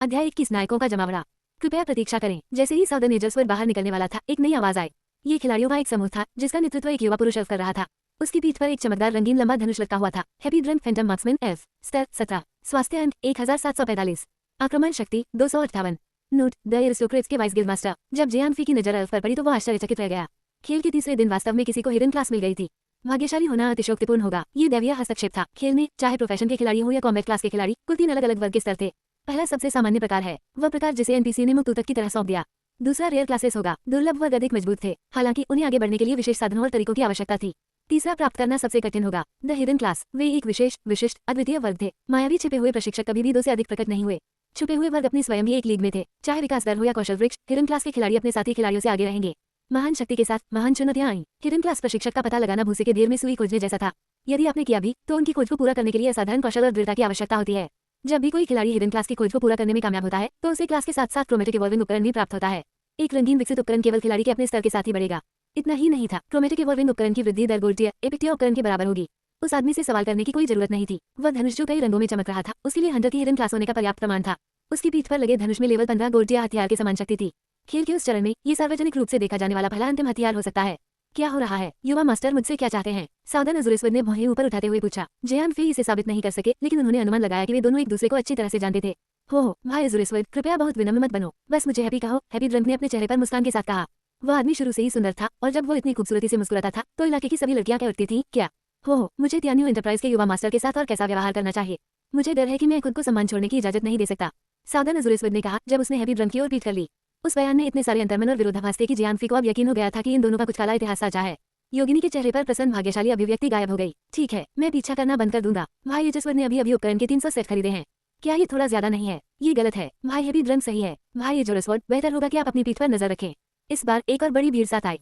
अध्याय 21 नायकों का जमावड़ा। कृपया प्रतीक्षा करें। जैसे ही साउदर्न एजर्सवर्थ बाहर निकलने वाला था, एक नई आवाज आई। ये खिलाड़ियों का एक समूह था जिसका नेतृत्व एक युवा पुरुष कर रहा था। उसकी पीठ पर एक चमकदार रंगीन लंबा धनुष लटका हुआ था। Happy drunk Phantom marksman F स्तर 17। स्वास्थ्य अंक 1745। आक्रमण शक्ति 258। नोट: द एरिस्टोक्रेट्स के वाइस गिल्ड मास्टर। जब जेआनफी की नजर अल्फ पर पड़ी तो वो आश्चर्यचकित रह गया। खेल के तीसरे दिन वास्तव में किसी को हिडन क्लास मिल गई थी। भाग्यशाली होना अतिशयोक्तिपूर्ण होगा। ये दैवीय हस्तक्षेप था। खेल में चाहे प्रोफेशन के खिलाड़ी हो या कॉम्बैट क्लास के खिलाड़ी, कुल 3 अलग अलग वर्ग के स्तर थे। पहला सबसे सामान्य प्रकार है, वह प्रकार जिसे एनपीसी ने मुक्त ऊतक की तरह सौंप दिया। दूसरा रेयर क्लासेस होगा। दुर्लभ वर्ग अधिक मजबूत थे, हालांकि उन्हें आगे बढ़ने के लिए विशेष साधनों और तरीकों की आवश्यकता थी। तीसरा प्राप्त करना सबसे कठिन होगा, द हिडन क्लास। वे एक विशेष, विशिष्ट, अद्वितीय वर्ग थे। मायावी छिपे हुए प्रशिक्षक कभी भी 2 से अधिक प्रकट नहीं हुए। छुपे हुए वर्ग अपनी स्वयं ही एक लीग में थे। चाहे विकास दर हो या कौशल वृक्ष, हिडन क्लास के खिलाड़ी अपने साथी खिलाड़ियों से आगे रहेंगे। महान शक्ति के साथ महान चुनौतियां आईं। हिडन क्लास प्रशिक्षक का पता लगाना भूसे के ढेर में सुई खोजने जैसा था। यदि आपने किया भी, तो उनकी खोज को पूरा करने के लिए असाधारण कौशल और दृढ़ता की आवश्यकता होती है। जब भी कोई खिलाड़ी हिडन क्लास की खोज को पूरा करने में कामयाब होता है, तो उसे क्लास के साथ साथ क्रोमेटिक इवॉल्विंग उपकरण भी प्राप्त होता है। एक रंगीन विकसित उपकरण केवल खिलाड़ी के अपने स्तर के साथ ही बढ़ेगा। इतना ही नहीं था, क्रोमेटिक इवॉल्विंग उपकरण की वृद्धि दर गोल्टियर एपिक्टिया उपकरण के बराबर होगी। उस आदमी से सवाल करने की कोई जरूरत नहीं थी। वह धनुष जो कई रंगों में चमक रहा था, उसके लिए हंटर की हिडन क्लास होने का पर्याप्त प्रमाण था। उसकी पीठ पर लगे धनुष में लेवल 15 गोल्टिया हथियार के समान शक्ति थी। खेल के उस चरण में ये सार्वजनिक रूप से देखा जाने वाला पहला अंतिम हथियार हो सकता है। क्या हो रहा है? युवा मास्टर मुझसे क्या चाहते हैं? साउदर्न एजर्सवर्थ ने भौहें ऊपर उठाते हुए पूछा। जेआनफी इसे साबित नहीं कर सके, लेकिन उन्होंने अनुमान लगाया कि वे दोनों एक दूसरे को अच्छी तरह से जानते थे। हो भाई एजर्सवर्थ, कृपया बहुत विनम्र मत बनो। बस मुझे हैप्पी कहो। हैप्पी ड्रंक ने अपने चेहरे पर मुस्कान के साथ कहा। वह आदमी शुरू से ही सुंदर था, और जब वो इतनी खूबसूरती से मुस्कुराता था तो इलाके की सभी लड़कियां कह उठती थीं, क्या हो मुझे त्यान्यू एंटरप्राइज के युवा मास्टर के साथ और कैसा व्यवहार करना चाहिए। मुझे डर है कि मैं खुद को सम्मान छोड़ने की इजाजत नहीं दे सकता, साउदर्न एजर्सवर्थ ने कहा जब उसने हैप्पी ड्रंक की ओर पीठ कर ली। उस बयान ने इतने सारे अंतर्मन और विरोधाभास थे कि जेआनफी को अब यकीन हो गया था कि इन दोनों का कुछ काला इतिहास साझा है। योगिनी के चेहरे पर प्रसन्न भाग्यशाली अभिव्यक्ति गायब हो गई। ठीक है, मैं पीछा करना बंद कर दूंगा। भाई एजर्सवर्थ ने अभी उपकरण के 300 सेट खरीदे हैं। क्या ये थोड़ा ज्यादा नहीं है? ये गलत है। भाई हैप्पी ड्रंक सही है। भाई एजर्सवर्थ, बेहतर होगा कि आप अपनी पीठ पर नजर रखें। इस बार एक और बड़ी भीड़ साथ आई।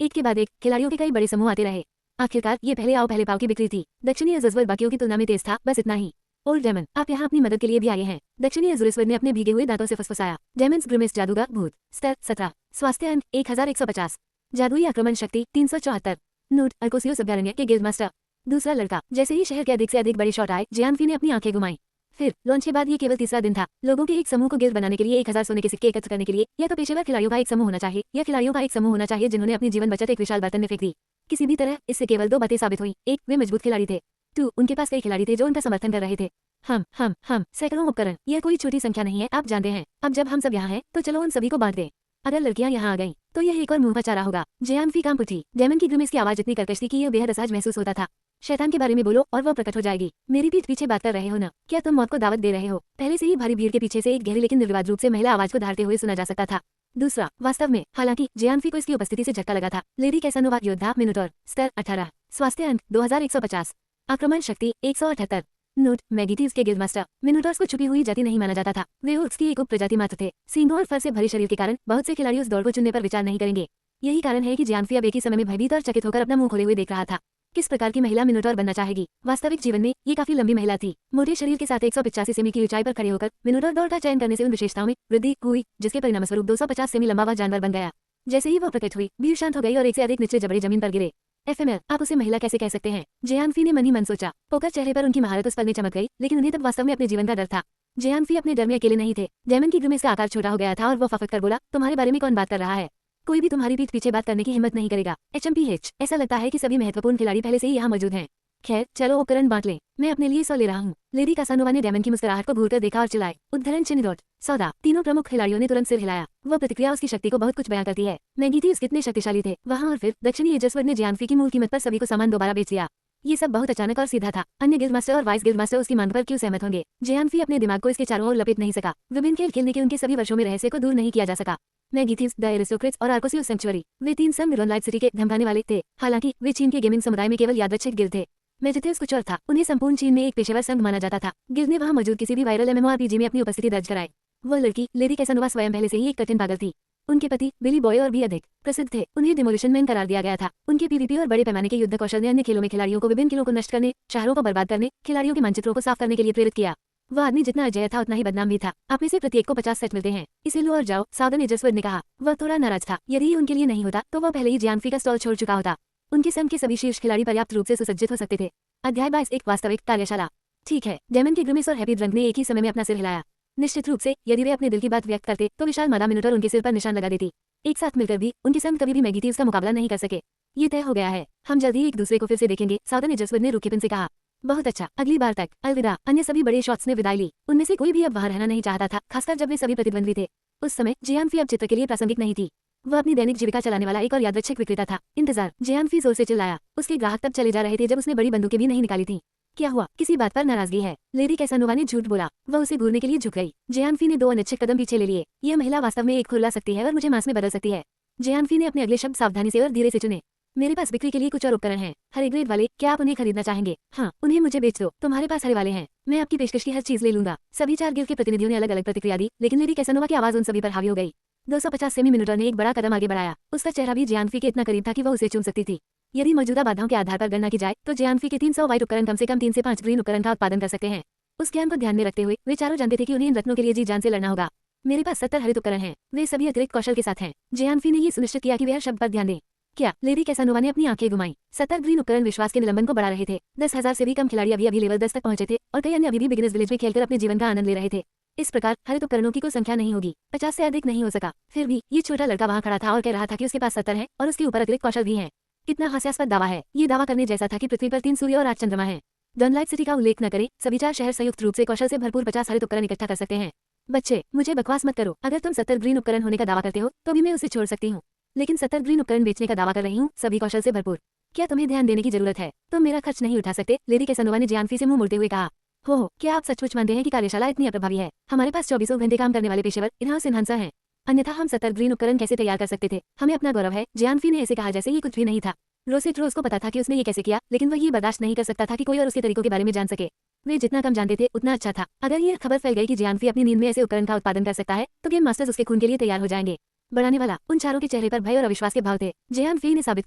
एक के बाद एक खिलाड़ियों के कई बड़े समूह आते रहे। आखिरकार ये पहले आओ पहले पाओ की बिक्री थी। दक्षिणी एजर्सवर्थ बाकियों की तुलना में तेज था, बस इतना ही। ओल्ड डेमन, आप यहाँ अपनी मदद के लिए भी आए हैं। दक्षिणी एजर्सवर्थ ने अपने भीगे हुए दांतों से फुसफुसाया। डेमन्स ग्रिमेस जादूगर भूत स्तर 17। स्वास्थ्य अंक 1150। जादुई आक्रमण शक्ति 374। नोट: अर्कोसियोस अभयारण्य के गिल्ड मास्टर। दूसरा लड़का। जैसे ही शहर के अधिक से अधिक बड़े शॉट आए, जेआनफी ने अपनी आंखें घुमाई। फिर लॉन्च के बाद ये केवल तीसरा दिन था। लोगों के एक समूह को गिल्ड बनाने के लिए 1000 सोने के सिक्के एकत्र करने के लिए या तो पेशेवर खिलाड़ियों का एक समूह होना चाहिए, या खिलाड़ियों का एक समूह होना चाहिए जिन्होंने अपनी जीवन बचत एक विशाल बर्तन में फेंक दी। किसी भी तरह इससे केवल 2 बातें साबित हुई। 1, वे मजबूत खिलाड़ी थे। 2, उनके पास कई खिलाड़ी थे जो उनका समर्थन कर रहे थे। हम सैकड़ों उपकरण, यह कोई छोटी संख्या नहीं है, आप जानते हैं। अब जब हम सब यहाँ हैं, तो चलो उन सभी को बांट दें। अगर लड़कियां यहाँ आ गईं, तो यह एक और मुंह का चारा होगा। जेआनफी कांप उठी। डेमन की ग्रिमेस की आवाज इतनी कर्कश थी कि यह बेहद असहज महसूस होता था। शैतान के बारे में बोलो और वह प्रकट हो जाएगी। मेरी पीठ पीछे बात कर रहे हो ना? क्या तुम मौत को दावत दे रहे हो? पहले से ही भारी भीड़ के पीछे से एक गहरी लेकिन निर्विवाद रूप से महिला आवाज को धारते हुए सुना जा सकता था। दूसरा, वास्तव में, हालांकि जेआनफी को इसकी उपस्थिति से झटका लगा था। लेडी कैसानोवा योद्धा मिनोटॉर स्तर 18। स्वास्थ्य अंक 2150। आक्रमण शक्ति 178। नोट: मैगीथीव्स के गिल्ड मास्टर। मिनोटॉर्स को छुपी हुई जाति नहीं माना जाता था। वे ओर्क्स की एक उप प्रजाति मात्र थे। सींगों और फर से भरे शरीर के कारण बहुत से खिलाड़ी उस दौड़ को चुनने पर विचार नहीं करेंगे। यही कारण है कि जेआनफी अब एक ही समय में भयभीत और चकित होकर अपना मुंह खोले हुए देख रहा था। किस प्रकार की महिला मिनोटॉर बनना चाहेगी? वास्तविक जीवन में ये काफी लंबी महिला थी। मोटे शरीर के साथ 185 सेमी की ऊंचाई पर खड़े होकर मिनोटॉर दौड़ का चयन करने से उन विशेषताओं में वृद्धि हुई, जिसके परिणामस्वरूप 250 सेमी लंबा वह जानवर बन गया। जैसे ही वह प्रकट हुई, भीड़ शांत हो गई और एक से अधिक निचले जबड़े जमीन पर गिरे। एफएमएल, आप उसे महिला कैसे कह सकते हैं? जेआनफी ने मन ही मन सोचा। पोकर चेहरे पर उनकी महारत उस पल में चमक गई, लेकिन उन्हें तब वास्तव में अपने जीवन का डर था। जेआनफी अपने डर में अकेले नहीं थे। डेमन की ग्रिमेस का आकार छोटा हो गया था और वो फफक कर बोला, तुम्हारे बारे में कौन बात कर रहा है? कोई भी तुम्हारी पीठ पीछे बात करने की हिम्मत नहीं करेगा। HMPH, ऐसा लगता है कि सभी महत्वपूर्ण खिलाड़ी पहले से ही यहाँ मौजूद हैं। खैर, चलो उपकरण बांट लें। मैं अपने लिए 100 ले रहा हूँ। लेडी कासानोवा ने डेमन की मुस्कुराहट को घूरकर देखा और चिल्लाई, उद्धरण चिन्ह डॉट सौदा। तीनों प्रमुख खिलाड़ियों ने तुरंत सिर हिलाया। वह प्रतिक्रिया उसकी शक्ति को बहुत कुछ बयां करती है। मैगीथीव्स कितने शक्तिशाली थे वहाँ, और फिर दक्षिणी एजर्सवर्थ ने जेआनफी की मूल कीमत पर सभी को सामान दोबारा बेच दिया। ये सब बहुत अचानक और सीधा था। अन्य गिल्ड मास्टर और वाइस गिल्ड मास्टर उसकी मांग पर क्यों सहमत होंगे? जेआनफी अपने दिमाग को इसके चारों ओर लपेट नहीं सका। विभिन्न खेल खेलने के उनके सभी वर्षों में रहस्य को दूर नहीं किया जा सका। मैगीथीव्स, द एरिस्टोक्रेट्स और आर्कोसियोस सेंचुरी, वे 3 संघ मिरोनलाइट सिटी के धमकाने वाले थे। हालांकि वे चीन के गेमिंग समुदाय में केवल यादृच्छिक गिल्ड थे। मैगीथीव्स कुछ और था। उन्हें संपूर्ण चीन में एक पेशेवर संघ माना जाता था। गिल्ड ने वहां मौजूद किसी भी वायरल MMORPG में अपनी उपस्थिति दर्ज कराई। वह लड़की लेडी कैसानोवा स्वयं पहले से ही एक कठिन पागल थी। उनके पति बिली बॉय और भी अधिक प्रसिद्ध थे। उन्हें डिमोलिशन मैन करार दिया गया था। उनके पीवीपी और बड़े पैमाने के युद्ध कौशल ने अन्य खेलों में खिलाड़ियों को विभिन्न किलों को नष्ट करने, शहरों को बर्बाद करने, खिलाड़ियों के मानचित्रों को साफ करने के लिए प्रेरित किया। वह आदमी जितना अजय था उतना ही बदनाम भी था। आप में से प्रत्येक को 50 सेट मिलते हैं। इसे लो और जाओ, साउदर्न एजर्सवर्थ ने कहा। वह थोड़ा नाराज था। यदि उनके लिए नहीं होता तो वह पहले ही जेआनफी का स्टॉल छोड़ चुका होता। उनके संघ के सभी शीर्ष खिलाड़ी पर्याप्त रूप से सुसज्जित हो सकते थे। अध्याय 22, एक वास्तविक कार्यशाला। ठीक है, डेमन की ग्रिमेस और हैप्पी ड्रंक ने एक ही समय में अपना सिर हिलाया। निश्चित रूप से यदि वे अपने दिल की बात व्यक्त करते तो विशाल मादा मिनोटॉर उनके सिर पर निशान लगा देती। एक साथ मिलकर भी उनके संग कभी भी मैगी थीव्स का मुकाबला नहीं कर सके। ये तय हो गया है, हम जल्दी ही एक दूसरे को फिर से देखेंगे, साउदर्न एजर्सवर्थ ने रूखेपन से कहा। बहुत अच्छा, अगली बार तक अलविदा। अन्य सभी बड़े शॉट्स ने विदाई ली। उनमें से कोई भी अब वहां रहना नहीं चाहता था, खासकर जब वे सभी प्रतिद्वंदी थे। उस समय जियानफी अब चित्र के लिए प्रासंगिक नहीं थी। वह अपनी दैनिक जीविका चलाने वाला एक और यादृच्छिक विक्रेता था। इंतजार, जियानफी जोर से चिल्लाया। उसके ग्राहक तब चले जा रहे थे जब उसने बड़ी बंदूकें भी नहीं निकाली थी। क्या हुआ, किसी बात पर नाराजगी है? लेडी कैसानोवा ने झूठ बोला। वह उसे घूरने के लिए झुक गई। जियानफी ने 2 अनिच्छित कदम पीछे ले लिए। यह महिला वास्तव में एक खुरला सकती है और मुझे मांस में बदल सकती है। जियानफी ने अपने अगले शब्द सावधानी से और धीरे से चुने। मेरे पास बिक्री के लिए कुछ और उपकरण हैं, हरे ग्रेड वाले। क्या आप उन्हें खरीदना चाहेंगे? हाँ, उन्हें मुझे बेच दो। तुम्हारे पास हरे वाले हैं, मैं आपकी पेशकश की हर चीज ले लूंगा। सभी 4 गिल्ड के प्रतिनिधियों ने अलग अलग प्रतिक्रिया दी, लेकिन लेडी कैसानोवा की आवाज उन सभी पर हावी हो गई। 250 सेमी मिनोटॉर ने एक बड़ा कदम आगे बढ़ाया। उसका चेहरा भी जियानफी के इतना करीब था कि वह उसे चूम सकती थी। यदि मौजूदा बाधाओं के आधार पर गणना की जाए तो जियानफी के 300 व्हाइट उपकरण कम से कम 3 से 5 ग्रीन उपकरण का उत्पादन कर सकते हैं। उस ज्ञान को ध्यान में रखते हुए वे चारों जानते थे कि उन्हें इन रत्नों के लिए जी जान से लड़ना होगा। मेरे पास 70 हरित उपकरण हैं, वे सभी अतिरिक्त कौशल के साथ हैं। जियानफी ने ये सुनिश्चित किया कि वे हर शब्द पर ध्यान दें। क्या? लेडी कैसानोवा ने अपनी आंखें घुमाई। 70 ग्रीन उपकरण विश्वास के निलंबन को बढ़ा रहे थे। 10,000 से भी कम खिलाड़ी अभी लेवल 10 तक पहुंचे थे और कई अन्य अभी भी बिगिनर्स विलेज में खेलकर अपने जीवन का आनंद ले रहे थे। इस प्रकार हरित उपकरणों की कोई संख्या नहीं होगी, 50 से अधिक नहीं हो सका। फिर भी ये छोटा लड़का वहां खड़ा था और कह रहा था कि उसके पास 70 है और उसके ऊपर अतिरिक्त कौशल भी है। कितना हास्यास्पद दावा है। ये दावा करने जैसा था कि पृथ्वी पर 3 सूर्य और 8 चंद्रमा है। डनलाइट सिटी का उल्लेख न करें, सभी 4 शहर संयुक्त रूप से कौशल से भरपूर 50 हरित उपकरण इकट्ठा कर सकते हैं। बच्चे, मुझे बकवास मत करो। अगर तुम 70 ग्रीन उपकरण होने का दावा करते हो तो भी मैं उसे छोड़ सकती हूँ, लेकिन 70 ग्रीन उपकरण बेचने का दावा कर रही हूँ, सभी कौशल से भरपूर। क्या तुम्हें ध्यान देने की जरूरत है? तुम मेरा खर्च नहीं उठा सकते, लेडी कैसानोवा ने जियानफी से मुंह मोड़ते हुए कहा। हो, क्या आप सचमुच मानते हैं कि कार्यशाला इतनी अप्रभावी है? हमारे पास 24 घंटे काम करने वाले पेशेवर इन-हाउस एनहांसर हैं, अन्यथा हम 70 ग्रीन उपकरण कैसे तैयार कर सकते थे? हमें अपना गौरव है। जियानफी ने ऐसे कहा जैसे ये कुछ भी नहीं था। रोसेट रोज को पता था कि उसने ये कैसे किया, लेकिन वह ये बर्दाश्त नहीं कर सकता था कि कोई और उसके तरीकों के बारे में जान सके। वे जितना कम जानते थे उतना अच्छा था। अगर ये खबर फैल गई कि जियानफी अपनी नींद में ऐसे उपकरण का उत्पादन कर सकता है तो गेम मास्टर्स उसके खून के लिए तैयार हो जाएंगे। बढ़ाने वाला उन चारों के चेहरे पर भय और अविश्वास के भाव थे। जियानफी ने साबित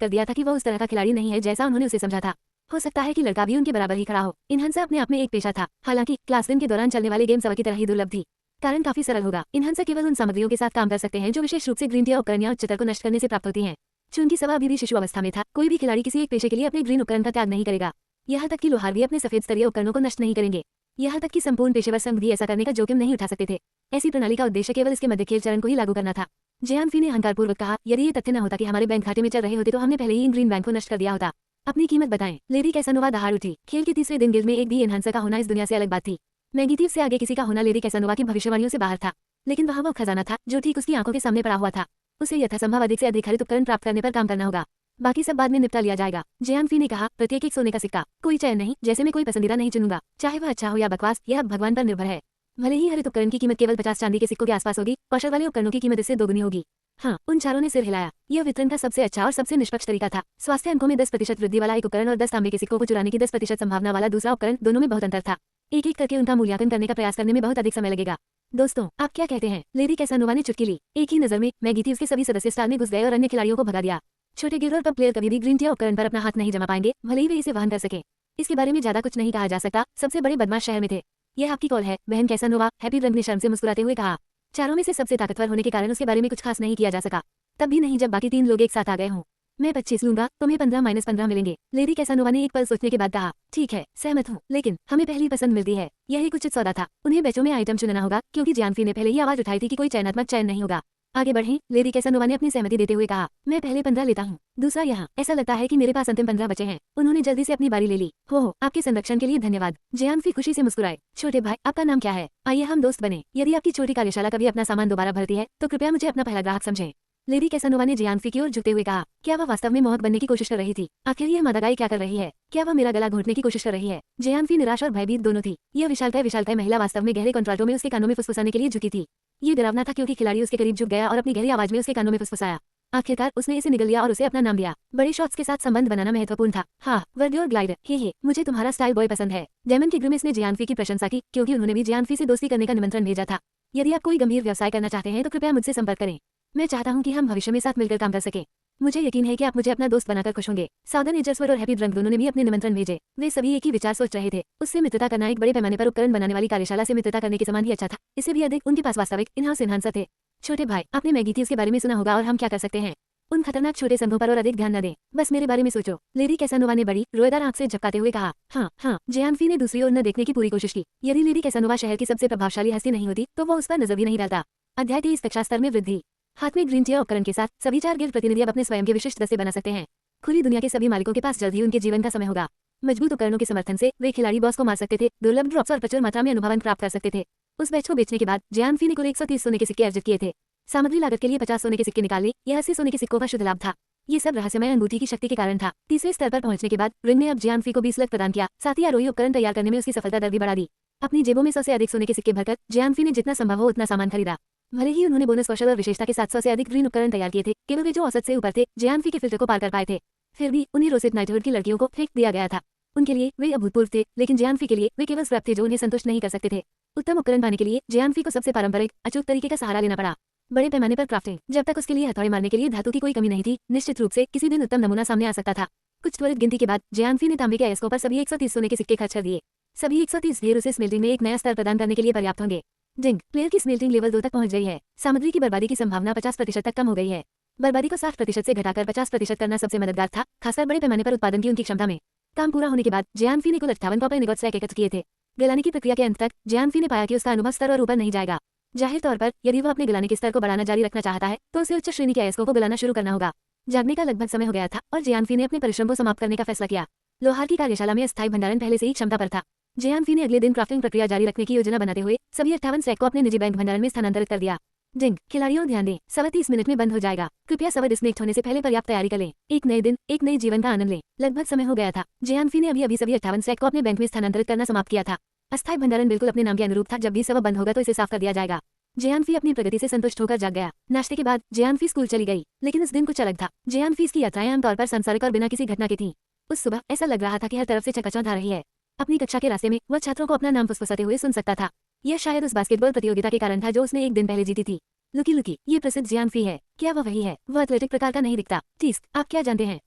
कर दिया था कि वह उस तरह का खिलाड़ी नहीं है जैसा उन्होंने उसे समझा था। हो सकता है कि लड़का भी उनके बराबर ही खड़ा हो। इनहंसर अपने आप में एक पेशा था। हालांकि क्लासरूम के दौरान चलने वाले गेम सवा की तरह ही दुर्लभ थी। कारण काफी सरल होगा। इनहंसर केवल उन सामग्रियों के साथ काम कर सकते हैं जो विशेष रूप से ग्रीन टी उपकरण या उच्चतर को नष्ट करने से प्राप्त होती हैं। चूंकि सवा अभी भी शिशु अवस्था में था, कोई भी खिलाड़ी किसी एक पेशे के लिए अपने ग्रीन उपकरण का त्याग नहीं करेगा। यहाँ तक कि लोहार भी अपने सफेद स्तरीय उपकरणों को नष्ट नहीं करेंगे। यहाँ तक कि संपूर्ण पेशेवर संघ भी ऐसा करने का जोखिम नहीं उठा सकते थे। ऐसी प्रणाली का उद्देश्य केवल इसके मध्य खेल चरण को ही लागू करना था। जियानफी ने अहंकारपूर्वक कहा, यदि ये तथ्य न होता कि हमारे बैंक घाटे में चल रहे होते तो हमने पहले ही इन ग्रीन बैंक को नष्ट कर दिया होता। अपनी कीमत बताएं। लेडी कैसानोवा दहाड़ उठी। खेल के तीसरे दिन गिल्ड में एक भी एनहांसर का होना इस दुनिया से अलग बात थी। मैगी थीव से आगे किसी का होना लेडी कैसानोवा की भविष्यवाणियों से बाहर था। लेकिन वहाँ वो खजाना था जो ठीक उसकी आंखों के सामने पड़ा हुआ था। उसे यथासंभव अधिक से अधिक हरित उपकरण प्राप्त करने पर काम करना होगा। बाकी सब बाद में निपटा लिया जाएगा। जियानफी ने कहा, प्रत्येक एक सोने का सिक्का, कोई चयन नहीं, जैसे मैं कोई पसंदीदा नहीं चुनूंगा, चाहे वह अच्छा हो या बकवास, यह अब भगवान पर निर्भर है। भले ही हरित उपकरण की कीमत केवल 50 चांदी के सिक्कों के आसपास होगी, कौशल वाले उपकरणों की कीमत इससे दोगुनी होगी। हाँ, उन चारों ने सिर हिलाया। यह वितरण का सबसे अच्छा और सबसे निष्पक्ष तरीका था। स्वास्थ्य अंकों में 10% वृद्धि वाला एक उपकरण और 10 तांबे के सिक्कों को चुराने की 10% संभावना वाला दूसरा उपकरण, दोनों में बहुत अंतर था। एक एक करके उनका मूल्यांकन करने का प्रयास करने में बहुत अधिक समय लगेगा। दोस्तों, आप क्या कहते हैं? लेडी कैसानोवा ने चुटकी ली। एक ही नजर में मैगी थीव्स के सभी सदस्य स्टार में घुस गए और अन्य खिलाड़ियों को भगा दिया। छोटे गिल्ड और पब प्लेयर कभी भी ग्रीन टी उपकरण पर अपना हाथ नहीं जमा पाएंगे, भले ही वे इसे वहन कर सके। इसके बारे में ज्यादा कुछ नहीं कहा जा सकता। सबसे बड़े बदमाश शहर में थे। यह आपकी कॉल है, बहन कैसानोवा, हैप्पी ड्रंक ने शर्म से मुस्कुराते हुए कहा। चारों में से सबसे ताकतवर होने के कारण उसके बारे में कुछ खास नहीं किया जा सका, तब भी नहीं जब बाकी 3 लोग एक साथ आ गए हों। मैं 25 लूंगा, तुम्हें 15-15 मिलेंगे। लेडी कैसानोवा ने एक पल सोचने के बाद कहा, ठीक है, सहमत हूँ, लेकिन हमें पहली पसंद मिलती है। यह एक उचित सौदा था। उन्हें बैचों में आइटम चुनना होगा, क्योंकि जियानफी ने पहले ही आवाज उठाई थी कि कोई चयनात्मक चयन नहीं होगा। आगे बढ़ें, लेडी कैसानोवा ने अपनी सहमति देते हुए कहा, मैं पहले 15 लेता हूँ। दूसरा यहाँ, ऐसा लगता है कि मेरे पास अंतिम 15 बचे हैं। उन्होंने जल्दी से अपनी बारी ले ली। हो, आपके संरक्षण के लिए धन्यवाद। जियानफी खुशी से मुस्कुराए। छोटे भाई, आपका नाम क्या है? आइए हम दोस्त बने। यदि आपकी छोटी कार्यशाला कभी अपना सामान दोबारा भरती है तो कृपया मुझे अपना पहला ग्राहक समझें। लेडी कैसानोवा ने जियानफी की ओर झुकते हुए कहा, क्या वह वास्तव में मोहक बनने की कोशिश कर रही थी? आखिर यह मादागाई क्या कर रही है? क्या वह मेरा गला घोंटने की कोशिश कर रही है? जियानफी निराश और भयभीत दोनों थी। यह विशालकाय महिला वास्तव में गहरे कॉन्ट्राल्टो में उसके कानों में फुसफुसाने के लिए झुकी थी। ये डरावना था क्योंकि खिलाड़ी उसके करीब झुक गया और अपनी गहरी आवाज में उसके कानों में फुसफुसाया। आखिरकार उसने इसे निगल लिया और उसे अपना नाम दिया। बड़े शॉट्स के साथ संबंध बनाना महत्वपूर्ण था। हाँ, वर्डियोर ग्लाइडर, हे, मुझे तुम्हारा स्टाइल बॉय पसंद है। डेमन के ग्रिमेस ने जियानफी की प्रशंसा की, क्योंकि उन्होंने भी जियानफी से दोस्ती करने का निमंत्रण भेजा था। यदि आप कोई गंभीर व्यवसाय करना चाहते हैं तो कृपया मुझसे संपर्क करें। मैं चाहता हूं कि हम भविष्य में साथ मिलकर काम कर सकें। मुझे यकीन है कि आप मुझे अपना दोस्त बनाकर खुश होंगे। साउदर्न एजर्सवर्थ और हैप्पी ड्रंक दोनों ने भी अपने निमंत्रण भेजे। वे सभी एक ही विचार सोच रहे थे। उससे मित्रता करना एक बड़े पैमाने पर उपकरण बनाने वाली कार्यशाला से मित्रता करने के समान ही अच्छा था। इससे भी अधिक उनके पास वास्तविक इन-हाउस एनहांसर थे। छोटे भाई, आपने मैगी थीव्स के बारे में सुना होगा और हम क्या कर सकते हैं? उन खतरनाक छोटे संघों पर और अधिक ध्यान न दें, बस मेरे बारे में सोचो। लेडी कैसानोवा ने बड़ी रोएदार आंख से झपकाते हुए कहा। हाँ हाँ, जियानफी ने दूसरी ओर न देखने की पूरी कोशिश की। यदि लेडी कैसानोवा शहर की सबसे प्रभावशाली हस्ती नहीं होती तो वो उस पर नजर भी नहीं डालता। अध्याय 23 कक्षा स्तर में वृद्धि। हाथ में ग्रीन टियर उपकरण के साथ सभी 4 गिल्ड प्रतिनिधि अब अपने स्वयं के विशिष्ट दस्ते बना सकते हैं। खुली दुनिया के सभी मालिकों के पास जल्द ही उनके जीवन का समय होगा। मजबूत उपकरणों के समर्थन से वे खिलाड़ी बॉस को मार सकते थे, दुर्लभ ड्रॉप्स और प्रचुर मात्रा में अनुभवन प्राप्त कर सकते थे। उस बैच को बेचने के बाद जियानफी ने कुल 130 सोने के सिक्के अर्जित किए थे। सामग्री लागत के लिए 50 सोने के सिक्के निकाले, यह 80 सोने के सिक्कों का शुद्ध लाभ था। ये सब रहस्यमय अंगूठी की शक्ति के कारण था। तीसरे स्तर पर पहुंचने के बाद रिंग ने अब जियानफी को 20 लाख प्रदान किया, साथ ही आरोही उपकरण तैयार करने में उसकी सफलता दर भी बढ़ा दी। अपनी जेबों में 100 से अधिक सोने के सिक्के भरकर जियानफी ने जितना संभव हो उतना सामान खरीदा। भले ही उन्होंने बोनस कौशल और विशेषता के 700 से अधिक ग्रीन उपकरण तैयार किए थे, केवल वे जो औसत से ऊपर थे जियानफी के फिल्टर को पार कर पाए थे। फिर भी उन्हें रोसेट नाइटहुड की लड़कियों को फेंक दिया गया था। उनके लिए वे अभूतपूर्व थे, लेकिन जियानफी के लिए वे केवल स्क्रैप थे जो उन्हें संतुष्ट नहीं कर सकते थे। उत्तम उपकरण पाने के लिए जियानफी को सबसे पारंपरिक अचूक तरीके का सहारा लेना पड़ा। बड़े पैमाने पर क्राफ्टिंग। जब तक उसके लिए हथौड़े मारने के लिए धातु की कोई कमी नहीं थी, निश्चित रूप से किसी दिन उत्तम नमूना सामने आ सकता था। कुछ त्वरित गिनती के बाद जियानफी ने तांबे के अयस्कों पर सभी 130 सोने के सिक्के खर्च कर दिए। सभी 130 ढेर उसे स्मेल्टिंग में एक नया स्तर प्रदान करने के लिए पर्याप्त होंगे। डिंग, प्लेयर की स्मेल्टिंग लेवल 2 तक पहुंच गई है। सामग्री की बर्बादी की संभावना 50% तक कम हो गई है। बर्बादी को 60% से घटाकर 50% करना सबसे मददगार था, खासकर बड़े पैमाने पर उत्पादन की उनकी क्षमता में। काम पूरा होने के बाद जियानफी ने कुल 58 कॉपर निगोट्स एकत्रित किए थे। गलाने की प्रक्रिया के अंत तक जियानफी ने पाया कि उसका अनुभव स्तर और ऊपर नहीं जाएगा। जाहिर तौर पर यदि वह अपने गलाने के स्तर को बढ़ाना जारी रखना चाहता है तो उसे उच्च श्रेणी के अयस्कों को गलाना शुरू करना होगा। जागने का लगभग समय हो गया था और जियानफी ने अपने परिश्रम को समाप्त करने का फैसला किया। लोहार की कार्यशाला में अस्थायी भंडारण पहले से ही क्षमता पर था। जियानफी ने अगले दिन क्राफ्टिंग प्रक्रिया जारी रखने की योजना बनाते हुए सभी 58 स्टैक को अपने निजी बैंक भंडारण में स्थानांतरित कर दिया। डिंग, खिलाड़ियों ध्यान दें, 30 मिनट में बंद हो जाएगा। कृपया डिस्कनेक्ट होने से पहले पर्याप्त तैयारी कर लें। एक नए दिन, एक नए जीवन का आनंद लें। लगभग समय हो गया था। जियानफी ने अभी सभी 58 स्टैक को अपने बैंक में स्थानांतरित करना समाप्त किया था। अस्थायी भंडारण बिल्कुल अपने नाम के अनुरूप था। जब भी सब बंद होगा तो इसे साफ कर दिया जाएगा। जियानफी अपनी प्रगति से संतुष्ट होकर जाग गया। नाश्ते के बाद जियानफी स्कूल चली गई, लेकिन उस दिन कुछ अलग था। जियानफी की यात्राएं आमतौर पर सांसारिक और बिना किसी घटना के थीं। उस सुबह ऐसा लग रहा था कि हर तरफ से चकाचौंध आ रही है। अपनी कक्षा के रास्ते में वह छात्रों को अपना नाम फुसफुसाते हुए सुन सकता था। यह शायद उस बास्केटबॉल प्रतियोगिता के कारण था जो उसने एक दिन पहले जीती थी। लुकी लुकी, ये प्रसिद्ध जियानफी है। क्या वह वही है? वह एथलेटिक प्रकार का नहीं दिखता। टीस्क, आप क्या जानते हैं?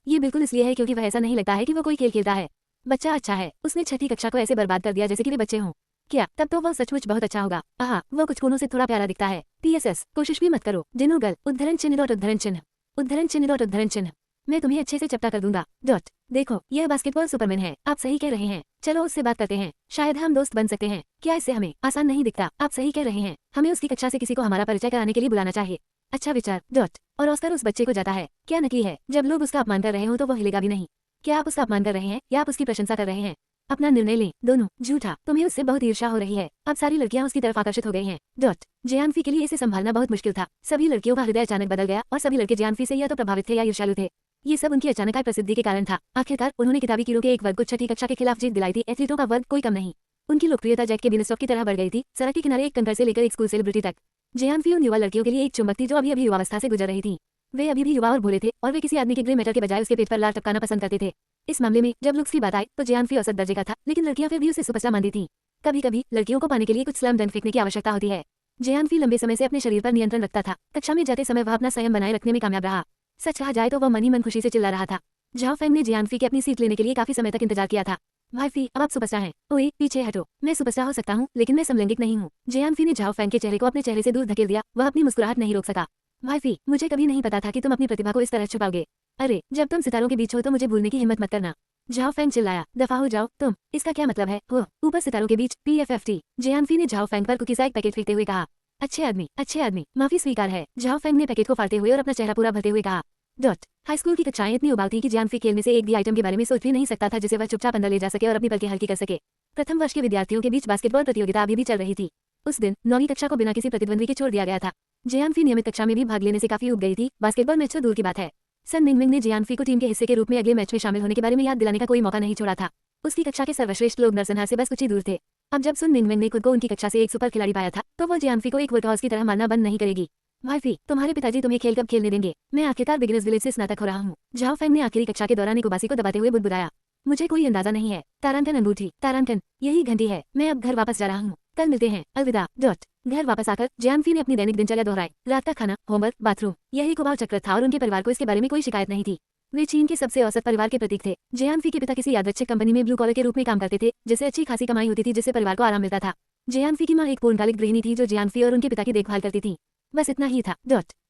ये बिल्कुल इसलिए है क्योंकि वह ऐसा नहीं लगता है कि वो कोई खेल खेलता है। बच्चा अच्छा है। उसने 6ठी कक्षा को ऐसे बर्बाद कर दिया जैसे कि वे बच्चे हों। क्या? तब तो वह सचमुच बहुत अच्छा होगा। आहा, वह कुछ कोनों से थोड़ा प्यारा दिखता है। पीएसएस, कोशिश भी मत करो। जिनोगल, उद्धरण चिन्ह डॉट उद्धरण चिन्ह, उद्धरण चिन्ह डॉट उद्धरण चिन्ह। मैं तुम्हें अच्छे से चपटा कर दूंगा। डॉट, देखो, यह बास्केटबॉल सुपरमैन है। आप सही कह रहे हैं। चलो उससे बात करते हैं, शायद हम दोस्त बन सकते हैं। क्या इससे हमें आसान नहीं दिखता? आप सही कह रहे हैं। हमें उसकी कक्षा से किसी को हमारा परिचय कराने के लिए बुलाना चाहिए। अच्छा विचार। डॉट, और ऑस्कर उस बच्चे को जाता है। क्या नकली है? जब लोग उसका अपमान कर रहे हो तो वह हिलेगा भी नहीं। क्या आप उसका अपमान कर रहे हैं या आप उसकी प्रशंसा कर रहे हैं? अपना निर्णय लें। दोनों। झूठा, तुम्हें उससे बहुत ईर्ष्या हो रही है। अब सारी लड़कियां उसकी तरफ आकर्षित हो गई हैं। डॉट, जियानफी के लिए इसे संभालना बहुत मुश्किल था। सभी लड़कियों का हृदय अचानक बदल गया और सभी लड़के जियानफी से या तो प्रभावित थे या ईर्ष्यालु थे। ये सब उनकी अचानक प्रसिद्धि के कारण था। आखिरकार उन्होंने किताबी कीड़ों के एक वर्ग को 6ठी कक्षा के खिलाफ जीत दिलाई थी। एथलीटों का वर्ग कोई कम नहीं। उनकी लोकप्रियता जैक के बीनस्टॉक की तरह बढ़ गई थी, सड़क के किनारे एक कंकर से लेकर एक स्कूल सेलिब्रिटी तक। जियानफी उन युवा लड़कियों के लिए एक चुंबक थी जो अभी युवावस्था से गुजर रही थी। वे अभी भी युवा और भोले थे और वे किसी आदमी के ग्रे मैटर के बजाय उसके पेट पर लाल टपकाना पसंद करते थे। इस मामले में जब लुक्स की बात आई तो जियानफी औसत दर्जे का था, लेकिन लड़कियां फिर भी उसे सुपरस्टार मानती थीं। कभी कभी लड़कियों को पाने के लिए कुछ स्लैम डंक फेंकने की आवश्यकता होती है। जियानफी लंबे समय से अपने शरीर पर नियंत्रण रखता था। कक्षा में जाते समय वह अपना संयम बनाए रखने में कामयाब रहा। सच कहा जाए तो वह मन ही मन खुशी से चिल्ला रहा था। झाओ फेंग ने जियानफी की अपनी सीट लेने के लिए काफी समय तक इंतजार किया था। भाईफी, अब आप सुपरस्टार हैं। ओए, पीछे हटो। मैं सुपरस्टार हो सकता हूँ, लेकिन मैं समलैंगिक नहीं हूँ। जियानफी ने झाओ फेंग के चेहरे को अपने चेहरे से दूर धकेल दिया। वह अपनी मुस्कुराहट नहीं रोक सका। भाईफी, मुझे कभी नहीं पता था कि तुम अपनी प्रतिभा को इस तरह छुपाओगे। अरे, जब तुम सितारों के बीच हो तो मुझे भूलने की हिम्मत मत करना। झाओ फेंग चिल्लाया। दफा हो जाओ तुम। इसका क्या मतलब है? हो ऊपर सितारों के बीच PFFT। जियानफी ने झाओ फेंग पर कुकीज़ का एक पैकेट फेंकते हुए कहा। अच्छे आदमी, माफी स्वीकार है। झाओ फेंग ने पैकेट को फाड़ते हुए और अपना चेहरा पूरा भरते हुए कहा। डॉट, हाई स्कूल की कक्षाएं इतनी उबाऊ थी कि जियानफी खेल में से एक भी आइटम के बारे में सोच भी नहीं सकता था जिसे वह चुपचाप अंदर ले जा सके और अपनी पलकें हल्की कर सके। प्रथम वर्ष के विद्यार्थियों के बीच बास्केटबॉल प्रतियोगिता अभी भी चल रही थी। उस दिन 9वीं कक्षा को बिना किसी प्रतिद्वंद्वी के छोड़ दिया गया था। जियानफी नियमित कक्षा में भी भाग लेने से काफी उब गई थी। बास्केटबॉल मैच तो दूर की बात है। सन मिंगमिंग ने जियानफी को टीम के हिस्से के रूप में अगले मैच में शामिल होने के बारे में याद दिलाने का कोई मौका नहीं छोड़ा था। उसकी कक्षा के सर्वश्रेष्ठ लोग नरसंहार से बस कुछ ही दूर थे। अब जब सुन मिंगमिंग ने खुद को उनकी कक्षा से एक सुपर खिलाड़ी पाया था तो वो जियानफी को एक वर्कहॉर्स की तरह मानना बंद नहीं करेगी। भाईफी, तुम्हारे पिताजी तुम्हें खेल कब खेलने देंगे? मैं आखिरकार बिगिनर्स विलेज से स्नातक हो रहा हूँ। झाओ फेंग ने आखिरी कक्षा के दौरान एक उबासी को दबाते हुए बुदबुदाया। मुझे कोई अंदाजा नहीं है। तारांकन अंगूठी, तारांकन, यही घंटी है। मैं अब घर वापस जा रहा हूँ। कल मिलते हैं। अलविदा। डॉट, घर वापस आकर जियानफी ने अपनी दैनिक दिनचर्या दोहराई। रात का खाना, होमवर्क, बाथरूम, यही कुबाव चक्र था और उनके परिवार को इसके बारे में कोई शिकायत नहीं थी। वे चीन के सबसे औसत परिवार के प्रतीक थे। जियानफी के पिता किसी यादृच्छिक कंपनी में ब्लू कॉलर के रूप में काम करते थे, जिससे अच्छी खासी कमाई होती थी, जिससे परिवार को आराम मिलता था। जियानफी की मां एक पूर्णकालिक गृहिणी थी जो जियानफी और उनके पिता की देखभाल करती थी। बस इतना ही था।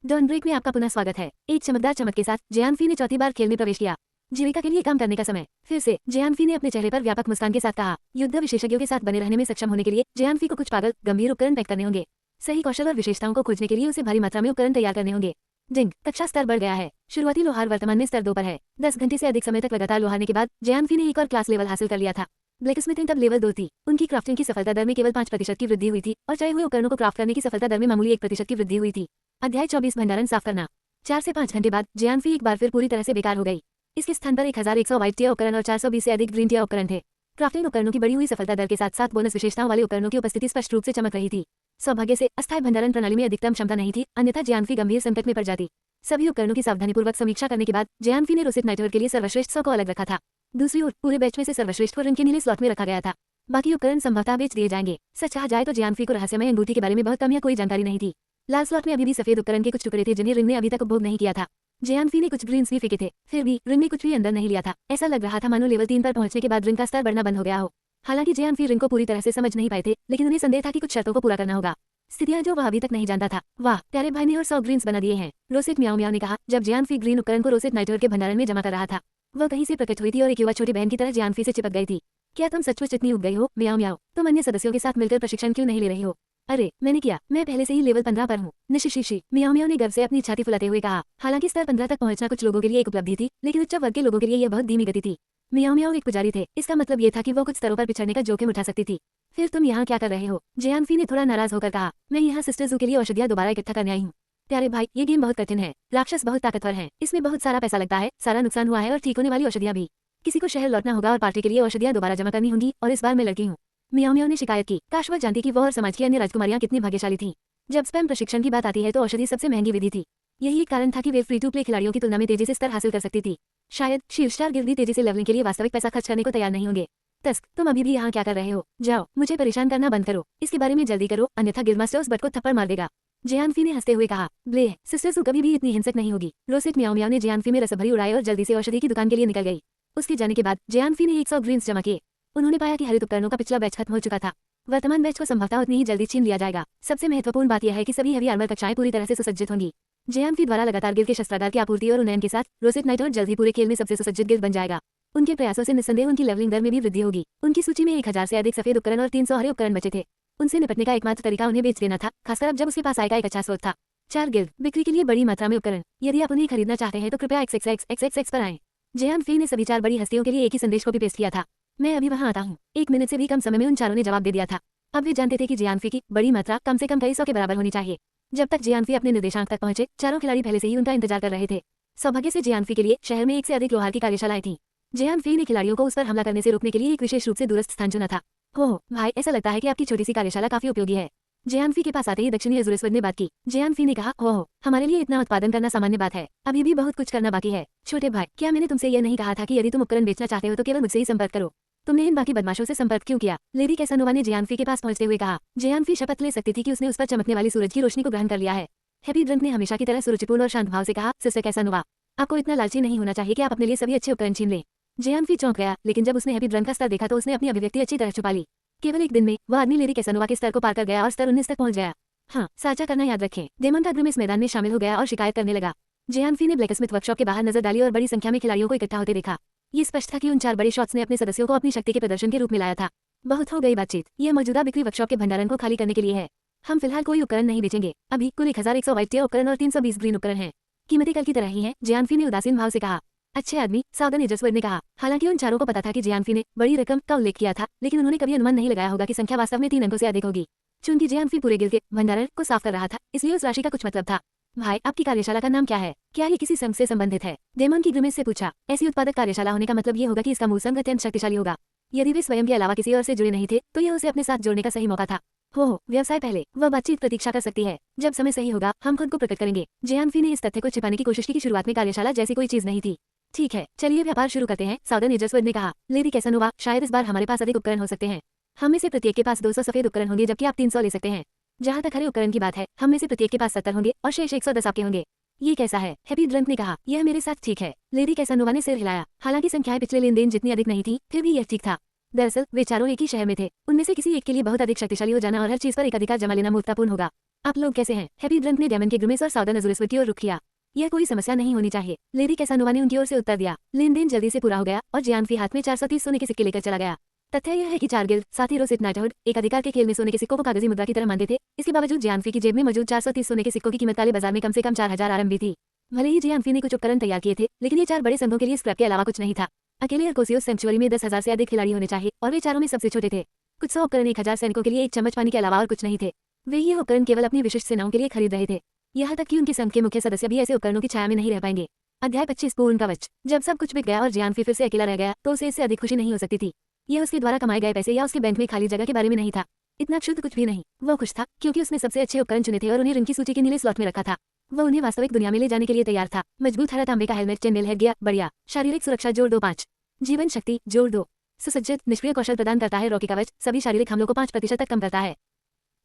डॉन ब्रेक में आपका पुनः स्वागत है। एक चमकदार चमक के साथ जियानफी ने चौथी बार खेल में प्रवेश किया। जीविका के लिए काम करने का समय। फिर से जियानफी ने अपने चेहरे पर व्यापक मुस्कान के साथ कहा, युद्ध विशेषज्ञों के साथ बने रहने में सक्षम होने के लिए जियानफी को कुछ पागल गंभीर उपकरण पैक करने होंगे। सही कौशल और विशेषताओं को खोजने के लिए उसे भारी मात्रा में उपकरण तैयार करने होंगे। जिंग कक्षा स्तर बढ़ गया है। शुरुआती लोहार वर्तमान में स्तर 2 पर है। 10 घंटे से अधिक समय तक लगातार लोहारने के बाद जियानफी ने एक और क्लास लेवल हासिल कर लिया था। ब्लैकस्मिथिंग तब लेवल 2 थी। उनकी क्राफ्टिंग की सफलता दर में केवल 5% की वृद्धि हुई थी और चढ़े हुए उपकरणों को क्राफ्ट करने की सफलता दर में मामूली 1% की वृद्धि हुई थी। अध्याय 24 भंडारण साफ करना। 4 से 5 घंटे बाद जियानफी एक बार फिर पूरी तरह से बेकार हो गई। इसके स्थान पर 1100 व्हाइट टियर उपकरण और 420 से अधिक ग्रीन टियर उपकरण थे। क्राफ्टिंग उपकरणों की बढ़ी हुई सफलता दर के साथ साथ बोनस विशेषताओं वाले उपकरणों की उपस्थिति स्पष्ट रूप से चमक रही थी। सौभाग्य से अस्थायी भंडारण प्रणाली में अधिकतम क्षमता नहीं थी, अन्यथा जियानफी गंभीर संकट में पड़ जाती। सभी उपकरणों की सावधानीपूर्वक समीक्षा करने के बाद जियानफी ने रोसेट नाइटवर के लिए सर्वश्रेष्ठ 100 को अलग रखा था। दूसरी ओर पूरे बैच में से सर्वश्रेष्ठ को रंग के नीले स्लॉट में रखा गया था। बाकी उपकरण संभवतः बेच दिए जाएंगे। सच कहा जाए तो जियानफी को रहस्यमय अंगूठी के बारे में बहुत कम या कोई जानकारी नहीं थी। लाल स्लॉट में अभी भी सफेद उपकरण के कुछ टुकड़े थे जिन्हें रिंग ने अभी तक उपभोग नहीं किया था। जियानफी ने कुछ ग्रीन्स भी फेंके थे, फिर भी रिंग ने कुछ भी अंदर नहीं लिया था। ऐसा लग रहा था मानो लेवल 3 पर पहुंचने के बाद रिंग का स्तर बढ़ना बंद हो गया हो। हालांकि जियानफी रिंग को पूरी तरह से समझ नहीं पाए थे, लेकिन उन्हें संदेह था कि कुछ शर्तों को पूरा करना होगा। स्थितियां जो वह अभी तक नहीं जानता था। वाह, प्यारे भाई ने और 100 ग्रीन्स बना दिए हैं। रोसेट म्याओ म्याओ ने कहा जब जियानफी ग्रीन उपकरण को रोसेट नाइटवर के भंडारण में जमा कर रहा था। वह कहीं से प्रकट हुई थी और एक युवा छोटी बहन की तरह जियानफी से चिपक गई थी। क्या तुम सचमुच इतनी उब गई हो म्याओ म्याओ? तुम अन्य सदस्यों के साथ मिलकर प्रशिक्षण क्यों नहीं ले रही हो? अरे मैंने किया, मैं पहले से ही लेवल 15 पर हूँ। निशिशिशी म्याओ म्याओ ने गर्व से अपनी छाती फुलाते हुए कहा। हालांकि स्तर 15 तक पहुंचना कुछ लोगों के लिए एक उपलब्धि थी, लेकिन उच्च वर्ग के लोगों के लिए यह बहुत धीमी गति थी। म्याओ म्याओ एक पुजारी थे, इसका मतलब ये था कि वो कुछ स्तरों पर पिछड़ने का जोखिम उठा सकती थी। फिर तुम यहाँ क्या कर रहे हो? जियानफी ने थोड़ा नाराज होकर कहा। मैं यहाँ सिस्टर ज़ू के लिए औषधियाँ दोबारा इकट्ठा करने आई हूँ। प्यारे भाई, ये गेम बहुत कठिन है। राक्षस बहुत ताकतवर हैं, इसमें बहुत सारा पैसा लगता है, सारा नुकसान हुआ है और ठीक होने वाली औषधियाँ भी। किसी को शहर लौटना होगा और पार्टी के लिए औषधियाँ दोबारा जमा करनी होंगी और इस बार मैं लड़की हूँ। म्याओ म्याओ ने शिकायत की। काश वह जानती कि वह और समाज की अन्य राजकुमारियां कितनी भाग्यशाली थीं। जब स्पैम प्रशिक्षण की बात आती है तो औषधि सबसे महंगी विधि थी। यही एक कारण था कि वे फ्री टू प्ले खिलाड़ियों की तुलना में तेजी से स्तर हासिल कर सकती थी। शायद शीर्षस्टार गिल्ड भी तेजी से लेवलिंग के लिए वास्तविक पैसा खर्च करने को तैयार नहीं होंगे। तस्क, तुम अभी भी यहाँ क्या कर रहे हो? जाओ, मुझे परेशान करना बंद करो। इसके बारे में जल्दी करो, अन्यथा गिल्डमास्टर उस बट को थप्पड़ मार देगा। जियानफी ने हंसते हुए कहा। ब्ले, सिस्टर सू कभी भी इतनी हिंसक नहीं होगी। रोसेट म्याओ म्याओ ने जियानफी में रसभरी उड़ाई और जल्दी से औषधि की दुकान के लिए निकल गई। उसके जाने के बाद जियानफी ने 100 ग्रीन्स जमा किए। उन्होंने पाया कि हरित उपकरणों का पिछला बैच खत्म हो चुका था। वर्तमान बैच को संभवतः उतनी ही जल्दी छीन लिया जाएगा। सबसे महत्वपूर्ण बात यह है कि सभी हेवी आर्मर कक्षाएं पूरी तरह से सुसज्जित होंगी। जियानफी द्वारा लगातार गिल्ड के शस्त्रागार की आपूर्ति और उन्नयन के साथ रोसेट नाइटवर जल्द ही पूरे खेल में सबसे सुसज्जित गिल्ड बन जाएगा। उनके प्रयासों से निस्संदेह उनकी लेवलिंग दर में भी वृद्धि होगी। उनकी सूची में 1000 से अधिक सफेद उपकरण और 300 हरे उपकरण बचे थे। उनसे निपटने का एकमात्र तरीका उन्हें बेच देना था, खासकर अब जब उसके पास आय का एक अच्छा स्रोत था। 4 गिल्ड, बिक्री के लिए बड़ी मात्रा में उपकरण। यदि आप उन्हें खरीदना चाहते हैं तो कृपया XXX पर आएं। जियानफी ने सभी 4 बड़ी हस्तियों के लिए एक ही संदेश कॉपी पेस्ट किया था। मैं अभी वहां आता हूँ। 1 मिनट से भी कम समय में उन चारों ने जवाब दे दिया था। अब वे जानते थे कि जियानफी की बड़ी मात्रा कम से कम कई 100 के बराबर होनी चाहिए। जब तक जियानफी अपने निर्देशांक तक पहुंचे, चारों खिलाड़ी पहले से ही उनका इंतजार कर रहे थे। सौभाग्य से जियानफी के लिए शहर में 1 से अधिक लोहार की कार्यशालाएं थीं। जियानफी ने खिलाड़ियों को उस पर हमला करने से रोकने के लिए एक विशेष रूप से दूरस्थ स्थान चुना था। हो भाई, ऐसा लगता है कि आपकी छोटी सी कार्यशाला काफी उपयोगी है। जियानफी के पास आते ही दक्षिणी अजुरेश्वर ने बात की। जियानफी ने कहा, हो, हमारे लिए इतना उत्पादन करना सामान्य बात है, अभी भी बहुत कुछ करना बाकी है। छोटे भाई, क्या मैंने तुमसे यह नहीं कहा था कि यदि तुम उपकरण बेचना चाहते हो तो केवल मुझसे ही संपर्क करो? तुमने इन बाकी बदमाशों से संपर्क क्यों किया? लेडी कैसानोवा ने जियानफी के पास पहुंचते हुए कहा। जियानफी शपथ ले सकती थी कि उसने उस पर चमकने वाली सूरज की रोशनी को ग्रहण कर लिया है। हैप्पी ड्रंक ने हमेशा की तरह सुरुचिपूर्ण और शांत भाव से कहा, सिस्टर कैसानोवा, आपको इतना लालची नहीं होना चाहिए कि आप अपने लिए सभी अच्छे उपकरण छीन लें। जियानफी चौंक गया, लेकिन जब उसने हैप्पी ड्रंक का स्तर देखा तो उसने अपनी अभिव्यक्ति अच्छी तरह छुपा ली। केवल एक दिन में वह आदमी लेडी कैसानोवा के स्तर को पार कर गया और स्तर 19 तक पहुंच गया। हाँ, साझा करना याद रखें। डेमन का ग्रुम इस मैदान में शामिल हो गया और शिकायत करने लगा। जियानफी ने ब्लैकस्मिथ वर्कशॉप के बाहर नजर डाली और बड़ी संख्या में खिलाड़ियों को इकट्ठा होते देखा। ये स्पष्ट था कि उन 4 बड़े शॉट्स ने अपने सदस्यों को अपनी शक्ति के प्रदर्शन के रूप में लाया था। बहुत हो गई बातचीत। यह मौजूदा बिक्री वर्कशॉप के भंडारण को खाली करने के लिए है। हम फिलहाल कोई उपकरण नहीं बेचेंगे। अभी कुल 1100 व्हाइट टियर उपकरण और 320 ग्रीन उपकरण हैं। कीमतें कल की तरह ही हैं, जियानफी ने उदासीन भाव से कहा। अच्छे आदमी, साउदर्न एजर्सवर्ड ने कहा। हालांकि उन चारों को पता था कि जियानफी ने बड़ी रकम का उल्लेख किया था, लेकिन उन्होंने कभी अनुमान नहीं लगाया होगा कि संख्या वास्तव में 3 अंकों से अधिक होगी। चूंकि जियानफी पूरे गिल्ड के भंडारण को साफ कर रहा था, इसलिए उस राशि का कुछ मतलब था। भाई, आपकी कार्यशाला का नाम क्या है? क्या ये किसी संघ से संबंधित है? डेमन की ग्रुमिस से पूछा। ऐसी उत्पादक कार्यशाला होने का मतलब ये होगा कि इसका मूल संघ अत्यंत शक्तिशाली होगा। यदि वे स्वयं के अलावा किसी और से जुड़े नहीं थे तो यह उसे अपने साथ जोड़ने का सही मौका था। हो, व्यवसाय पहले, वह बातचीत प्रतीक्षा कर सकती है। जब समय सही होगा हम खुद को प्रकट करेंगे। जियानफी ने इस तथ्य को छिपाने की कोशिश की कि शुरुआत में कार्यशाला जैसी कोई चीज नहीं थी। ठीक है, चलिए व्यापार शुरू करते हैं, साउदर्न एजर्सवर्ड ने कहा। लेडी कैसानोवा, शायद इस बार हमारे पास अधिक उपकरण हो सकते हैं। हम में से प्रत्येक के पास 200 सफेद उपकरण होंगे, जबकि आप 300 ले सकते हैं। जहाँ तक हरे उपकरण की बात है, हम में से प्रत्येक के पास 70 होंगे और शेष 110 आपके होंगे। ये कैसा है? हैप्पी ड्रंक ने कहा। यह मेरे साथ ठीक है। लेडी कैसानोवा ने सिर हिलाया। हालांकि संख्याएं पिछले लेन देन जितनी अधिक नहीं थी, फिर भी यह ठीक था। दरअसल वे चारों एक ही शहर में थे। उनमें से किसी एक के लिए बहुत अधिक शक्तिशाली हो जाना और हर चीज पर एक अधिकार जमा लेना मूर्खतापूर्ण होगा। आप लोग कैसे हैं? हैप्पी ड्रंक ने डेमन के ग्रुमेस और साउदर्न अज़ूरिसवुड की ओर रुख किया। यह कोई समस्या नहीं होनी चाहिए, लेडी कैसानोवा ने उनकी ओर से उत्तर दिया। लेन देन जल्दी से पूरा हो गया और जियानफी हाथ में 430 सोने के सिक्के लेकर चला गया। तथ्य यह है कि 4 गिल्ड साथ ही रोसिट नाइटहुड एक अधिकार के खेल में सोने के सिक्कों को कागजी मुद्रा की तरह मानते थे। इसके बावजूद जियानफी की जेब में मौजूद 430 सोने के सिक्कों की कीमत काले बाजार में कम से कम 4000 आरएमबी थी। भले ही जियानफी ने कुछ उपकरण तैयार किए थे, लेकिन ये 4 बड़े संघों के लिए स्क्रैप के अलावा कुछ नहीं था। अकेले अर्कोसियोस सेंचुरी में 10,000 से अधिक खिलाड़ी होने चाहिए और वे चारों में सबसे छोटे थे। कुछ 100 उपकरण 1000 सैनिकों के लिए एक चम्मच पानी के अलावा और कुछ नहीं थे। वे ये उपकरण केवल अपनी विशिष्ट सेनाओं के लिए खरीद रहे थे। यहाँ तक कि उनके संघ के मुख्य सदस्य भी ऐसे उपकरणों की छाया में नहीं रह पाएंगे। अध्याय 25 पूर्ण कवच। जब सब कुछ बिक गया और जियानफी फिर से अकेला रह गया तो उसे इससे अधिक खुशी नहीं हो सकती थी। यह उसके द्वारा कमाए गए पैसे या उसके बैंक में खाली जगह के बारे में नहीं था। इतना क्षुद्र कुछ भी नहीं। वो खुश था क्योंकि उसने सबसे अच्छे उपकरण चुने थे और उन्हें रिंग की सूची के नीले स्लॉट में रखा था। वो उन्हें वास्तविक दुनिया में ले जाने के लिए तैयार था। मजबूत हरा तांबे का हेलमेट, चेनमेल हेडगियर, बढ़िया शारीरिक सुरक्षा जोड़ 2 5, जीवन शक्ति जोड़ 2, सुसज्जित निष्क्रिय कौशल प्रदान करता है। रॉकी कवच सभी शारीरिक हमलों को 5% तक कम करता है।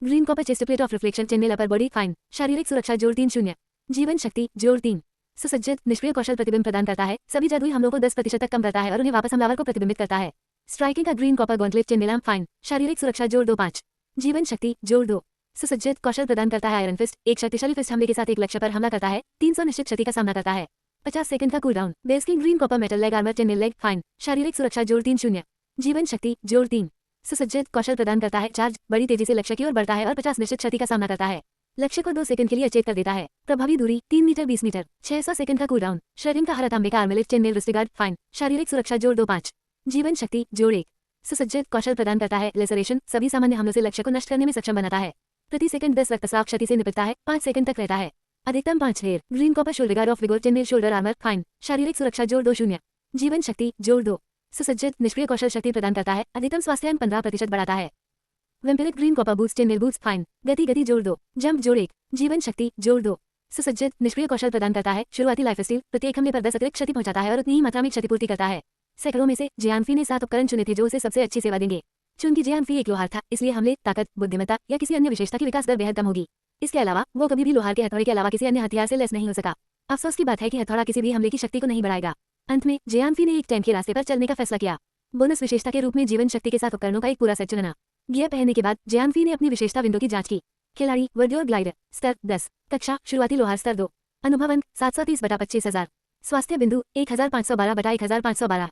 Green copper chest plate of reflection, chainmail upper body fine, शारीरिक सुरक्षा जोड़ 3 0, जीवन शक्ति जोड़ 3, सुसज्जित निष्क्रिय कौशल प्रतिबिंब प्रदान करता है। सभी जादुई हमलों को 10% तक कम करता है और उन्हें वापस हमलावर को प्रतिबिंबित करता है। स्ट्राइकिंग का ग्रीन कॉपर गॉन्टलेट, चेनमेल फाइन, शारीरिक सुरक्षा जोड़ 2 5, जीवन शक्ति जोड़ 2, सुसज्जित कौशल प्रदान करता है। आयरन फिस्ट एक शक्तिशाली फिस्ट हमले के साथ एक लक्ष्य पर हमला करता है। 300 निश्चित क्षति का सामना करता है। 50 सेकंड का cooldown. Base king green copper metal leg armour, chainmail leg fine, शारीरिक सुरक्षा जोड़ 3 0, जीवन शक्ति जोड़ 3, सुसज्जित कौशल प्रदान करता है। चार्ज बड़ी तेजी से लक्ष्य की ओर बढ़ता है और 50 निश्चित क्षति का सामना करता है। लक्ष्य को 2 सेकंड के लिए अचेत कर देता है। प्रभावी दूरी 3 मीटर 20 मीटर। 600 सेकंड का कूलडाउन। श्रेडिंग का हरा तांबे का आर्मलेट, चेनमेल रिस्टगार्ड फाइन, शारीरिक सुरक्षा जोड़ 2 5, जीवन शक्ति जोड़ 1, सुसज्जित कौशल प्रदान करता है। लेसरेशन सभी सामान्य हमलों से लक्ष्य को नष्ट करने में सक्षम बनाता है। प्रति सेकंड 10 रक्तस्राव क्षति से निपटता है। 5 सेकंड तक रहता है। अधिकतम 5 हेयर। Green copper shoulder guard of vigour, chainmail shoulder armour fine, शारीरिक सुरक्षा जोड़ 2 0, जीवन शक्ति जोड़ 2, सुसज्जित निष्क्रिय कौशल शक्ति प्रदान करता है। अधिकतम स्वास्थ्य 15% बढ़ाता है। Vampiric green copper boots, chainmail boots fine, गति जोड़ 2, जंप जोड़ 1, जीवन शक्ति जोड़ 2, सुसज्जित निष्क्रिय कौशल प्रदान करता है। शुरुआती लाइफ स्टील प्रत्येक हमले पर 10 अतिरिक्त क्षति पहुंचाता है और उतनी ही मात्रा में क्षतिपूर्ति करता है। सैकड़ों में से जियानफी ने 7 उपकरण चुने थे जो उसे सबसे अच्छी सेवा देंगे। चूंकि जियानफी एक लोहार था, इसलिए हमले, ताकत, बुद्धिमत्ता या किसी अन्य विशेषता की विकास दर बेहद कम होगी। इसके अलावा वो कभी भी लोहार के हथौड़े के अलावा किसी अन्य हथियार से लैस नहीं हो सका। अफसोस की बात है कि हथौड़ा किसी भी हमले की शक्ति को नहीं बढ़ाएगा। अंत में जियानफी ने एक टैंक के रास्ते पर चलने का फैसला किया। बोनस विशेषता के रूप में जीवन शक्ति के साथ उपकरणों का एक पूरा सेट चुना। गियर पहनने के बाद जियानफी ने अपनी विशेषता विंडो की जांच की। खिलाड़ी वर्ड्योर ग्लाइडर स्तर 10, कक्षा शुरुआती लोहार स्तर 2, अनुभव अंक 730/25,000, स्वास्थ्य बिंदु 1512/1512,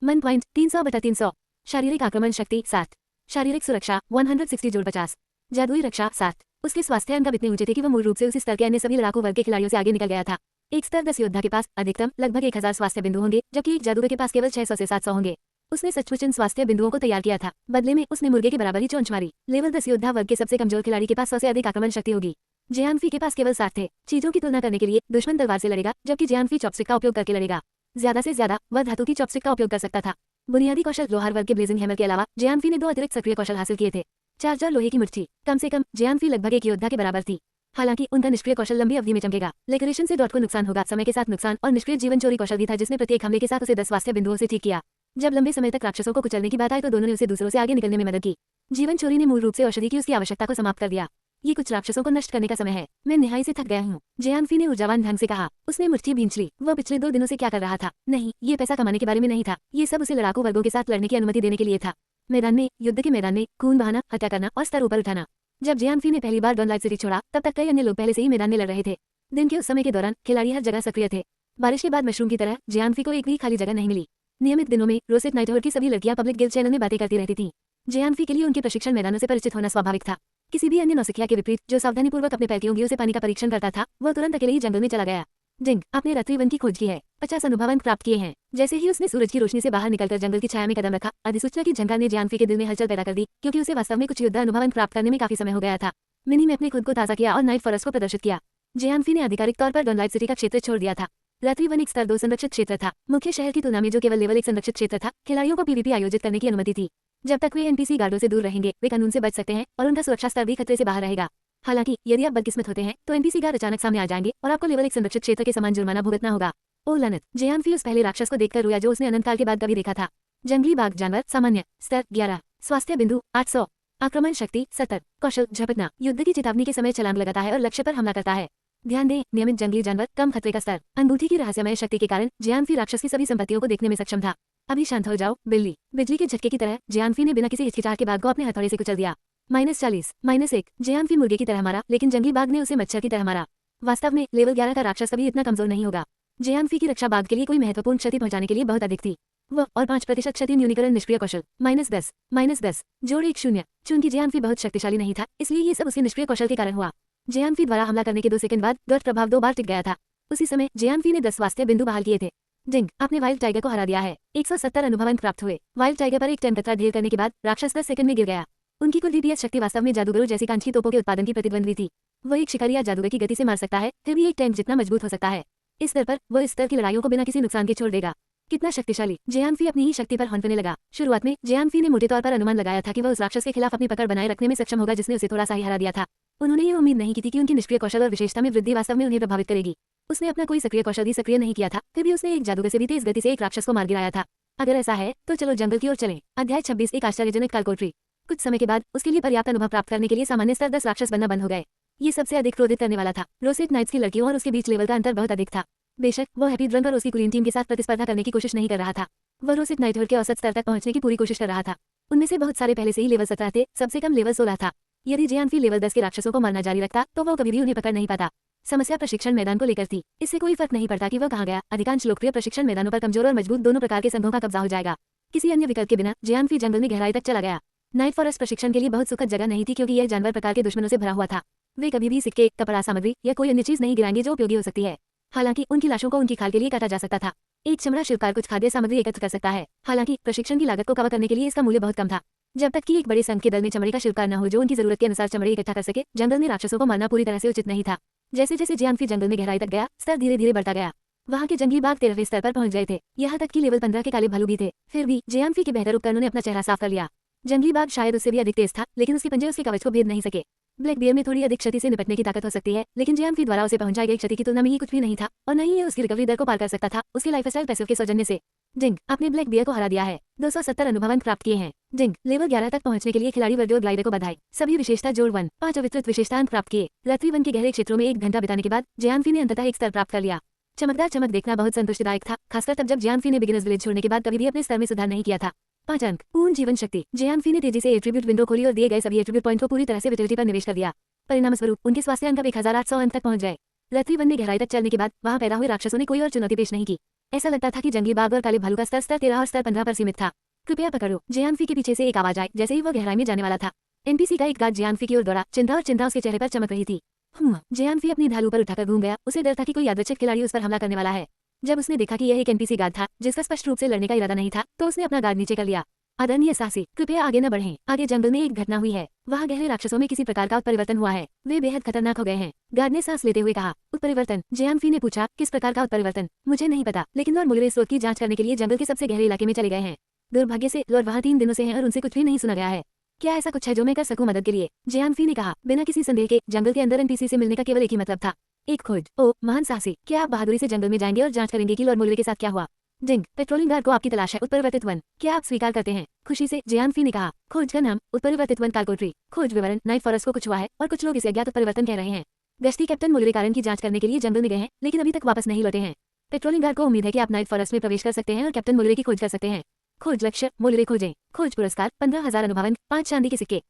मन पॉइंट 300/300, शारीरिक आक्रमण शक्ति 7, शारीरिक सुरक्षा 160 जोड़ 50, जादुई रक्षा 7। उसके स्वास्थ्य अंक इतने ऊंचे थे कि वह मूल रूप से उसी स्तर के अन्य सभी लड़ाकू वर्ग के खिलाड़ियों से आगे निकल गया था। एक स्तर 10 योद्धा के पास अधिकतम लगभग 1000 स्वास्थ्य बिंदु होंगे, जबकि एक जादूगर के पास केवल 600 से 700 होंगे। उसने सचमुच इन स्वास्थ्य बिंदुओं को तैयार किया था। बदले में उसने मुर्गे के बराबर ही चोंच मारी। लेवल 10 योद्धा वर्ग के सबसे कमजोर खिलाड़ी के पास 100 से अधिक आक्रमण शक्ति होगी। जियानफी के पास केवल 60 थे। चीजों की तुलना करने के लिए दुश्मन तलवार से लड़ेगा, जबकि जियानफी चॉपस्टिक का उपयोग करके लड़ेगा। ज्यादा से ज्यादा वह धातु की चॉपस्टिक का उपयोग कर सकता था। बुनियादी कौशल लोहार वर्ग के ब्लेजिंग हैमर के अलावा जियानफी ने 2 अतिरिक्त सक्रिय कौशल हासिल किए थे। चार्जर लोहे की मुट्ठी। कम से कम जियानफी लगभग एक योद्धा के बराबर थी। हालांकि उनका निष्क्रिय कौशल लंबी अवधि में चमकेगा। लेकरेशन से डॉट को नुकसान होगा, समय के साथ नुकसान, और निष्क्रिय जीवन चोरी कौशल भी था जिसने प्रत्येक हमले के साथ उसे 10 स्वास्थ्य बिंदुओं से ठीक किया। जब लंबे समय तक राक्षसों को कुचलने की बात आई तो दोनों ने उसे दूसरों से आगे निकलने में मदद की। जीवन चोरी ने मूल रूप से औषधि की उसकी आवश्यकता को समाप्त कर दिया। ये कुछ राक्षसों को नष्ट करने का समय है। मैं निहाई से थक गया हूँ, जियानफी ने ऊर्जावान ढंग से कहा। उसने मुट्ठी भींच ली। वह पिछले 2 दिनों से क्या कर रहा था? नहीं, ये पैसा कमाने के बारे में नहीं था। ये सब उसे लड़ाकू वर्गों के साथ लड़ने की अनुमति देने के लिए था। मैदान में, युद्ध के मैदान में खून बहाना, हत्या करना और स्तर ऊपर उठाना। जब जियानफी ने पहली बार डॉनलाइट सिटी छोड़ा, तब तक कई अन्य लोग पहले से ही मैदान में लड़ रहे थे। दिन के उस समय के दौरान खिलाड़ी हर जगह सक्रिय थे। बारिश के बाद मशरूम की तरह जियानफी को एक भी खाली जगह नहीं मिली। नियमित दिनों में रोसिट नाइटहुड की सभी लड़कियां पब्लिक गिल्ड चैनल में बातें करती रहती थीं। जियानफी के लिए उनके प्रशिक्षण मैदानों से परिचित होना स्वाभाविक था। किसी भी अन्य नौसिखिया के विपरीत जो सावधानीपूर्वक अपने पैर से पानी का परीक्षण करता था, वह तुरंत अकेले ही जंगल में चला गया। जिंग, आपने रात्रि वन की खोज की है। 50 अनुभव अंक प्राप्त किए हैं। जैसे ही उसने सूरज की रोशनी से बाहर निकलकर जंगल की छाया में कदम रखा, अधिसूचना की झंकार ने जियानफी के दिल में हलचल पैदा कर दी, क्योंकि उसे वास्तव में कुछ युद्ध अनुभव अंक प्राप्त करने में काफी समय हो गया था। मिनी में अपने खुद को ताज़ा किया और नाइट फॉरेस्ट को प्रदर्शित किया। जियानफी ने आधिकारिक तौर पर डॉनलाइट सिटी का क्षेत्र छोड़ दिया था। रात्रि वन एक स्तर 2 संरक्षित क्षेत्र था। मुख्य शहर की तुलना में जो केवल लेवल 1 संरक्षित क्षेत्र था, खिलाड़ियों को पीवीपी आयोजित करने की अनुमति थी। जब तक वे एनपीसी गार्डों से दूर रहेंगे, वे कानून से बच सकते हैं और उनका सुरक्षा स्तर भी खतरे से बाहर रहेगा। हालांकि यदि आप बदकिस्मत होते हैं तो एनपीसी गार्ड अचानक सामने आ जाएंगे और आपको लेवल 1 संरक्षित क्षेत्र के समान जुर्माना भुगतना होगा। ओ लनत! जियानफी उस पहले राक्षस को देखकर रोया जो उसने अनंतकाल के बाद कभी देखा था। जंगली बाघ जानवर सामान्य स्तर 11, स्वास्थ्य बिंदु 800, आक्रमण शक्ति 70, कौशल झपटना, युद्ध की चेतावनी के समय छलांग लगाता है और लक्ष्य पर हमला करता है। ध्यान दें, नियमित जंगली जानवर, कम खतरे का स्तर। अंगूठी की रहस्यमय शक्ति के कारण जियानफी राक्षस की सभी संपत्तियों को देखने में सक्षम था। अभी शांत हो जाओ, बिल्ली। बिजली के झटके की तरह जियानफी ने बिना किसी हिचकिचाहट के बाघ को अपने हथौड़े से कुचल दिया। -40, -1 जियांफी मुर्गे की तरह मारा, लेकिन जंगली बाघ ने उसे मच्छर की तरह मारा। वास्तव में लेवल 11 का राक्षस कभी इतना कमजोर नहीं होगा। जियांफी की रक्षा बाघ के लिए कोई महत्वपूर्ण क्षति पहुंचाने के लिए बहुत अधिक थी। वह और 5% क्षति न्यूनीकरण निष्क्रिय कौशल -10, -10 जोड़ 1 0। चूंकि जियांफी बहुत शक्तिशाली नहीं था, इसलिए ये सब उसके निष्क्रिय कौशल के कारण हुआ। जियांफी द्वारा हमला करने के 2 सेकंड बाद गढ़ प्रभाव 2 बार टिक गया था। उसी समय जियांफी ने 10 स्वास्थ्य बिंदु बहाल किए थे। जिंग, आपने वाइल्ड टाइगर को हरा दिया है। 170 अनुभव अंक प्राप्त हुए। वाइल्ड टाइगर पर एक टन कतरा ढेर करने के बाद राक्षस 10 सेकंड में गिर गया। उनकी कुल डीपीएस शक्ति वास्तव में जादूगरों जैसी कांची तोपों के उत्पादन की प्रतिद्वंद्वी थी। वह एक शिकारी या जादूगर की गति से मार सकता है, फिर भी एक टैंक जितना मजबूत हो सकता है। इस स्तर पर वह इस स्तर की लड़ाइयों को बिना किसी नुकसान के छोड़ देगा। कितना शक्तिशाली! जियांफी अपनी ही शक्ति पर हौंकने लगा। शुरुआत में जियांफी ने मोटे तौर पर अनुमान लगाया था कि वह उस राक्षस के खिलाफ अपनी पकड़ बनाए रखने में सक्षम होगा जिसने उसे थोड़ा सा ही हरा दिया था। उन्होंने ये उम्मीद नहीं की थी कि उनकी निष्क्रिय कौशल और विशेषता में वृद्धि वास्तव में उन्हें प्रभावित करेगी। उसने अपना कोई सक्रिय कौशल भी सक्रिय नहीं किया था, फिर भी उसने एक जादूगर से भी तेज गति से एक राक्षस को मार गिराया था। अगर ऐसा है तो चलो जंगल की ओर चलें। अध्याय 26 एक आश्चर्यजनक कालकोटरी। कुछ समय के बाद उसके लिए पर्याप्त अनुभव प्राप्त करने के लिए सामान्य स्तर 10 राक्षस बनना बंद हो गए। ये सबसे अधिक क्रोधित करने वाला था। रोसेट नाइट्स की लड़कियों और उसके बीच लेवल का अंतर बहुत अधिक था। बेशक वह हैप्पी ड्रंक और उसकी कुलीन टीम के साथ प्रतिस्पर्धा करने की कोशिश नहीं कर रहा था। वह रोसेट नाइटहुड के औसत स्तर तक पहुंचने की पूरी कोशिश कर रहा था। उनमें से बहुत सारे पहले से ही लेवल 17 थे, सबसे कम लेवल 16 था। यदि जियांफी लेवल 10 के राक्षसों को मारना जारी रखता तो वह कभी भी उन्हें पकड़ नहीं पाता। समस्या प्रशिक्षण मैदान को लेकर थी। इससे कोई फर्क नहीं पड़ता कि वह कहाँ गया, अधिकांश लोकप्रिय प्रशिक्षण मैदानों पर कमजोर और मजबूत दोनों प्रकार के संघों का कब्जा हो जाएगा। किसी अन्य विकल्प के बिना जियांफी जंगल में गहराई तक चला गया। नाइट फॉरेस्ट प्रशिक्षण के लिए बहुत सुखद जगह नहीं थी क्योंकि यह जानवर प्रकार के दुश्मनों से भरा हुआ था। वे कभी भी सिक्के, कपड़ा सामग्री या कोई अन्य चीज नहीं गिराएंगे जो उपयोगी हो सकती है। हालांकि उनकी लाशों को उनकी खाल के लिए काटा जा सकता था। एक चमड़ा शिल्पकार कुछ खाद्य सामग्री एकत्र कर सकता है। हालांकि प्रशिक्षण की लागत को कवर करने के लिए इसका मूल्य बहुत कम था। जब तक कि एक बड़े संघ के दल में चमड़े का शिल्पकार न हो जो उनकी जरूरत के अनुसार चमड़े इकट्ठा कर सके, जंगल में राक्षसों को मारना पूरी तरह से उचित नहीं था। जैसे जैसे जियांफी जंगल में गहराई तक गया, स्तर धीरे धीरे बढ़ता गया। वहाँ के जंगली बाघ 13वें स्तर पर पहुंच गए थे। यहाँ तक कि लेवल 15 के काले भालू भी थे। फिर भी जियांफी के बेहतर उपकरणों ने अपना चेहरा साफ कर लिया। जंगली बाघ शायद उससे भी अधिक तेज था, लेकिन उसके पंजे उसके कवच को भेद नहीं सके। ब्लैक बियर में थोड़ी अधिक क्षति से निपटने की ताकत हो सकती है, लेकिन जियांफी द्वारा उसे पहुंचाई गई क्षति की तुलना में ये कुछ भी नहीं था, और न ही ये उसकी रिकवरी दर को पार कर सकता था उसके लाइफस्टाइल पैसिव के सौजन्य से। जिंग, आपने ब्लैक बियर को हरा दिया है। 270 अनुभव अंक प्राप्त किए हैं। जिंग, लेवल 11 तक पहुंचने के लिए खिलाड़ी वर्डियो ग्लाइडर को बधाई। सभी विशेषता जोड़ 1, 5 अविकृत विशेषता अंक प्राप्त किए। रात्रि वन के गहरे क्षेत्रों में 1 घंटा बिताने के बाद जियांफी ने अंततः एक स्तर प्राप्त कर लिया। चमकदार चमक देखना बहुत संतुष्टिदायक था, खासकर तब जब जियांफी ने बिगिनर्स विलेज छोड़ने के बाद कभी भी अपने स्तर में सुधार नहीं किया था। 5 अंक, पूर्ण जीवन शक्ति। जियांफी ने तेजी से एट्रीब्यूट विंडो खोली और दिए गए सभी एट्रीब्यूट पॉइंट को पूरी तरह से विटिलिटी पर निवेश कर दिया। परिणाम स्वरूप उनके स्वास्थ्य अंक 1800 अंक तक पहुंच गए। रात्रि वन में गहराई तक चलने के बाद वहां पैदा हुए राक्षसों ने कोई और चुनौती पेश नहीं की। ऐसा लगता था कि जंगली बाघ और काले भालू का स्तर 13 और स्तर 15 पर सीमित था। कृपया पकड़ो। जियांफी के पीछे से एक आवाज आई जैसे ही वह गहराई में जाने वाला था। एनपीसी का एक गार्ड जियांफी की ओर दौड़ा, चिंता और चिंता उसके चेहरे पर चमक रही थी। जियांफी अपनी ढाल ऊपर उठाकर घूम गया। उसे डर था कि कोई यादृच्छिक खिलाड़ी उस पर हमला करने वाला है। जब उसने देखा कि यह एक एनपीसी गार्ड था जिसका स्पष्ट रूप से लड़ने का इरादा नहीं था, तो उसने अपना गार्ड नीचे कर लिया। आदरणीय साहसी, कृपया आगे न बढ़ें। आगे जंगल में एक घटना हुई है। वहाँ गहरे राक्षसों में किसी प्रकार का उत्परिवर्तन हुआ है। वे बेहद खतरनाक हो गए हैं। गार्ड ने सांस लेते हुए कहा। उत्परिवर्तन? जियांफी ने पूछा, किस प्रकार का उत्परिवर्तन? मुझे नहीं पता, लेकिन लॉर्ड मुलरे स्रोत की जांच करने के लिए जंगल के सबसे गहरे इलाके में चले गए हैं। दुर्भाग्य से लॉर्ड वहाँ 3 दिनों से हैं और उनसे कुछ भी नहीं सुना गया है। क्या ऐसा कुछ है जो मैं कर सकूं मदद के लिए? जियांफी ने कहा। बिना किसी संदेह के जंगल के अंदर एनपीसी से मिलने का केवल एक ही मतलब था, एक खोज। ओ महान साहसी, क्या आप बहादुरी से जंगल में जाएंगे और जांच करेंगे कि लॉर्ड मुलरे के साथ क्या हुआ? जिंग, पेट्रोलिंग गार्ड को आपकी तलाश है। उत्परिवर्तित वन, क्या आप स्वीकार करते हैं? खुशी से जियांफी ने कहा। खोज का नाम उत्परिवर्तित वन कालकोटरी। खोज विवरण, नाइट फॉरेस्ट को कुछ हुआ है और कुछ लोग इसे अज्ञात उत्परिवर्तन कह रहे हैं। गश्ती कैप्टन मुलरे कारण की जांच करने के लिए जंगल में गए हैं, लेकिन अभी तक वापस नहीं लौटे हैं। पेट्रोलिंग गार्ड को उम्मीद है कि आप नाइट फॉरेस्ट में प्रवेश कर सकते हैं और कैप्टन मुलरे की खोज कर सकते हैं। खोज लक्ष्य, मुलरे खोजें। खोज पुरस्कार 15,000 अनुभव अंक, 5 चांदी के सिक्के।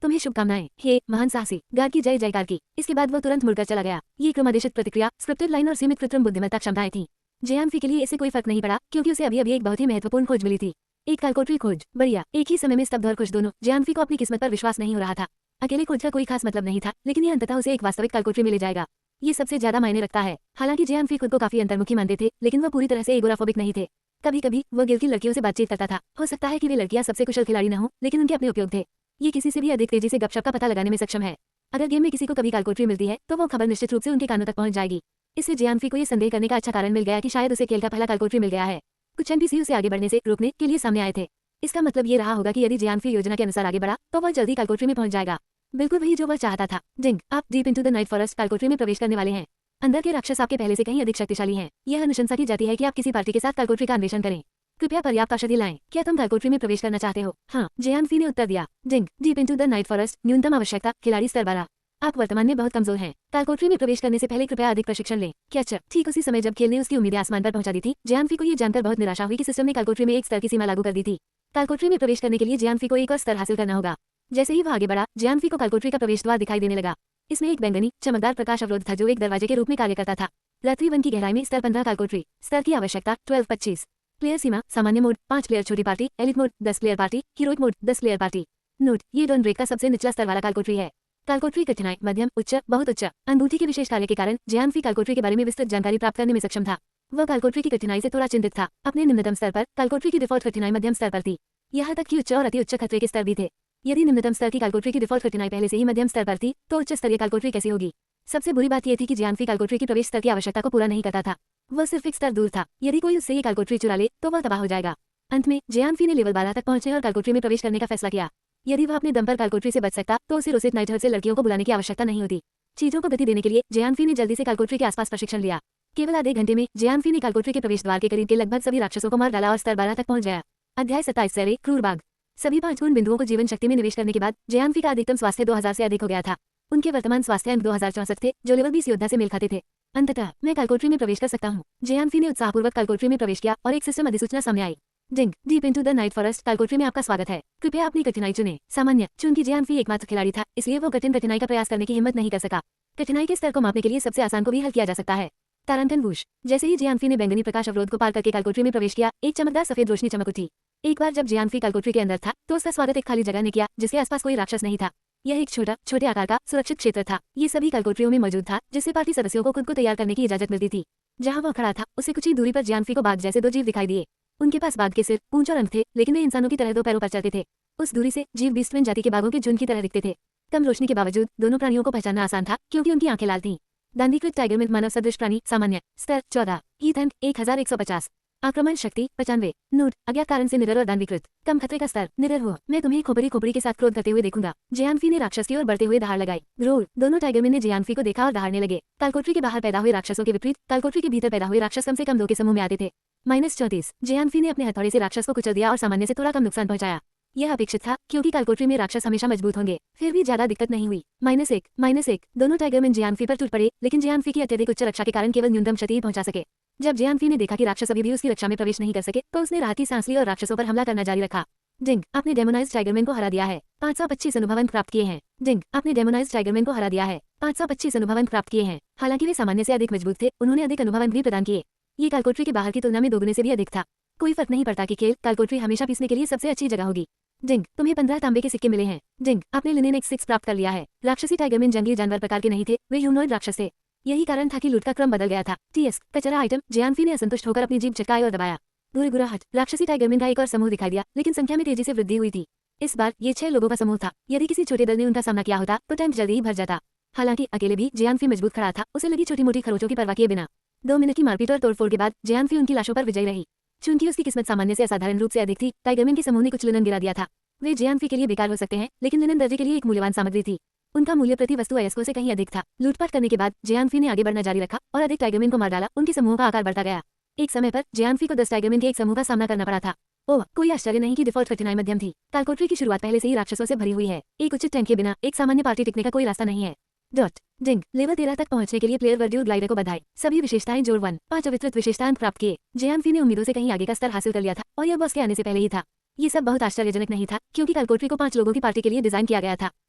तुम्हें शुभकामनाएं, हे महान साहसी। गार्ड की जय जयकार की। इसके बाद वह तुरंत मुड़कर चला गया। ये क्रमादेशित प्रतिक्रिया, स्क्रिप्टेड लाइन और सीमित कृत्रिम बुद्धिमत्ता क्षमताएं थी। जियांफी के लिए इससे कोई फर्क नहीं पड़ा क्योंकि उसे अभी अभी एक बहुत ही महत्वपूर्ण खोज मिली थी। एक कालकोटरी खोज। बढ़िया। एक ही समय में स्तब्ध और खुश दोनों। जियांफी को अपनी किस्मत पर विश्वास नहीं हो रहा था। अकेले खोज का कोई खास मतलब नहीं था, लेकिन यह अंततः उसे एक वास्तविक कालकोटरी में ले जाएगा। ये सबसे ज्यादा मायने रखता है। हालांकि जियांफी खुद को काफी अंतर्मुखी मानते थे, लेकिन वह पूरी तरह से एगोराफोबिक नहीं थे। कभी कभी वह गिल्ड की लड़कियों से बातचीत करता था। हो सकता है कि वे लड़कियां सबसे कुशल खिलाड़ी न हो, लेकिन उनके अपने उपयोग थे। ये किसी से भी अधिक तेजी से गपशप का पता लगाने में सक्षम है। अगर गेम में किसी को कभी कालकोटरी मिलती है तो वो खबर निश्चित रूप से उनके कानों तक पहुंच जाएगी। इससे जियांफी को ये संदेह करने का अच्छा कारण मिल गया कि शायद उसे खेल का पहला कालकोटरी मिल गया है। कुछ एनपीसी उसे आगे बढ़ने से रोकने के लिए सामने आए थे। इसका मतलब ये रहा होगा कि यदि जियांफी योजना के अनुसार आगे बढ़ा तो वह जल्दी कालकोटरी में पहुंच जाएगा। बिल्कुल वही जो वह चाहता था। जिंग, आप deep into the night forest कालकोटरी में प्रवेश करने वाले हैं। अंदर के राक्षस आपके पहले से कहीं अधिक शक्तिशाली हैं। यह अनुशंसा की जाती है कि आप किसी पार्टी के साथ कालकोटरी का अन्वेषण करें। कृपया पर्याप्त औषधि लाएं। क्या तुम कालकोटरी में प्रवेश करना चाहते हो? हाँ, जियांफी ने उत्तर दिया। Ding, deep into the night forest, न्यूनतम आवश्यकता, खिलाड़ी स्तर 12। आप वर्तमान में बहुत कमजोर हैं। कालकोटरी में प्रवेश करने से पहले कृपया अधिक प्रशिक्षण लें। क्या अच्छा? ठीक उसी समय जब खेल ने उसकी उम्मीदें आसमान पर पहुंचा दी थी, जियांफी को ये जानकर बहुत निराशा हुई कि सिस्टम ने कालकोटरी में एक स्तर की सीमा लागू कर दी थी। कालकोटरी में प्रवेश करने के लिए जियांफी को एक और स्तर हासिल करना होगा। जैसे ही वह आगे बढ़ा, जियानफी को कालकोठरी का प्रवेश द्वार दिखाई देने लगा। इसमें एक बैंगनी चमकदार प्रकाश अवरोध था जो एक दरवाजे के रूप में कार्य करता था। पृथ्वी 1 की गहराई में स्तर 15 कालकोठरी। स्तर की आवश्यकता 12-25। प्लेयर सीमा सामान्य मोड 5 प्लेयर छोटी party, elite mode 10 player party, heroic mode 10 player party. Note, ये डॉन ब्रेक का सबसे निचला स्तर वाला कालकोठरी है। कालकोठरी कठिनाई मध्यम, उच्च, बहुत उच्च। अनुभूति के विशेष कार्य के कारण जियानफी कालकोठरी के बारे में विस्तृत जानकारी प्राप्त करने में सक्षम था। वह कालकोठरी की कठिनाई से थोड़ा चिंतित था। अपने निम्नतम स्तर पर कालकोठरी की डिफॉल्ट कठिनाई मध्यम स्तर पर थी। यहाँ तक कि उच्च और अति उच्च खतरे के स्तर भी थे। यदि निम्नतम स्तर की कालकोठरी की डिफॉल्ट कठिनाई पहले से ही मध्यम स्तर पर थी, तो उच्च स्तरीय कालकोठरी कैसी होगी। सबसे बुरी बात यह थी कि जियानफी कालकोठरी की प्रवेश स्तर की आवश्यकता को पूरा नहीं करता था। वह सिर्फ एक स्तर दूर था। यदि कोई उससे ये कालकोठरी चुरा ले तो वह तबाह हो जाएगा। अंत में जियानफी ने लेवल 12 तक पहुंचने और कालकोठरी में प्रवेश करने का फैसला किया। यदि वह अपने दम पर कालकोठरी से बच सकता तो उसे रोसेट नाइटहर्ट से लड़कियों को बुलाने की आवश्यकता नहीं होती। चीजों को गति देने के लिए जियानफी ने जल्दी से कालकोठरी के आसपास प्रशिक्षण लिया। केवल आधे घंटे में जियानफी ने कालकोठरी के प्रवेश द्वार के करीब के लगभग सभी राक्षसों को मार डाला और स्तर 12 तक पहुंच गया। अध्याय 27 सेरे क्रूर बाघ। सभी 5 गुण बिंदुओं को जीवन शक्ति में निवेश करने के बाद जियानफी का अधिकतम स्वास्थ्य 2000 से अधिक हो गया था। उनके वर्तमान स्वास्थ्य अंक 2064 थे, जो लेवल 20 योद्धा से मेल खाते थे। अंततः मैं कालकोठरी में प्रवेश कर सकता हूँ। जियानफी ने उत्साहपूर्वक कालकोठरी में प्रवेश किया और एक सिस्टम अधिसूचना सामने आई। Ding, deep into the night forest कालकोठरी में आपका स्वागत है। कृपया अपनी कठिनाई चुनें। सामान्य, चूंकि जियानफी एकमात्र खिलाड़ी था, इसलिए वो कठिन कठिनाई का प्रयास करने की हिम्मत नहीं कर सका। कठिनाई के स्तर को मापने के लिए सबसे आसान को भी हल किया जा सकता है। तारंटन वूश। जैसे ही जियानफी ने बैंगनी प्रकाश अवरोध को पार करके कालकोठरी में प्रवेश किया, एक चमकदार सफेद रोशनी चमक उठी। एक बार जब जियानफी कालकोठरी के अंदर था, तो उसका स्वागत एक खाली जगह ने किया जिसके आसपास कोई राक्षस नहीं था। यह एक छोटे आकार का सुरक्षित क्षेत्र था। ये सभी कालकोठरियों में मौजूद था, जिससे पार्टी सदस्यों को खुद को तैयार करने की इजाजत मिलती थी। जहां वह खड़ा था, उससे कुछ ही दूरी पर जियानफी को बाघ जैसे 2 जीव दिखाई दिए। उनके पास बाघ के सिर, पूंछ और अंक थे, लेकिन वे इंसानों की तरह 2 पैरों पर चलते थे। उस दूरी से जीव बीस्टमैन जाति के बाघों के झुंड की तरह दिखते थे। कम रोशनी के बावजूद दोनों प्राणियों को पहचानना आसान था, क्योंकि उनकी आंखें लाल थीं। दांडीकृत टाइगर मिल्क मानव सदृश प्राणी सामान्य। स्तर 14। हीथ अंक 1150। आक्रमण शक्ति 95। नोट, अज्ञात कारण से निडर और दानवीकृत। कम खतरे का स्तर निडर हो। मैं तुम्हें खोपड़ी के साथ क्रोध करते हुए देखूंगा। जियानफी ने राक्षस की ओर बढ़ते हुए दहाड़ लगाई। रोर। दोनों टाइगरमैन ने जियानफी को देखा और दहाड़ने लगे। कालकोठरी के बाहर पैदा हुए राक्षसों के विपरीत कालकोठरी के भीतर पैदा हुए राक्षस कम से कम 2 के समूह में आते थे। -34। जियानफी ने अपने हथौड़े से राक्षस को कुचल दिया और सामान्य से थोड़ा कम नुकसान पहुंचाया। यह अपेक्षित था, क्योंकि कालकोठरी में राक्षस हमेशा मजबूत होंगे। फिर भी ज्यादा दिक्कत नहीं हुई। -1। दोनों टाइगरमैन जियानफी पर टूट पड़े, लेकिन जियानफी की अत्यधिक उच्च रक्षा के कारण केवल न्यूनतम क्षति ही पहुंचा सके। जब जियानफी ने देखा कि राक्षस अभी भी उसकी रक्षा में प्रवेश नहीं कर सके, तो उसने राहत की सांस ली और राक्षसों पर हमला करना जारी रखा। डिंग, अपने डेमोनाइज्ड टाइगरमैन को हरा दिया है। 525 अनुभव अंक प्राप्त किए हैं। डिंग, अपने डेमोनाइज्ड टाइगरमैन को हरा दिया है। 525 अनुभव अंक प्राप्त किए हैं। हालांकि वे सामान्य से अधिक मजबूत थे, उन्होंने अधिक अनुभव अंक भी प्रदान किए। ये कालकोठरी के बाहर की तुलना में 2 गुने से भी अधिक था। कोई फर्क नहीं पड़ता कि खेल कालकोठरी हमेशा पीसने के लिए सबसे अच्छी जगह होगी। डिंग, तुम्हें 15 तांबे के सिक्के मिले हैं। डिंग, आपने लिनेन X6 प्राप्त कर लिया है। राक्षसी टाइगरमैन जंगली जानवर प्रकार के नहीं थे, वे ह्यूमनॉइड राक्षस थे। यही कारण था कि लूट का क्रम बदल गया था। टीएस कचरा आइटम। जियानफी ने असंतुष्ट होकर अपनी जीभ चटकाई और दबाया। गुरगुराहट। राक्षसी टाइगरमैन का एक और समूह दिखाई दिया, लेकिन संख्या में तेजी से वृद्धि हुई थी। इस बार ये 6 लोगों का समूह था। यदि किसी छोटे दल ने उनका सामना किया होता तो टैंक जल्दी ही भर जाता। हालांकि अकेले भी जियानफी मजबूत खड़ा था, उसे लगी छोटी मोटी खरोचों की परवाह किए बिना। 2 मिनट की मारपीट और तोड़फोड़ के बाद जियानफी उनकी लाशों पर विजयी रही। चूंकि उसकी किस्मत सामान्य से असाधारण रूप से अधिक थी, टाइगरमैन के समूह ने कुछ लिनन गिरा दिया था। वे जियानफी के लिए बेकार हो सकते हैं, लेकिन लिनन दर्जे के लिए एक मूल्यवान सामग्री थी। उनका मूल्य प्रति वस्तु अयस्कों से कहीं अधिक था। लूटपाट करने के बाद जियानफी ने आगे बढ़ना जारी रखा और अधिक टाइगरमैन को मार डाला। उनके समूह का आकार बढ़ता गया। एक समय पर जियानफी को 10 टाइगरमैन के एक समूह का सामना करना पड़ा था। ओह, कोई आश्चर्य नहीं कि डिफॉल्ट कठिनाई मध्यम थी। कालकोठरी की शुरुआत पहले से ही राक्षसों से भरी हुई है। एक उचित टैंक के बिना एक सामान्य पार्टी टिकने का कोई रास्ता नहीं है। डॉट डिंग, लेवल 13 तक पहुंचने के लिए प्लेयर वर्ड्यूर ग्लाइडर को बधाई। सभी विशेषताएं जोड़ 1। 5 अविकृत विशेषताएं प्राप्त किए। जियानफी ने उम्मीदों से कहीं आगे का स्तर हासिल कर लिया था, और यह बॉस के आने से पहले ही था। ये सब बहुत आश्चर्यजनक नहीं था, क्योंकि कालकोठरी को 5 लोगों की पार्टी के लिए डिजाइन किया गया था।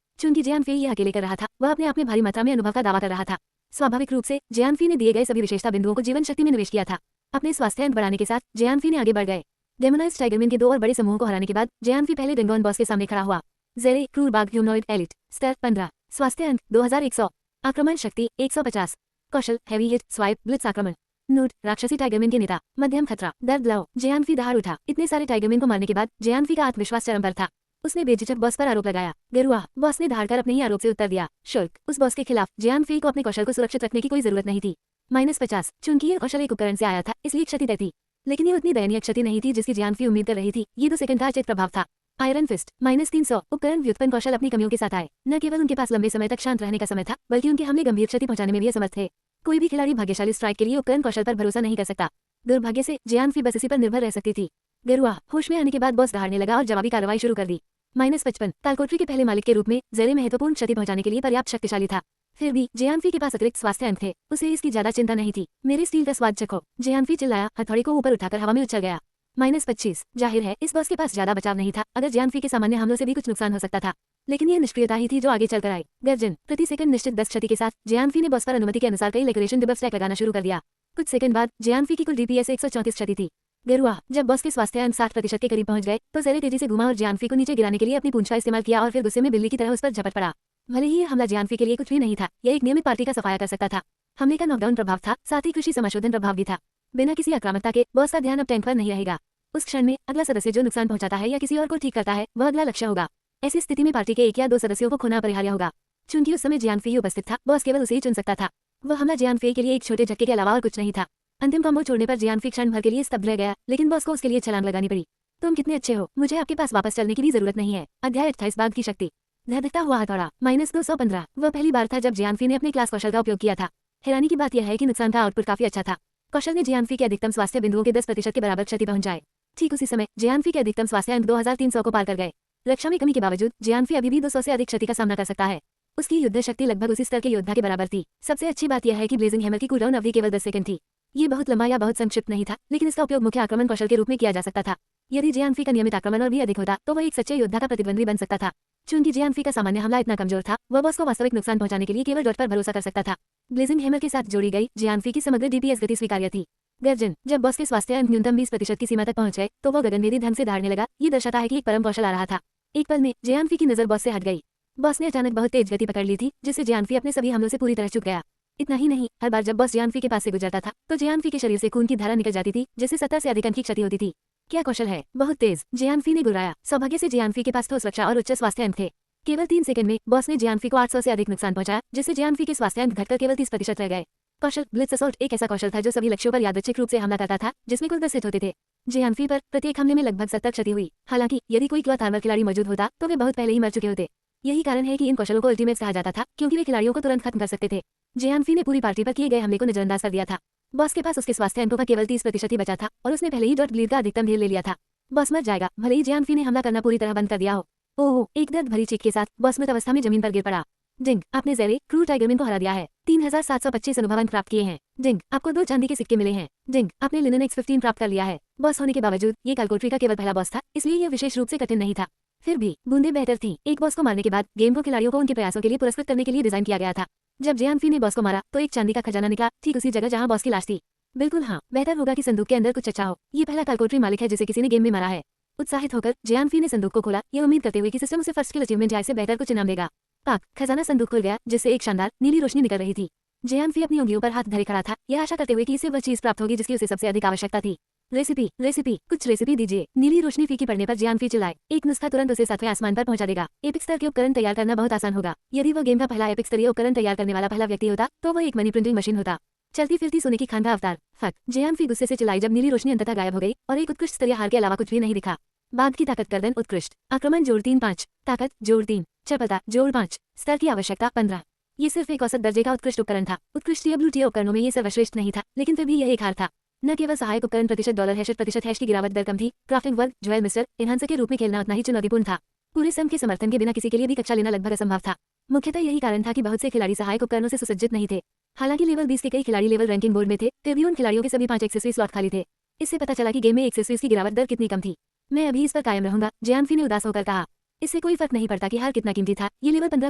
चूंकि जियानफी ये अकेले कर रहा था, वह अपने आप में भारी मात्रा में अनुभव का दावा कर रहा था। स्वाभाविक रूप से जियानफी ने दिए गए सभी विशेषता बिंदुओं को जीवन शक्ति में निवेश किया था। अपने स्वास्थ्य अंक बढ़ाने के साथ जियानफी ने आगे बढ़ गए। डेमोनाइज्ड टाइगरमैन के 2 और बड़े समूहों को हराने के बाद जियानफी पहले डेंगोन बॉस के सामने खड़ा हुआ। जेरे क्रूर बाघ ह्यूमनॉइड एलिट। स्तर 15। स्वास्थ्य अंक 2100। आक्रमण शक्ति 150। कौशल हैवी हिट स्वाइप ब्लिट्स आक्रमण। नोट, राक्षसी टाइगरमैन के नेता। मध्यम खतरा। दर्द लाओ। जियानफी दहाड़ उठा। इतने सारे टाइगरमैन को मारने के बाद जियानफी का आत्मविश्वास चरम पर था। उसने बेझिझक बॉस पर आरोप लगाया। गेरुआ। बॉस ने दहाड़कर अपने ही आरोप से उत्तर दिया। शुल्क। उस बॉस के खिलाफ जियानफी को अपने कौशल को सुरक्षित रखने की कोई जरूरत नहीं थी। -50। चूंकि ये कौशल एक उपकरण से आया था, इसलिए क्षति तय थी। लेकिन ये उतनी दयनीय क्षति नहीं थी जिसकी जियानफी उम्मीद कर रही थी। ये 2 सेकंड का अचेत प्रभाव था। Iron fist. -300। उपकरण व्युत्पन्न कौशल अपनी कमियों के साथ आए। न केवल उनके पास लंबे समय तक शांत रहने का समय था, बल्कि उनके हमले गंभीर क्षति पहुंचाने में भी असमर्थ थे। कोई भी खिलाड़ी भाग्यशाली स्ट्राइक के लिए उपकरण कौशल पर भरोसा नहीं कर सकता। दुर्भाग्य से जियानफी बस इसी पर निर्भर रह सकती थी। गेरुआ। होश में आने के बाद बॉस दहाड़ने लगा और जवाबी कार्रवाई शुरू कर दी। -55। कालकोठरी के पहले मालिक के रूप में जेरे महत्वपूर्ण क्षति पहुंचाने के लिए पर्याप्त शक्तिशाली था। फिर भी जियानफी के पास अतिरिक्त स्वास्थ्य अंक थे, उसे इसकी ज्यादा चिंता नहीं थी। मेरे स्टील का स्वाद चखो। जियानफी चिल्लाया, हथौड़े को ऊपर उठाकर हवा में उछल गया। -25। जाहिर है इस बॉस के पास ज्यादा बचाव नहीं था। अगर जियानफी के सामान्य हमलों से भी कुछ नुकसान हो सकता था। लेकिन ये निष्क्रियता ही थी जो आगे चलकर आई। गर्जन प्रति सेकंड निश्चित 10 क्षति के साथ जियानफी ने बॉस पर अनुमति के अनुसार कई लेकोरेशन डिबफ स्टैक लगाना शुरू कर दिया। कुछ सेकंड बाद जियानफी की कुल डीपीएस 134 क्षति थी। गेरुआ जब बॉस के स्वास्थ्य अंक 60% के करीब पहुंच गए तो जरे तेजी से घुमा और जियानफी को नीचे गिराने के लिए अपनी पूंछ का इस्तेमाल किया और फिर गुस्से में बिल्ली की तरह उस पर झपट पड़ा। भले ही ये हमला जियानफी के लिए कुछ भी नहीं था, यह एक नियमित पार्टी का सफाया कर सकता था। हमले का नॉकडाउन प्रभाव था, साथ ही कृषि समाशोधन प्रभाव भी था। बिना किसी आक्रामकता के बॉस का ध्यान अब टैंक पर नहीं रहेगा। उस क्षण में अगला सदस्य जो नुकसान पहुंचाता है या किसी और को ठीक करता है वह अगला लक्ष्य होगा। ऐसी स्थिति में पार्टी के 1 या 2 सदस्यों को खोना अपरिहार्य होगा। चूंकि उस समय जियानफी ही उपस्थित था, बॉस केवल उसे ही चुन सकता था। वह हमला जियानफी के लिए एक छोटे झटके के अलावा और कुछ नहीं था। अंतिम कॉम्बो छोड़ने पर जियानफी क्षण भर के लिए स्तब्ध रह गया, लेकिन बॉस को उसके लिए छलांग लगानी पड़ी। तुम कितने अच्छे हो, मुझे आपके पास वापस चलने की भी जरूरत नहीं है। अध्याय 28 बाघ की शक्ति। धधकता हुआ हथौड़ा -215। वह पहली बार था जब जियानफी ने अपने क्लास कौशल का उपयोग किया था। हैरानी की बात यह है कि नुकसान का आउटपुट काफी अच्छा था। कौशल ने जियानफी के अधिकतम स्वास्थ्य बिंदुओं के 10% के बराबर क्षति पहुंचाए। ठीक उसी समय जियानफी के अधिकतम स्वास्थ्य अंक 2300 को पार कर गए। रक्षा में कमी के बावजूद जियानफी अभी भी 200 से अधिक क्षति का सामना कर सकता है। उसकी युद्ध शक्ति लगभग उसी स्तर के योद्धा के बराबर थी। सबसे अच्छी बात यह है कि ब्लेजिंग हैमर की कूलडाउन अवधि केवल 10 सेकंड थी। ये बहुत लंबा या बहुत संक्षिप्त नहीं था, लेकिन इसका उपयोग मुख्य आक्रमण कौशल के रूप में किया जा सकता था। यदि जियानफी का नियमित आक्रमण और भी अधिक होता तो वह एक सच्चे योद्धा का प्रतिद्वंदी बन सकता था। चूंकि जियानफी का सामान्य हमला इतना कमजोर था, वह बॉस को वास्तविक नुकसान पहुंचाने के लिए केवल डॉट पर भरोसा कर सकता था। ब्लेजिंग हैमर के साथ जोड़ी गई जियानफी की समग्र डीपीएस गति स्वीकार्य थी। गर्जन जब बॉस के स्वास्थ्य अंक न्यूनतम 20% की सीमा तक पहुंच गए तो वह गगनभेदी ढंग से दहाड़ने लगा। ये दर्शाता है कि एक परम कौशल आ रहा था। एक पल में जियानफी की नजर बॉस से हट गई। बॉस ने अचानक बहुत तेज गति पकड़ ली थी, जिससे जियानफी अपने सभी हमलों से पूरी तरह चूक गया। इतना ही नहीं, हर बार जब बॉस जियानफी के पास से गुजरता था तो जियानफी के शरीर से खून की धारा निकल जाती थी, जिससे 70 से अधिक अंक की क्षति होती थी। क्या कौशल है, बहुत तेज, जियानफी ने गुर्राया। सौभाग्य से जियानफी के पास ठोस रक्षा और उच्च स्वास्थ्य अंक थे। केवल 3 सेकंड में बॉस ने जियानफी को 800 से अधिक नुकसान पहुंचाया, जिससे जियानफी के स्वास्थ्य अंक घटकर केवल 30% रह गए। कौशल ब्लिट्ज असॉल्ट एक ऐसा कौशल था जो सभी लक्ष्यों पर यादृच्छिक रूप से हमला करता था, जिसमें कुल 10 हिट होते थे। जियानफी पर प्रत्येक हमले में लगभग 70 क्षति हुई। हालांकि यदि कोई क्लॉथ आर्मर खिलाड़ी मौजूद होता तो वे बहुत पहले ही मर चुके होते। यही कारण है कि इन कौशलों को अल्टीमेट्स कहा जाता था, क्योंकि वे खिलाड़ियों को तुरंत खत्म कर सकते थे। जियानफी ने पूरी पार्टी पर किए गए हमले को नजरअंदाज कर दिया था। बॉस के पास उसके स्वास्थ्य अंकों का केवल 30% ही बचा था और उसने पहले ही डॉट ब्लीड का अधिकतम ढेर ले लिया था। बॉस मर जाएगा, भले ही जियानफी ने हमला करना पूरी तरह बंद कर दिया हो। ओह, एक दर्द भरी चीख के साथ बॉस मृत अवस्था में जमीन पर गिर पड़ा। जिंग, आपने ज़ेरे क्रू टाइगरमैन को हरा दिया है। 3725 अनुभव अंक प्राप्त किए हैं। जिंग, आपको 2 चांदी के सिक्के मिले हैं। जिंग, आपने लिनन X15 प्राप्त कर लिया है। बॉस होने के बावजूद ये कालकोटरी का केवल पहला बॉस था, इसलिए यह विशेष रूप से कठिन नहीं था। फिर भी बूंदें बेहतर थीं। एक बॉस को मारने के बाद गेम को खिलाड़ियों को उनके प्रयासों के लिए पुरस्कृत करने के लिए डिजाइन किया गया था। जब जियानफी ने बॉस को मारा तो एक चांदी का खजाना निकला, ठीक उसी जगह जहां बॉस की लाश थी। बिल्कुल हाँ, बेहतर होगा कि संदूक के अंदर कुछ अच्छा हो। ये पहला कालकोटरी मालिक है जिसे किसी ने गेम में मारा है। उत्साहित होकर जियानफी ने संदूक को खोला, ये उम्मीद करते हुए कि सिस्टम उसे फर्स्ट स्किल अचीवमेंट या इससे बेहतर कुछ इनाम देगा। पाक, खजाना संदूक खुल गया, जिससे एक शानदार नीली रोशनी निकल रही थी। जियानफी अपनी उंगलियों पर हाथ धरे खड़ा था, यह आशा करते हुए कि इसे वह चीज प्राप्त होगी जिसकी उसे सबसे अधिक आवश्यकता थी। रेसिपी, कुछ रेसिपी दीजिए। नीली रोशनी फीकी पड़ने पर जियानफी चिल्लाए, एक नुस्खा तुरंत उसे 7वें आसमान पर पहुंचा देगा। एपिक स्तर के उपकरण तैयार करना बहुत आसान होगा। यदि वह गेम का पहला एपिक स्तरीय उपकरण तैयार करने वाला पहला व्यक्ति होता तो वह एक मनी प्रिंटिंग मशीन होता। चलती फिरती सोने की खान का अवतार। फक, जियानफी गुस्से से चिल्लाई जब नीली रोशनी अंततः गायब हो गई और एक उत्कृष्ट स्तरीय हार के अलावा कुछ भी नहीं दिखा। बाघ की ताकत गर्दन उत्कृष्ट, आक्रमण जोड़ 3-5, ताकत जोड़ 3, चपलता जोड़ 5, स्तर की आवश्यकता 15। ये सिर्फ एक औसत दर्जे का उत्कृष्ट उपकरण था। उत्कृष्ट या ब्लू टियर उपकरणों में ये सर्वश्रेष्ठ नहीं था, लेकिन फिर भी यह एक हार था। न केवल सहायक उपकरण $% की गिरावट दर कम थी, crafting work jewel mister enhancer के रूप में खेलना उतना ही चुनौतीपूर्ण था। पूरे सम के समर्थन के बिना किसी के लिए भी कक्षा लेना लगभग असंभव था। मुख्यतः यही कारण था कि बहुत से खिलाड़ी सहायक उपकरणों से सुसज्जित नहीं थे। हालांकि लेवल 20 के कई खिलाड़ी लेवल रैंकिंग बोर्ड में थे, फिर भी उन खिलाड़ियों के सभी 5 एक्सेसरी स्लॉट खाली थे। इससे पता चला कि गेम में एक्सेसरीज की गिरावट दर कितनी कम थी। मैं अभी इस पर कायम रहूंगा, जियानफी ने उदास होकर कहा। इससे कोई फर्क नहीं पड़ता कि हार कितना कीमती था। ये लेवल 15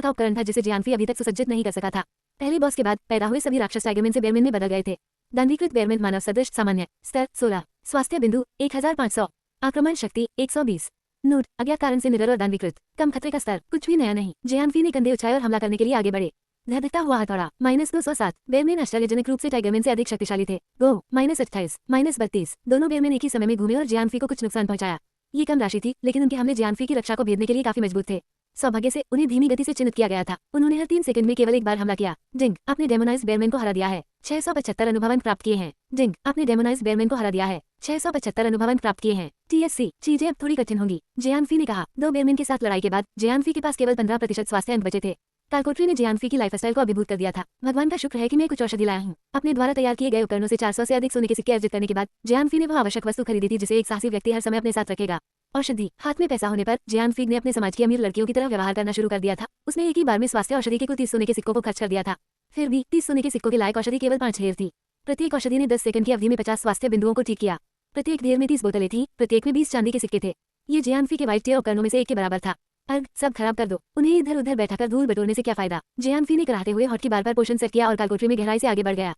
का उपकरण था जिसे जियानफी अभी तक सुसज्जित नहीं कर सका था। पहले बॉस के बाद पैदा हुए सभी राक्षस टाइगरमैन से बेयरमैन में बदल गए थे। दंडीकृत बेयरमैन मानव सदृश सामान्य, स्तर 16, स्वास्थ्य बिंदु 1500, आक्रमण शक्ति 120, नूड अज्ञात कारण से निडर और दंडीकृत, कम खतरे का स्तर, कुछ भी नया नहीं। जियानफी ने कंधे उछाए और हमला करने के लिए आगे बढ़े। धधकता हुआ हथौड़ा -207। बेयरमैन आश्चर्यजनक रूप से टाइगरमैन से अधिक शक्तिशाली थे। गो -28, -32, दोनों बेयरमैन एक ही समय में घूमे और जियानफी को कुछ नुकसान पहुंचाया। ये कम राशि थी, लेकिन उनके हमले जियानफी की रक्षा को भेदने के लिए काफी मजबूत थे। सौभाग्य से उन्हें धीमी गति से चिन्हित किया गया था। उन्होंने हर 3 सेकंड में केवल एक बार हमला किया। जिंग, आपने डेमोनाइज्ड बेयरमैन को हरा दिया है। 675 अनुभव अंक प्राप्त किए हैं। जिंग, आपने डेमोनाइज्ड बेयरमैन को हरा दिया है। 675 अनुभव अंक प्राप्त किए हैं। TSC, चीजें अब थोड़ी कठिन होंगी, जियानफी ने कहा। 2 बेयरमैन के साथ लड़ाई के बाद जियानफी के पास केवल 15% स्वास्थ्य अंक बचे थे। कालकोटरी ने जियानफी की लाइफस्टाइल को अभिभूत कर दिया था। भगवान का शुक्र है कि मैं कुछ औषधि लाया हूँ। अपने द्वारा तैयार किए गए उपकरणों से 400 से अधिक सोने के सिक्के अर्जित करने के बाद जियानफी ने वह आवश्यक वस्तु खरीदी थी जिसे एक साहसी व्यक्ति हर समय अपने साथ रखेगा। औषधि। हाथ में पैसा होने पर जियानफी ने अपने समाज की अमीर लड़कियों की तरह व्यवहार करना शुरू कर दिया था। उसने एक ही बार में स्वास्थ्य औषधि के कुल 30 सोने के सिक्कों को खर्च कर दिया था। फिर भी 30 सोने के सिक्कों के लायक औषधि केवल 5 ढेर थी। प्रत्येक औषधि ने 10 सेकंड की अवधि में 50 स्वास्थ्य बिंदुओं को ठीक किया। प्रत्येक ढेर में 30 बोतलें थीं, प्रत्येक में 20 चांदी के सिक्के थे। ये जियानफी के वाइट टियर उपकरणों में से एक के बराबर था। अर्ग, सब खराब कर दो, उन्हें इधर उधर बैठाकर धूल बटोरने से क्या फायदा। जियानफी ने कराते हुए हॉट की बार पोषण सेट किया और कालकोठरी में गहराई से आगे बढ़ गया।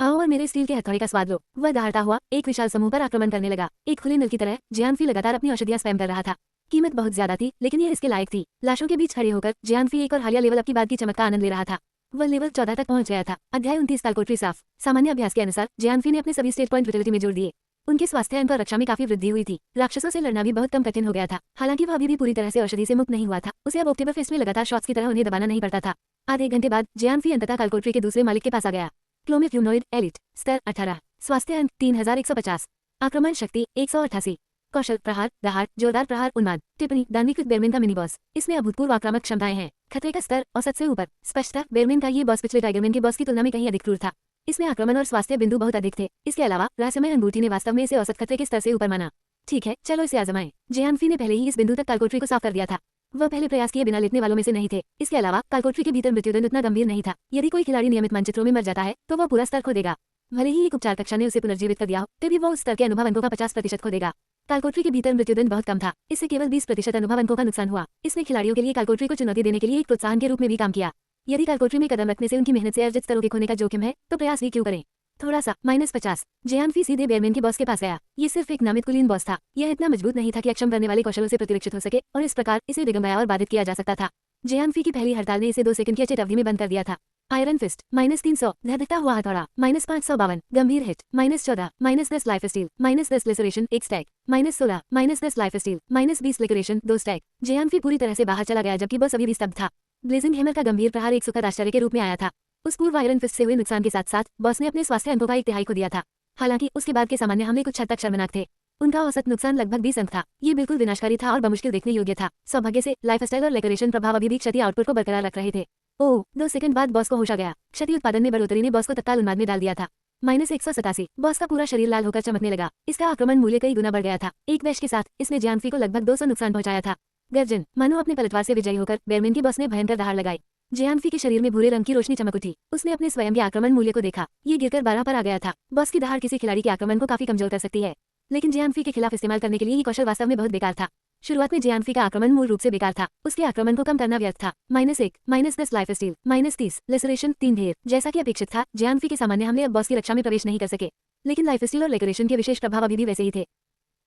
आओ और मेरे स्टील के हथौड़े का स्वाद लो। वह दहाड़ता हुआ एक विशाल समूह पर आक्रमण करने लगा। एक खुले नल की तरह जियानफी लगातार अपनी औषधियां स्पैम कर रहा था। कीमत बहुत ज्यादा थी, लेकिन यह इसके लायक थी। लाशों के बीच खड़े होकर जियानफी एक और हालिया लेवल अप की बात की चमक का आनंद ले रहा था। वह लेवल 14 तक पहुंच गया था। अध्याय 29 कालकोठरी साफ। सामान्य अभ्यास के अनुसार जियानफी ने अपने सभी स्टेट पॉइंट विटिलिटी में जोड़ दिए। उनके स्वास्थ्य अंक और रक्षा में काफी वृद्धि हुई थी। राक्षसों से लड़ना भी बहुत कम कठिन हो गया था। हालांकि वह अभी भी पूरी तरह से औषधि से मुक्त नहीं हुआ था। उसे अब ऑक्टोबर फेस्ट में लगातार शॉट्स की तरह उन्हें दबाना नहीं पड़ता था। आधे घंटे बाद जियानफी अंततः कालकोठरी के दूसरे मालिक के पास आ गया। क्लोमिक ह्यूमनॉइड एलिट, स्तर 18, स्वास्थ्य अंक 3150, आक्रमण शक्ति 188, कौशल प्रहार, दहाड़, जोरदार प्रहार, उन्माद। टिप्पणी, दानवीकृत बेरमेन का मिनी बॉस। इसमें अभूतपूर्व आक्रामक क्षमताएं हैं। खतरे का स्तर औसत से ऊपर। स्पष्टता, बेरमेन का ये बॉस पिछले टाइगरमैन के बॉस की तुलना में कहीं अधिक क्रूर था। इसमें आक्रमण और स्वास्थ्य बिंदु बहुत अधिक थे। इसके अलावा रहस्यमय अंगूठी ने वास्तव में इसे औसत खतरे के स्तर से ऊपर माना। ठीक है, चलो इसे आजमाएं। जियानफी ने पहले ही इस बिंदु तक कालकोठरी को साफ कर दिया था। वह पहले प्रयास किए बिना लेटने वालों में से नहीं थे। इसके अलावा कालकोठरी के भीतर मृत्युदंड उतना गंभीर नहीं था। यदि कोई खिलाड़ी नियमित मानचित्रों में मर जाता है तो वह पूरा स्तर खो देगा। भले ही एक उपचार कक्षा ने उसे पुनर्जीवित कर दिया हो, तभी वो उस स्तर के अनुभव अंकों का 50% खो देगा। कालकोठरी के भीतर मृत्युदंड बहुत कम था। इससे केवल 20% अनुभव अंकों का नुकसान हुआ। इसने खिलाड़ियों के लिए कालकोठरी को चुनौती देने के लिए एक प्रोत्साहन के रूप में भी काम किया। यदि कालकोठरी में कदम रखने से उनकी मेहनत से अर्जित स्तरों के खोने का जोखिम है तो प्रयास भी क्यों करें। थोड़ा सा -50। जियानफी सीधे बेरमेन के बॉस के पास गया। ये सिर्फ एक नामित कुलीन बॉस था। यह इतना मजबूत नहीं था कि अक्षम करने वाले कौशलों से प्रतिरक्षित हो सके और इस प्रकार इसे दिगंबराया और बाधित किया जा सकता था। जियानफी की पहली हड़ताल ने इसे 2 सेकंड की अचेत अवधि में बंद कर दिया था। आयरन फिस्ट -300, धधकता हुआ हथौड़ा -552, गंभीर hit -14, -10 life steal, -10 laceration 1 stack, -16, -10 life steal, -20 laceration 2 stack. Jianfei पूरी तरह से बाहर चला गया जबकि बॉस अभी भी स्तब्ध था। ब्लेजिंग हैमर का गंभीर प्रहार एक सुखद आश्चर्य के रूप में आया था। उस पूर्व आयरन फिस्ट से हुए नुकसान के साथ साथ बॉस ने अपने स्वास्थ्य अंकों का 1/3 को दिया था। हालांकि उसके बाद के सामान्य हमले कुछ हद तक शर्मनाक थे। उनका औसत नुकसान लगभग 20 अंक था। ये बिल्कुल विनाशकारी था और बमुश्किल देखने योग्य था। सौभाग्य से लाइफस्टाइल और लेकरेशन प्रभाव अभी भी क्षति आउटपुट को बरकरार रख रहे थे। ओह, 2 सेकंड बाद बॉस को होश आ गया। क्षति उत्पादन में बढ़ोतरी ने बॉस को तत्काल उन्माद में डाल दिया था। -187, बॉस का पूरा शरीर लाल होकर चमकने लगा। इसका आक्रमण मूल्य कई गुना बढ़ गया था। एक वैश के साथ इसने जियानफी को लगभग 200 नुकसान पहुंचाया था। गर्जन, मानो अपने पलटवार से विजयी होकर बेरमेन की बॉस ने भयंकर दहाड़ लगाई। जियानफी के शरीर में भूरे रंग की रोशनी चमक उठी। उसने अपने स्वयं के आक्रमण मूल्य को देखा। ये गिरकर 12 पर आ गया था। बॉस की दहाड़ किसी खिलाड़ी के आक्रमण को काफी कमजोर कर सकती है, लेकिन जियानफी के खिलाफ इस्तेमाल करने के लिए ये कौशल वास्तव में बहुत बेकार था। शुरुआत में जियानफी का आक्रमण मूल रूप से बेकार था। उसके आक्रमण को कम करना व्यर्थ था। -1, -10 लाइफ स्टील, -30 लेसरेशन 3 ढेर। जैसा कि अपेक्षित था, जियानफी के सामान्य हमले अब बॉस की रक्षा में प्रवेश नहीं कर सके, लेकिन लाइफ स्टील और लेकरेशन के विशेष प्रभाव अभी भी वैसे ही थे।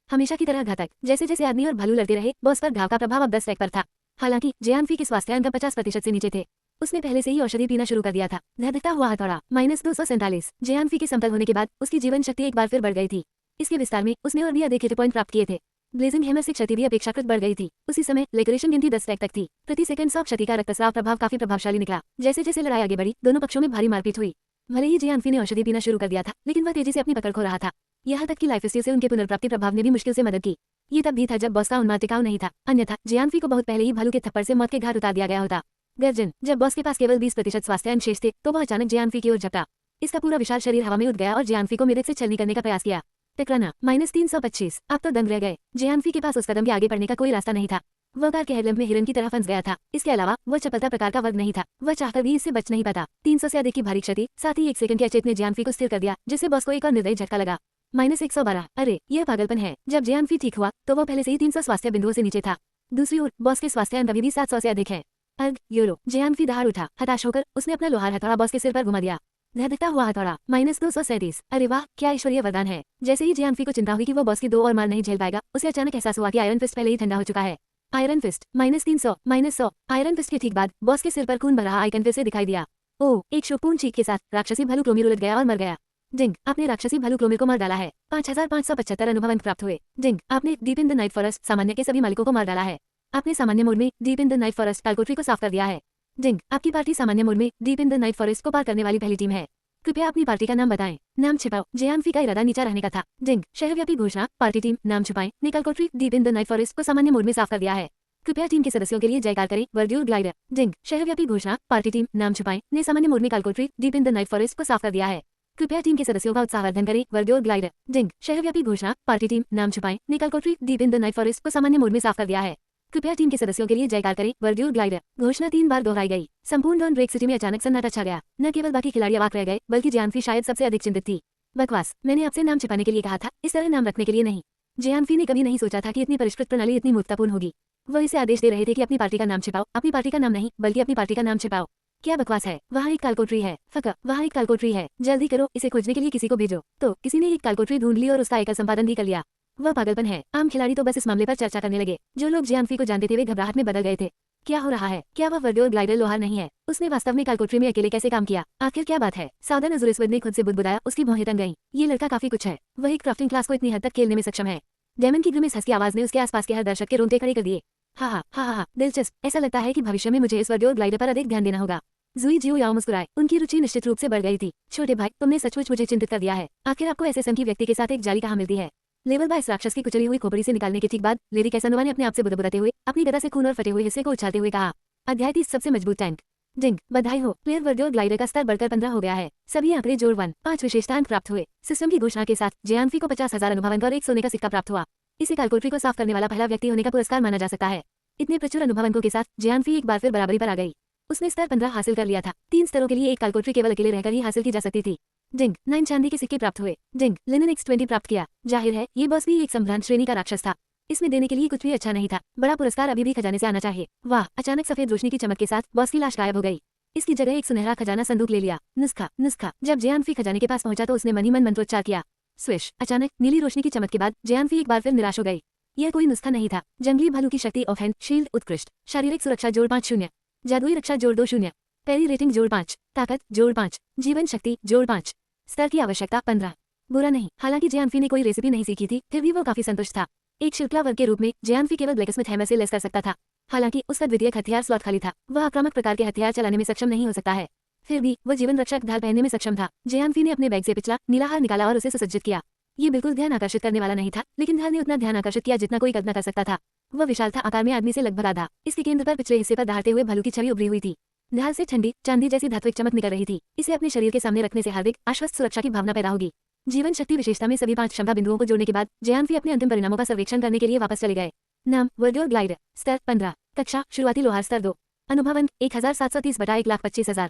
हमेशा की तरह घातक। जैसे जैसे आदमी और भालू लड़ते रहे, बॉस पर घाव का प्रभाव अब 10 रैंक पर था। हालांकि जियानफी के स्वास्थ्य अंक 50% से नीचे थे। उसने पहले से ही औषधि पीना शुरू कर दिया था। धधकता हुआ हथौड़ा -247। जियानफी के समतल होने के बाद उसकी जीवन शक्ति एक बार फिर बढ़ गई थी। इसके विस्तार में उसने और भी अधिक हिट पॉइंट प्राप्त किए थे। ब्लेजिंग हैमर से क्षति भी अपेक्षाकृत बढ़ गई थी। उसी समय लेकरेशन गिनती 10 रैंक तक थी। प्रति सेकंड 100 क्षति का रक्तस्राव प्रभाव काफी प्रभावशाली निकला। जैसे जैसे लड़ाई आगे बढ़ी, दोनों पक्षों में भारी मारपीट हुई। भले ही जियानफी ने औषधि पीना शुरू कर दिया था, लेकिन वह तेजी से अपनी पकड़ खो रहा था। यहाँ तक कि लाइफ स्टील से उनके पुनर्प्राप्ति प्रभाव ने भी मुश्किल से मदद की। ये तब भी था जब बॉस का उन्माद टिकाऊ नहीं था, अन्यथा जियानफी को बहुत पहले ही भालू के थप्पड़ से मौत के घाट उतार दिया गया होता। गर्जन, जब बॉस के पास केवल 20% स्वास्थ्य अंक शेष थे तो वह अचानक जियानफी की ओर झपटा। इसका पूरा विशाल शरीर हवा में उड़ गया और जियानफी को मेरे से छलनी करने का प्रयास किया। टकराना -325। आप तो दंग रह गए। जियानफी के पास उस कदम के आगे बढ़ने का कोई रास्ता नहीं था। वह कार के हेडलैम्प में हिरन की तरह फंस गया था। इसके अलावा वह चपलता प्रकार का वर्ग नहीं था। वह चाहकर भी इससे बच नहीं पाता। 300 से अधिक की भारी क्षति, साथ ही 1 सेकंड के अचेत ने जियानफी को स्थिर कर दिया, जिससे बॉस को एक और निर्दयी झटका लगा। -112। अरे, यह पागलपन है। जब जियानफी ठीक हुआ तो वह पहले से ही 300 स्वास्थ्य बिंदुओं से नीचे था। दूसरी ओर बॉस के स्वास्थ्य अंक अभी भी 700 से अधिक है। अर्ग, यूरो। जियानफी दहाड़ उठा। हताश होकर उसने अपना लोहार हथौड़ा बॉस के सिर पर घुमा दिया। धधकता हुआ हथौड़ा -237। अरे वाह, क्या ईश्वरीय वरदान है। जैसे ही जियानफी को चिंता हुई कि वो बॉस की 2 और मार नहीं झेल पाएगा, उसे अचानक एहसास हुआ कि आयरन फिस्ट पहले ही ठंडा हो चुका है। Iron fist -300, -100। आयरन फिस्ट के ठीक बाद बॉस के सिर पर खून भरा आइकन फिर से दिखाई दिया। ओह, एक शोकपूर्ण चीख के साथ राक्षसी भालू क्लोमीर उलट गया और मर गया। जिंग, आपने राक्षसी भालू क्लोमीर को मार डाला है। 5575 अनुभव अंक प्राप्त हुए। जिंग, आपने deep in the night forest सामान्य के सभी मालिकों को मार डाला है। आपने सामान्य मोड में deep in the night forest कालकोठरी को साफ कर दिया है। जिंग, आपकी पार्टी सामान्य मोड में deep in the night forest को पार करने वाली पहली टीम है। कृपया अपनी पार्टी का नाम बताएं। नाम छिपाओ। जियानफी का इरादा नीचा रहने का था। जिंग, शहरव्यापी घोषणा। पार्टी टीम, नाम छुपाएं, ने कालकोठरी deep in the night forest को सामान्य मोड में साफ कर दिया है। कृपया टीम के सदस्यों के लिए जयकार करें। वर्ड्यूर ग्लाइडर। जिंग, शहरव्यापी घोषणा। पार्टी टीम, नाम छुपाएं, ने सामान्य मोड में कालकोठरी deep in the night forest को साफ कर दिया है। कृपया टीम के सदस्यों का उत्साहवर्धन करें। वर्ड्यूर ग्लाइडर। जिंग, शहरव्यापी घोषणा। पार्टी टीम, नाम छुपाएं, ने कालकोठरी deep in the night forest को सामान्य मोड में साफ कर दिया है। कृपया टीम के सदस्यों के लिए जयकार करें। वर्ड्यूर ग्लाइडर। घोषणा 3 बार दोहराई गई। संपूर्ण डॉन ब्रेक सिटी में अचानक सन्नाटा छा गया। न केवल बाकी खिलाड़ी अवाक रह गए, बल्कि जियानफी शायद सबसे अधिक चिंतित थी। बकवास, मैंने आपसे नाम छिपाने के लिए कहा था, इस तरह नाम रखने के लिए नहीं। जियानफी ने कभी नहीं सोचा था कि इतनी परिष्कृत प्रणाली इतनी मूर्खतापूर्ण होगी। वो इसे आदेश दे रहे थे कि अपनी पार्टी का नाम छिपाओ, अपनी पार्टी का नाम नहीं बल्कि अपनी पार्टी का नाम छिपाओ। क्या बकवास है, वहाँ एक कालकोटरी है, फका वहाँ एक कालकोटरी है, जल्दी करो, इसे खोजने के लिए किसी को भेजो। तो किसी ने एक कालकोटरी ढूंढ ली और उसका एकल संपादन भी कर लिया। वह पागलपन है। आम खिलाड़ी तो बस इस मामले पर चर्चा करने लगे। जो लोग जियानफी को जानते थे वे घबराहट में बदल गए थे। क्या हो रहा है? क्या वह वर्डियोर ग्लाइडर लोहार नहीं है? उसने वास्तव में कालकोटरी में अकेले कैसे काम किया? आखिर क्या बात है? सावधान अजुरेस्वर ने खुद से बुदबुदाया। उसकी भौहें तन गईं। ये लड़का काफी कुछ है। वह एक क्राफ्टिंग क्लास को इतनी हद तक खेलने में सक्षम है। डेमन की ग्रिमिस हंस की आवाज ने उसके आसपास के हर दर्शक के रोंगटे खड़े कर दिए। हा, दिलचस्प। ऐसा लगता है कि भविष्य में मुझे इस वर्डियोर ग्लाइडर पर अधिक ध्यान देना होगा। जुई जियो याओ मुस्कुराए। उनकी रुचि निश्चित रूप से बढ़ गई थी। छोटे भाई, तुमने सचमुच मुझे चिंतित कर दिया है। आखिर आपको ऐसे सनकी व्यक्ति के साथ एक जाली कहाँ मिलती है? लेवल बाय इस राक्षस की कुचली हुई खोपड़ी से निकालने के ठीक बाद लेडी कैसानोवा ने अपने आप से बुदबुदाते हुए अपनी गदा से खून और फटे हुए हिस्से को उछालते हुए कहा, अध्याय 30 सबसे मजबूत टैंक। जिंग, बधाई हो, प्लेयर वर्डियोर ग्लाइडर का स्तर बढ़कर 15 हो गया है। सभी आंकड़े जोड़ 5 विशेषता अंक प्राप्त हुए। सिस्टम की घोषणा के साथ जियानफी को 50,000 अनुभव अंक और 1 सोने का सिक्का प्राप्त हुआ। इसे कालकोटरी को साफ करने वाला पहला व्यक्ति होने का पुरस्कार माना जा सकता है। इतने प्रचुर अनुभव अंकों के साथ जियानफी एक बार फिर बराबरी पर आ गई। उसने स्तर 15 हासिल कर लिया था। 3 स्तरों के लिए एक कालकोटरी केवल अकेले रहकर ही हासिल की जा सकती थी। जिंग, 9 चांदी के सिक्के प्राप्त हुए। जिंग, लिनन X20 प्राप्त किया। जाहिर है ये बॉस भी एक संभ्रांत श्रेणी का राक्षस था। इसमें देने के लिए कुछ भी अच्छा नहीं था। बड़ा पुरस्कार अभी भी खजाने से आना चाहिए। वाह, अचानक सफेद रोशनी की चमक के साथ बॉस की लाश गायब हो गई। इसकी जगह एक सुनहरा खजाना संदूक ले लिया। नुस्खा। जब जियानफी खजाने के पास पहुंचा तो उसने मन ही मन मंत्रोच्चार किया। स्विश। अचानक नीली रोशनी की चमक के बाद जियानफी एक बार फिर निराश हो गई। यह कोई नुस्खा नहीं था। जंगली भालू की शक्ति ऑफ हैंड शील्ड उत्कृष्ट। शारीरिक सुरक्षा जोड़ 5 जादुई रक्षा जोड़ 2 पेरी रेटिंग जोड़ 5, ताकत जोड़ 5, जीवन शक्ति जोड़ 5, स्तर की आवश्यकता 15। बुरा नहीं। हालांकि जियानफी ने कोई रेसिपी नहीं सीखी थी, फिर भी वो काफी संतुष्ट था। एक शिल्पला वर्ग के रूप में जियानफी केवल ब्लैकस्मिथ हैमर से लेस कर सकता था। हालांकि उसका द्वितीयक हथियार स्लॉट खाली था। वह आक्रामक प्रकार के हथियार चलाने में सक्षम नहीं हो सकता है। फिर भी वो जीवन रक्षक ढाल पहनने में सक्षम था। जियानफी ने अपने बैग से पिछला नीला हार निकाला और उसे सुसज्जित किया। ये बिल्कुल ध्यान आकर्षित करने वाला नहीं था, लेकिन ढाल ने उतना ध्यान आकर्षित किया जितना कोई कल्पना कर सकता था। वह विशाल था, आकार में आदमी से लगभग आधा। इसके केंद्र पर पिछले हिस्से पर दहाड़ते हुए भालू की छवि उभरी हुई थी। ढाल से ठंडी चांदी जैसी धात्विक चमक निकल रही थी। इसे अपने शरीर के सामने रखने से हार्दिक आश्वस्त सुरक्षा की भावना पैदा होगी। जीवन शक्ति विशेषता में सभी 5 क्षमता बिंदुओं को जोड़ने के बाद जियानफी अपने अंतिम परिणामों का सर्वेक्षण करने के लिए वापस चले गए। नाम वर्डियोर ग्लाइडर, स्तर 15, कक्षा शुरुआती लोहार स्तर 2, अनुभव अंक 1730 बटा 1,25,000,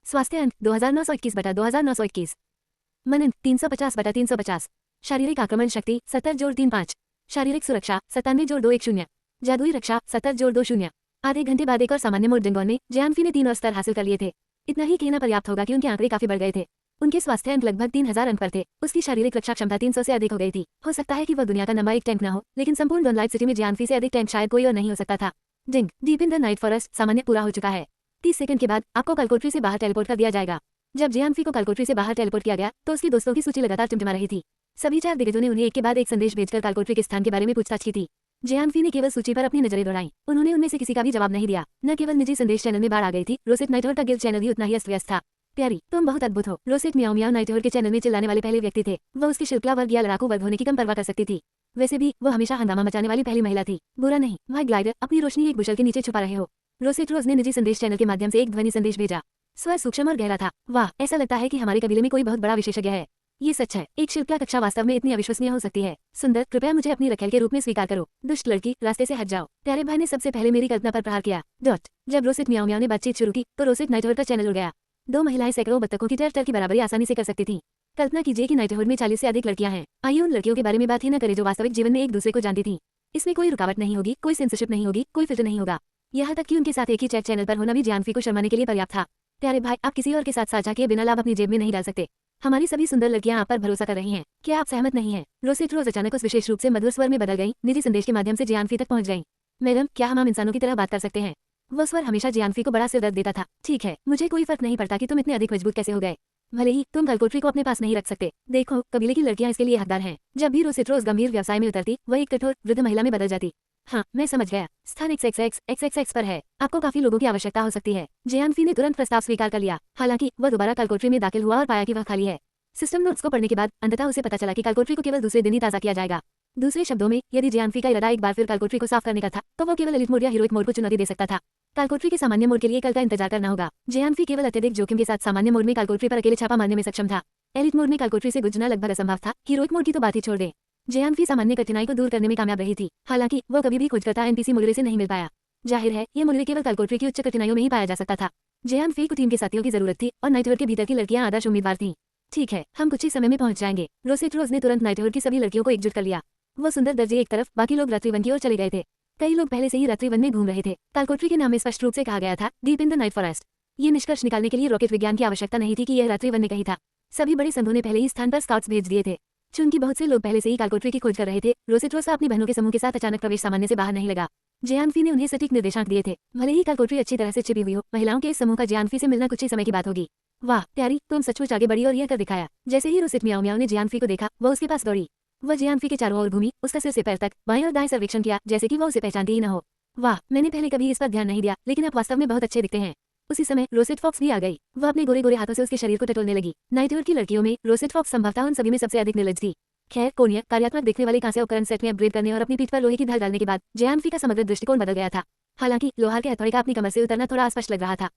स्वास्थ्य अंक 2921 बटा 2921, मनन 350 बटा 350, शारीरिक आक्रमण शक्ति 70 जोड़ 35, शारीरिक सुरक्षा 97 जोड़ 210, जादुई रक्षा 70 जोड़ 20। आधे घंटे बाद एक और सामान्य मोड डिंगोन में जियानफी ने 3 और स्तर हासिल कर लिए थे। इतना ही कहना पर्याप्त होगा कि उनके आंकड़े काफी बढ़ गए थे। उनके स्वास्थ्य अंक लगभग 3000 अंक पर थे। उसकी शारीरिक रक्षा क्षमता 300 से अधिक हो गई थी। हो सकता है कि वह दुनिया का नंबर 1 टैंक न हो, लेकिन संपूर्ण डॉनलाइट सिटी में जियानफी से अधिक टैंक शायद कोई और नहीं हो सकता था। Ding, deep in the night forest सामान्य पूरा हो चुका है। 30 सेकंड के बाद आपको कालकोटरी से बाहर टेलीपोर्ट कर दिया जाएगा। जब जियानफी को कालकोटरी से बाहर टेलीपोर्ट किया गया तो उसकी दोस्तों की सूची लगातार टिमटिमा रही थी। सभी 4 दिग्गजों ने उन्हें एक के बाद एक संदेश भेजकर कालकोटरी के स्थान के बारे में पूछताछ की थी। जियानफी ने केवल सूची पर अपनी नजरें दौड़ाई। उन्होंने उनमें से किसी का भी जवाब नहीं दिया। न केवल निजी संदेश चैनल में बाढ़ आ गई थी, रोसेट नाइटहोर्ड का गिल्ड चैनल भी उतना ही अस्त व्यस्त था। प्यारी, तुम बहुत अद्भुत हो। रोसेट मियाओ मियाओ नाइटहोर्ड के चैनल में चिल्लाने वाले पहले व्यक्ति थे। वह उसके शिल्पला वर्ग या लड़ाकू वर्ग होने की कम परवाह कर सकती थी। वैसे भी वो हमेशा हंगामा मचाने वाली पहली महिला थी। बुरा नहीं, वह ग्लाइडर अपनी रोशनी एक बुशल के नीचे छुपा रहे हो। रोसेट रोज ने निजी संदेश चैनल के माध्यम से एक ध्वनि संदेश भेजा। स्वर सूक्ष्म और गहरा था। वाह, ऐसा लगता है कि हमारे कबीले में कोई बहुत बड़ा विशेषज्ञ है। ये सच है, एक शिल्पला कक्षा वास्तव में इतनी अविश्वसनीय हो सकती है। सुंदर, कृपया मुझे अपनी रखेल के रूप में स्वीकार करो। दुष्ट लड़की, रास्ते से हट जाओ। प्यारे भाई ने सबसे पहले मेरी कल्पना पर प्रहार किया। जब रोसेट मियाओ मियाओ ने बातचीत शुरू की तो रोसेट नाइटहोर्ड का चैनल उड़ गया। 2 महिलाएं सैकड़ों बत्तखों की टर की बराबरी आसानी से कर सकती थीं। कल्पना कीजिए कि नाइटहोर्ड में 40 से अधिक लड़कियां हैं। आइए उन लड़कियों के बारे में बात ही न करें जो वास्तविक जीवन में एक दूसरे को जानती थीं। इसमें कोई रुकावट नहीं होगी, कोई सेंसरशिप नहीं होगी, कोई फिल्टर नहीं होगा। यहाँ तक कि उनके साथ एक ही चैट चैनल पर होना भी जियानफी को शर्माने के लिए पर्याप्त था। प्यारे भाई, आप किसी और के साथ साझा किए बिना लाभ अपनी जेब में नहीं डाल सकते। हमारी सभी सुंदर लड़कियां आप पर भरोसा कर रही हैं। क्या आप सहमत नहीं हैं? रोसेट रोज अचानक उस विशेष रूप से मधुर स्वर में बदल गईं, निजी संदेश के माध्यम से जियानफी तक पहुंच गईं। मैडम, क्या हम आम इंसानों की तरह बात कर सकते हैं? वह स्वर हमेशा जियानफी को बड़ा सिर दर्द देता था। ठीक है, मुझे कोई फर्क नहीं पड़ता कि तुम इतने अधिक मजबूत कैसे हो गए। भले ही तुम कालकोटरी को अपने पास नहीं रख सकते। देखो, कबीले की लड़कियां इसके लिए हकदार हैं। जब भी रोसेट रोज गंभीर व्यवसाय में उतरती, वह एक कठोर वृद्ध महिला में बदल जाती। हाँ, मैं समझ गया। स्थान XXX पर है। आपको काफी लोगों की आवश्यकता हो सकती है। जियानफी ने तुरंत प्रस्ताव स्वीकार कर लिया। हालांकि वह दोबारा कालकोटरी में दाखिल हुआ और पाया कि वह खाली है। सिस्टम नोट्स को पढ़ने के बाद अंततः उसे पता चला कि कालकोटरी को केवल दूसरे दिन ही ताज़ा किया जाएगा। दूसरे शब्दों में, यदि जियानफी का इरादा एक बार फिर कालकोटरी को साफ करने का था, तो वो केवल एलिट मोड या हीरोइक मोड को चुनौती दे सकता था। कालकोटरी के सामान्य मोड के लिए कल का इंतजार करना होगा। जियानफी केवल अत्यधिक जोखिम के साथ सामान्य मोड में कालकोटरी पर अकेले छापा मारने में सक्षम था। एलिट मोड में कालकोटरी से गुजरना लगभग असंभव था। हीरोइक मोड की तो बात ही छोड़ दें। जियानफी सामान्य कठिनाई को दूर करने में कामयाब रही थी। हालांकि वो कभी भी खोजकर्ता एनपीसी मुलरे से नहीं मिल पाया। जाहिर है, ये मुलरे केवल कालकोटरी की उच्च कठिनाइयों में ही पाया जा सकता था। जियानफी को टीम के साथियों की जरूरत थी और नाइटहोर्ड के भीतर की लड़कियां आदर्श उम्मीदवार थीं। ठीक है, हम कुछ ही समय में पहुंच जाएंगे। रोसेट रोज ने तुरंत नाइटहोर्ड की सभी लड़कियों को एकजुट कर लिया। वो सुंदर दर्जे एक तरफ, बाकी लोग रात्रिवन की ओर चले गए थे। कई लोग पहले से ही रात्रि वन में घूम रहे थे। कालकोटरी के नाम में स्पष्ट रूप से कहा गया था deep in the night forest. ये निष्कर्ष निकालने के लिए रॉकेट विज्ञान की आवश्यकता नहीं थी कि यह रात्रि वन ने कही था। सभी बड़े संघों ने पहले ही स्थान पर स्काउट्स भेज दिए थे। चूंकि बहुत से लोग पहले से ही कालकोटरी की खोज कर रहे थे, रोसेट्रोस का अपनी बहनों के समूह के साथ अचानक प्रवेश सामान्य से बाहर नहीं लगा। जियानफी ने उन्हें सटीक निर्देशांक दिए थे। भले ही कालकोटरी अच्छी तरह से छिपी हुई हो, महिलाओं के इस समूह का जियानफी से मिलना कुछ ही समय की बात होगी। वाह प्यारी, तुम सचमुच आगे बढ़ी और यह कर दिखाया। जैसे ही रोसेट मियाओ मियाओ ने जियानफी को देखा, वह उसके पास दौड़ी। वह जियानफी के चारों ओर घूमी, उसका सिर से पैर तक बाएं और दाएं सर्वेक्षण किया, जैसे कि वह उसे पहचानती ही न हो। वाह, मैंने पहले कभी इस पर ध्यान नहीं दिया, लेकिन आप वास्तव में बहुत अच्छे दिखते हैं। उसी समय रोसेट फॉक्स भी आ गई। वह अपने गोरे गोरे हाथों से उसके शरीर को टटोलने लगी। नाइटोर की लड़कियों में रोसेट फॉक्स संभवतः उन सभी में सबसे अधिक निर्लज थी। खैर, कोनिया कार्यात्मक देखने वाले कांस्य उपकरण सेट में अपग्रेड करने और अपनी पीठ पर लोहे की ढाल डालने के बाद जियानफी का समग्र दृष्टिकोण बदल गया था। हालांकि लोहार के हथौड़े का अपनी कमर से उतरना थोड़ा अस्पष्ट लग रहा था।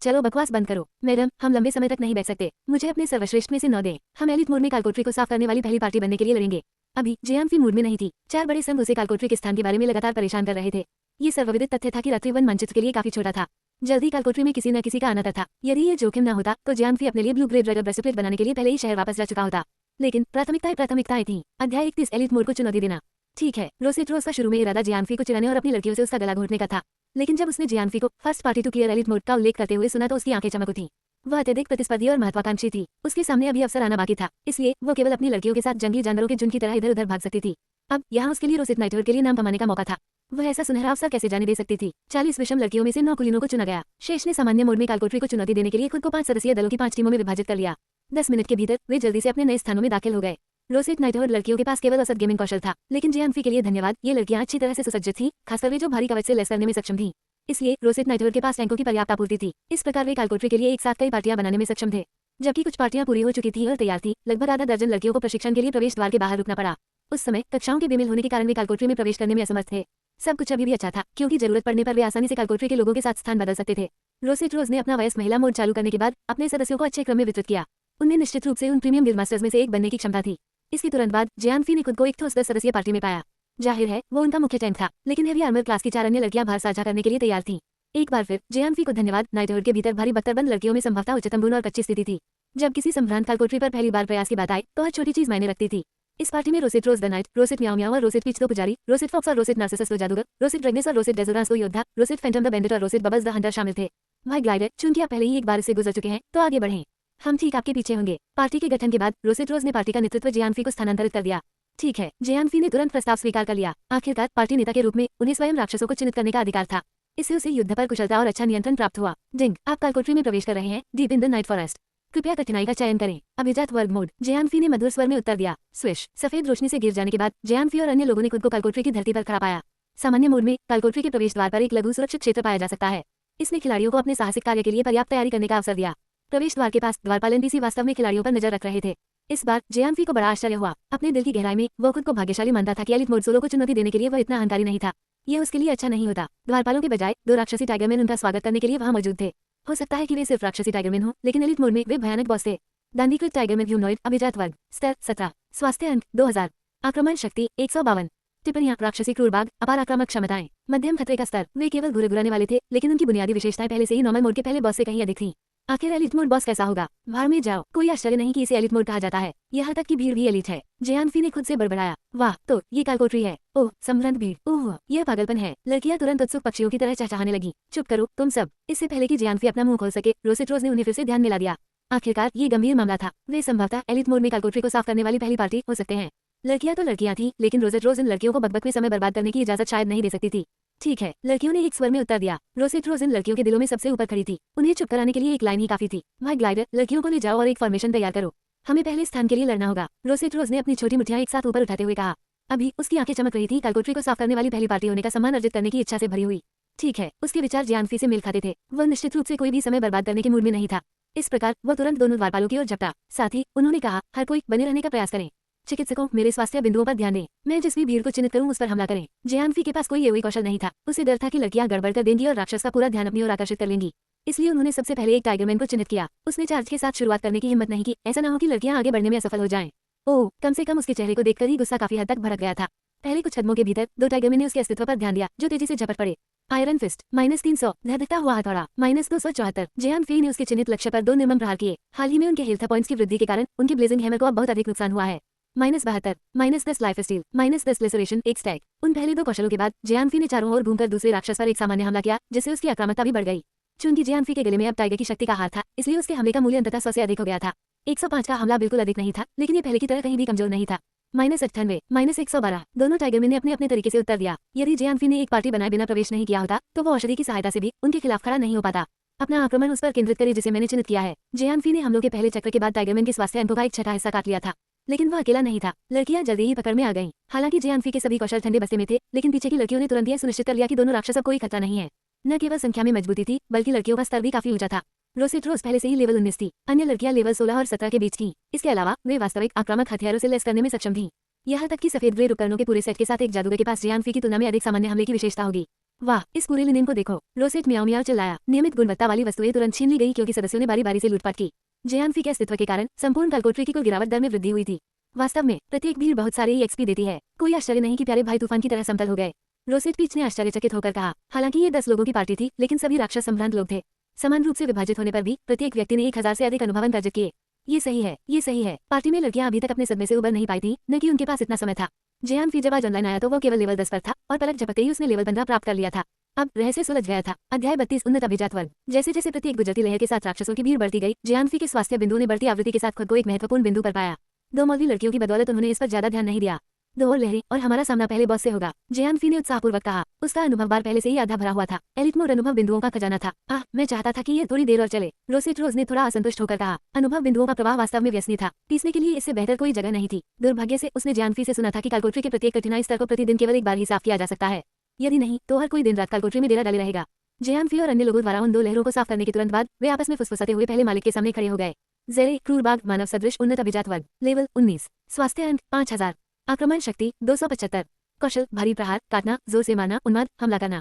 चलो बकवास बंद करो मैडम, हम लंबे समय तक नहीं बैठ सकते। मुझे अपने सर्वश्रेष्ठ में से 9 दें। हम एलिट मोड में कालकोटरी को साफ करने वाली पहली पार्टी बनने के लिए लड़ेंगे। अभी जियानफी मूड में नहीं थी। 4 बड़े संघ उसे कालकोटरी के स्थान के बारे में लगातार परेशान कर रहे थे। ये सर्वविदित तथ्य था कि रात्रि वन मंचित्र के लिए काफी छोटा था। जल्दी कालकोटरी में किसी न किसी का आना था। यदि ये जोखिम न होता तो जियानफी अपने लिए ब्लू ग्रेड रेडर ब्रेसलेट बनाने के लिए पहले ही शहर वापस जा चुका होता। लेकिन प्राथमिकताएं थीं। अध्याय 31 एलिट मोड को चुनौती देना। ठीक है, रोसेट्रोस का शुरू में इरादा जियानफी को चिढ़ाने और अपनी लड़कियों से उसका गला घोटने का था। लेकिन जब उसने जियानफी को first party to clear elite mode का उल्लेख करते हुए सुना तो उसकी आंखें चमक उठी। वह अत्यधिक प्रतिस्पर्धी और महत्वाकांक्षी थी। उसके सामने अभी अवसर आना बाकी था, इसलिए वो केवल अपनी लड़कियों के साथ जंगली जानवरों के झुंड की तरह इधर उधर भाग सकती थी। अब यहाँ उसके लिए रोसेट नाइटोर के लिए नाम कमाने का मौका था। वह ऐसा सुनहरा अवसर कैसे जाने दे सकती थी। 40 विषम लड़कियों में से 9 कुलीनों को चुना गया। शेष ने सामान्य मोड में कालकोटरी को चुनौती देने के लिए खुद को 5 सदस्यीय दलों की 5 टीमों में विभाजित कर लिया। 10 मिनट के भीतर वे जल्दी से अपने नए स्थानों में दाखिल हो गए। रोसेट नाइटोर लड़कियों के पास केवल औसत गेमिंग कौशल था, लेकिन जियानफी के लिए धन्यवाद, ये लड़कियां अच्छी तरह से सुसज्जित थीं, खासकर वे जो भारी कवच से लैस करने में सक्षम थीं। इसलिए रोसेट नाइटोर के पास टैंकों की पर्याप्त आपूर्ति थी। इस प्रकार वे कालकोटरी के लिए एक साथ कई पार्टियां बनाने में सक्षम थे। जबकि कुछ पार्टियां पूरी हो चुकी थी और तैयार थी, लगभग आधा दर्जन लड़कियों को प्रशिक्षण के लिए प्रवेश द्वार के बाहर रुकना पड़ा। उस समय कक्षाओं के बेमेल होने के कारण वे कालकोटरी में प्रवेश करने में असमर्थ थे। सब कुछ अभी भी अच्छा था, क्योंकि जरूरत पड़ने पर वे आसानी से कालकोटरी के लोगों के साथ स्थान बदल सकते थे। रोसेट्रोस ने अपना वयस्क महिला मोड चालू करने के बाद अपने सदस्यों को अच्छे क्रम में वितरित किया। उनमें निश्चित रूप से उन प्रीमियम गिल्ड मास्टर्स में से एक बनने की क्षमता थी। इसके तुरंत बाद जियानफी ने खुद को एक ठोस 10 सदस्यीय पार्टी में पाया। जाहिर है वो उनका मुख्य टैंक था, लेकिन हेवी आर्मर क्लास की 4 अन्य लड़कियां भार साझा करने के लिए तैयार थीं। एक बार फिर जियानफी को धन्यवाद। नाइटोर के भीतर भारी बख्तरबंद लड़कियों में संभवतः उच्चतम गुण और कच्ची स्थिति थी। जब किसी संभ्रांत कालकोटरी पर पहली बार प्रयास की बात आई तो हर छोटी चीज मायने रखती थी। इस पार्टी में रोसेट्रोस द नाइट, रोसेट म्याओ म्याओ और रोसेट पीच दो पुजारी, रोसेट फॉक्स और रोसेट नार्सिसस दो जादूगर, रोसेट ड्रैगनेस और रोसेट डेजोरांस दो योद्धा, रोसेट फैंटम द बैंडिट और रोसेट बबल्स द हंटर शामिल थे। भाई ग्लाइडर, चूंकि आप पहले ही एक बार से गुजर चुके हैं तो आगे बढ़ें। हम ठीक आपके पीछे होंगे। पार्टी के गठन के बाद रोसेट्रोस ने पार्टी का नेतृत्व जियानफी को स्थानांतरित कर दिया। ठीक है, जियानफी ने तुरंत प्रस्ताव स्वीकार कर लिया। आखिरकार पार्टी नेता के रूप में उन्हें स्वयं राक्षसों को चिन्हित करने का अधिकार था। इससे उसे युद्ध पर कुशलता और अच्छा नियंत्रण प्राप्त हुआ। डिंग, आप कालकोटरी में प्रवेश कर रहे हैं, deep in the night forest. कृपया कठिनाई का चयन करें। अभिजात वर्ग मोड। जियानफी ने मधुर स्वर में उत्तर दिया। स्विश, सफेद रोशनी से गिर जाने के बाद जियानफी और अन्य लोगों ने खुद को कालकोटरी की धरती पर खड़ा पाया। सामान्य मोड में कालकोटरी के प्रवेश द्वार पर एक लघु सुरक्षित क्षेत्र पाया जा सकता है। इसने खिलाड़ियों को अपने साहसिक कार्य के लिए पर्याप्त तैयारी करने का अवसर दिया। प्रवेश द्वार के पास द्वारपाल एनपीसी वास्तव में खिलाड़ियों पर नजर रख रहे थे। इस बार जियानफी को बड़ा आश्चर्य हुआ। अपने दिल की गहराई में वो खुद को भाग्यशाली मानता था कि एलिट मोड सोलो को चुनौती देने के लिए वह इतना अहंकारी नहीं था। यह उसके लिए अच्छा नहीं होता। द्वारपालों के बजाय 2 राक्षसी टाइगरमैन उनका स्वागत करने के लिए वहां मौजूद थे। हो सकता है कि वे सिर्फ राक्षसी टाइगरमैन हो, लेकिन एलिट मोड में वे भयानक बॉस थे। दांडीकृत टाइगरमैन ह्यूमनॉइड, अभिजात वर्ग, स्तर 17, स्वास्थ्य अंक 2000, आक्रमण शक्ति 152। टिप्पणियां, राक्षसी क्रूर बाघ, अपार आक्रामक क्षमताएं, मध्यम खतरे का स्तर। वे केवल घुरघुराने वाले थे, लेकिन उनकी बुनियादी विशेषताएं पहले से ही नॉर्मल मोड के पहले बॉस से कहीं अधिक थीं। आखिर एलिट मोड बॉस कैसा होगा? भाड़ में जाओ। कोई आश्चर्य नहीं कि इसे एलिट मोड कहा जाता है। यहाँ तक कि भीड़ भी एलिट है। जियानफी ने खुद से बड़बड़ाया। वाह, तो ये कालकोटरी है। ओह, सम्भ्रांत भीड़। ओह, यह पागलपन है। लड़कियां तुरंत उत्सुक पक्षियों की तरह चहचहाने लगी। चुप करो तुम सब। इससे पहले कि जियानफी अपना मुंह खोल सके, रोसेट्रोस ने उन्हें फिर से ध्यान में ला दिया। आखिरकार ये गंभीर मामला था। वे संभवतः एलिट मोड में कालकोटरी को साफ करने वाली पहली पार्टी हो सकते हैं। लड़कियां तो लड़कियां थीं, लेकिन रोसेट्रोस इन लड़कियों को बकबक में समय बर्बाद करने की इजाजत शायद नहीं दे सकती थी। ठीक है, लड़कियों ने एक स्वर में उत्तर दिया। रोसेट्रोस इन लड़कियों के दिलों में सबसे ऊपर खड़ी थी। उन्हें चुप कराने के लिए एक लाइन ही काफी थी। भाई ग्लाइडर, लड़कियों को ले जाओ और एक फॉर्मेशन तैयार करो। हमें पहले स्थान के लिए लड़ना होगा। रोसेट्रोस ने अपनी छोटी मुठ्ठियां एक साथ ऊपर उठाते हुए कहा। अभी उसकी आंखें चमक रही थी। कालकोटरी को साफ करने वाली पहली पार्टी होने का सम्मान अर्जित करने की इच्छा से भरी हुई। ठीक है, उसके विचार जियानफी से मेल खाते थे। वह निश्चित रूप से कोई भी समय बर्बाद करने के मूड में नहीं था। इस प्रकार वह तुरंत दोनों द्वारपालों की ओर झपटा। साथ ही उन्होंने कहा, हर कोई बने रहने का प्रयास करें। चिकित्सकों, मेरे स्वास्थ्य बिंदुओं पर ध्यान दें। मैं जिस भी भीड़ को चिन्हित करूं उस पर हमला करें। जियानफी के पास कोई एओई कौशल नहीं था। उसे डर था कि लड़कियां गड़बड़ कर देंगी और राक्षस का पूरा ध्यान अपनी ओर आकर्षित कर लेंगी। इसलिए उन्होंने सबसे पहले एक टाइगरमैन को चिन्हित किया। उसने चार्ज के साथ शुरुआत करने की हिम्मत नहीं की, ऐसा न हो कि लड़कियां आगे बढ़ने में असफल हो जाएं। ओह, कम से कम उसके चेहरे को देखकर ही गुस्सा काफी हद तक भड़क गया था। पहले कुछ कदमों के भीतर 2 टाइगरमैन ने उसके अस्तित्व पर ध्यान दिया, जो तेजी से झपट पड़े। आयरन फिस्ट -300, धधकता हुआ हथौड़ा -274। जियानफी ने उसके चिन्हित लक्ष्य पर 2 निर्मम प्रहार किए। हाल ही में उनके हेल्थ पॉइंट्स की वृद्धि के कारण उनके ब्लेजिंग हैमर को अब बहुत अधिक नुकसान हुआ है। -72, -10 लाइफ स्टील, -10 लेसरेशन, 1 स्टैक। उन पहले 2 कौशलों के बाद जियानफी ने चारों ओर घूमकर दूसरे राक्षस पर एक सामान्य हमला किया, जिससे उसकी आक्रामकता भी बढ़ गई। चूंकि जियानफी के गले में अब टाइगर की शक्ति का हार था, इसलिए उसके हमले का मूल्य अंततः 100 से अधिक हो गया था। 105 का हमला बिल्कुल अधिक नहीं था, लेकिन ये पहले की तरह कहीं भी कमजोर नहीं था। -98, -112, दोनों टाइगर में ने अपने अपने तरीके से उत्तर दिया। यदि जियानफी ने एक पार्टी बनाए बिना प्रवेश नहीं किया होता, तो वो औषधि की सहायता से भी उनके खिलाफ खड़ा नहीं हो पाता। अपना आक्रमण उस पर केंद्रित करे जिसे मैंने चिन्हित किया है। जियानफी ने हमलों के पहले चक्र के बाद टाइगरमैन के स्वास्थ्य अंकों का एक छठा हिस्सा काट लिया था, लेकिन वह अकेला नहीं था। लड़कियां जल्दी ही पकड़ में आ गईं। हालांकि जियानफी के सभी कौशल ठंडे बस्ते में थे, लेकिन पीछे की लड़कियों ने तुरंत यह सुनिश्चित कर लिया कि दोनों राक्षसों को कोई खतरा नहीं है। न केवल संख्या में मजबूती थी, बल्कि लड़कियों का स्तर भी काफी ऊंचा था। रोसेट रोज पहले से ही लेवल 19 थी, अन्य लड़कियां लेवल 16 और 17 के बीच थीं। इसके अलावा वे वास्तविक आक्रामक हथियारों से लैस करने में सक्षम थीं। यहाँ तक कि सफेद ग्रेड उपकरणों के पूरे सेट के साथ एक जादूगर के पास जियानफी की तुलना में अधिक सामान्य हमले की विशेषता होगी। वाह, इस पूरे लिनेन को देखो, रोसेट म्याऊं म्याऊं चिल्लाया। नियमित गुणवत्ता वाली वस्तुएं तुरंत छीन ली गई क्योंकि सदस्यों ने बारी बारी से लूटपाट की। जियानफी के अस्तित्व के कारण संपूर्ण कलकोटरी की कुल गिरावट दर में वृद्धि हुई थी। वास्तव में प्रत्येक भीड़ बहुत सारे एक्सपी देती है। कोई आश्चर्य नहीं कि प्यारे भाई तूफान की तरह समतल हो गए। रोसेट पीच ने आश्चर्यचकित होकर कहा। हालांकि ये 10 लोगों की पार्टी थी, लेकिन सभी राक्षस संभ्रांत लोग थे। समान रूप से विभाजित होने पर भी प्रत्येक व्यक्ति ने 1000 से अधिक अनुभवन अर्जित किए। ये सही है, ये सही है। पार्टी में लड़कियां अभी तक अपने सदमे से उबर नहीं पाई थी, न कि उनके पास इतना समय था। जियानफी जब आज ऑनलाइन आया तो वो केवल लेवल 10 पर था और पलक झपकते ही उसने लेवल 15 प्राप्त कर लिया था। अब रहस्य सुलझ गया था। अध्याय 32 उन्नत अभिजात वर्ग। जैसे जैसे प्रत्येक गुजरती लहर के साथ राक्षसों की भीड़ बढ़ती गई, जियानफी के स्वास्थ्य बिंदुओं ने बढ़ती आवृत्ति के साथ खुद को एक महत्वपूर्ण बिंदु पर पाया। 2 मौलवी लड़कियों की बदौलत उन्होंने इस पर ज्यादा ध्यान नहीं दिया। 2 और लहरें और हमारा सामना पहले बॉस से होगा, जियानफी ने उत्साहपूर्वक कहा। उसका अनुभव बार पहले से ही आधा भरा हुआ था। एलिट मोड अनुभव बिंदुओं का खजाना था। मैं चाहता था कि ये थोड़ी देर और चले। रोसेट रोज ने थोड़ा असंतुष्ट होकर कहा। अनुभव बिंदुओं का प्रवाह वास्तव में व्यसनी था। पीसने के लिए इससे बेहतर कोई जगह नहीं थी। दुर्भाग्य से उसने जियानफी से सुना था कि कलकोटरी के प्रत्येक कठिनाई स्तर को प्रतिदिन केवल एक बार ही साफ किया जा सकता है। यदि नहीं तो हर कोई दिन रात कलकोटरी में डेरा डाले रहेगा। जियानफी और अन्य लोगों द्वारा उन 2 लहरों को साफ करने के तुरंत बाद वे आपस में फुसफुसाते हुए पहले मालिक के सामने खड़े हो गए। जेरे क्रूर बाघ मानव सदृश उन्नत अभिजात वर्ग, लेवल 19, स्वास्थ्य अंक 5000, आक्रमण शक्ति 275, कौशल भारी प्रहार, काटना, जोर से मारना, उन्माद, हमला करना।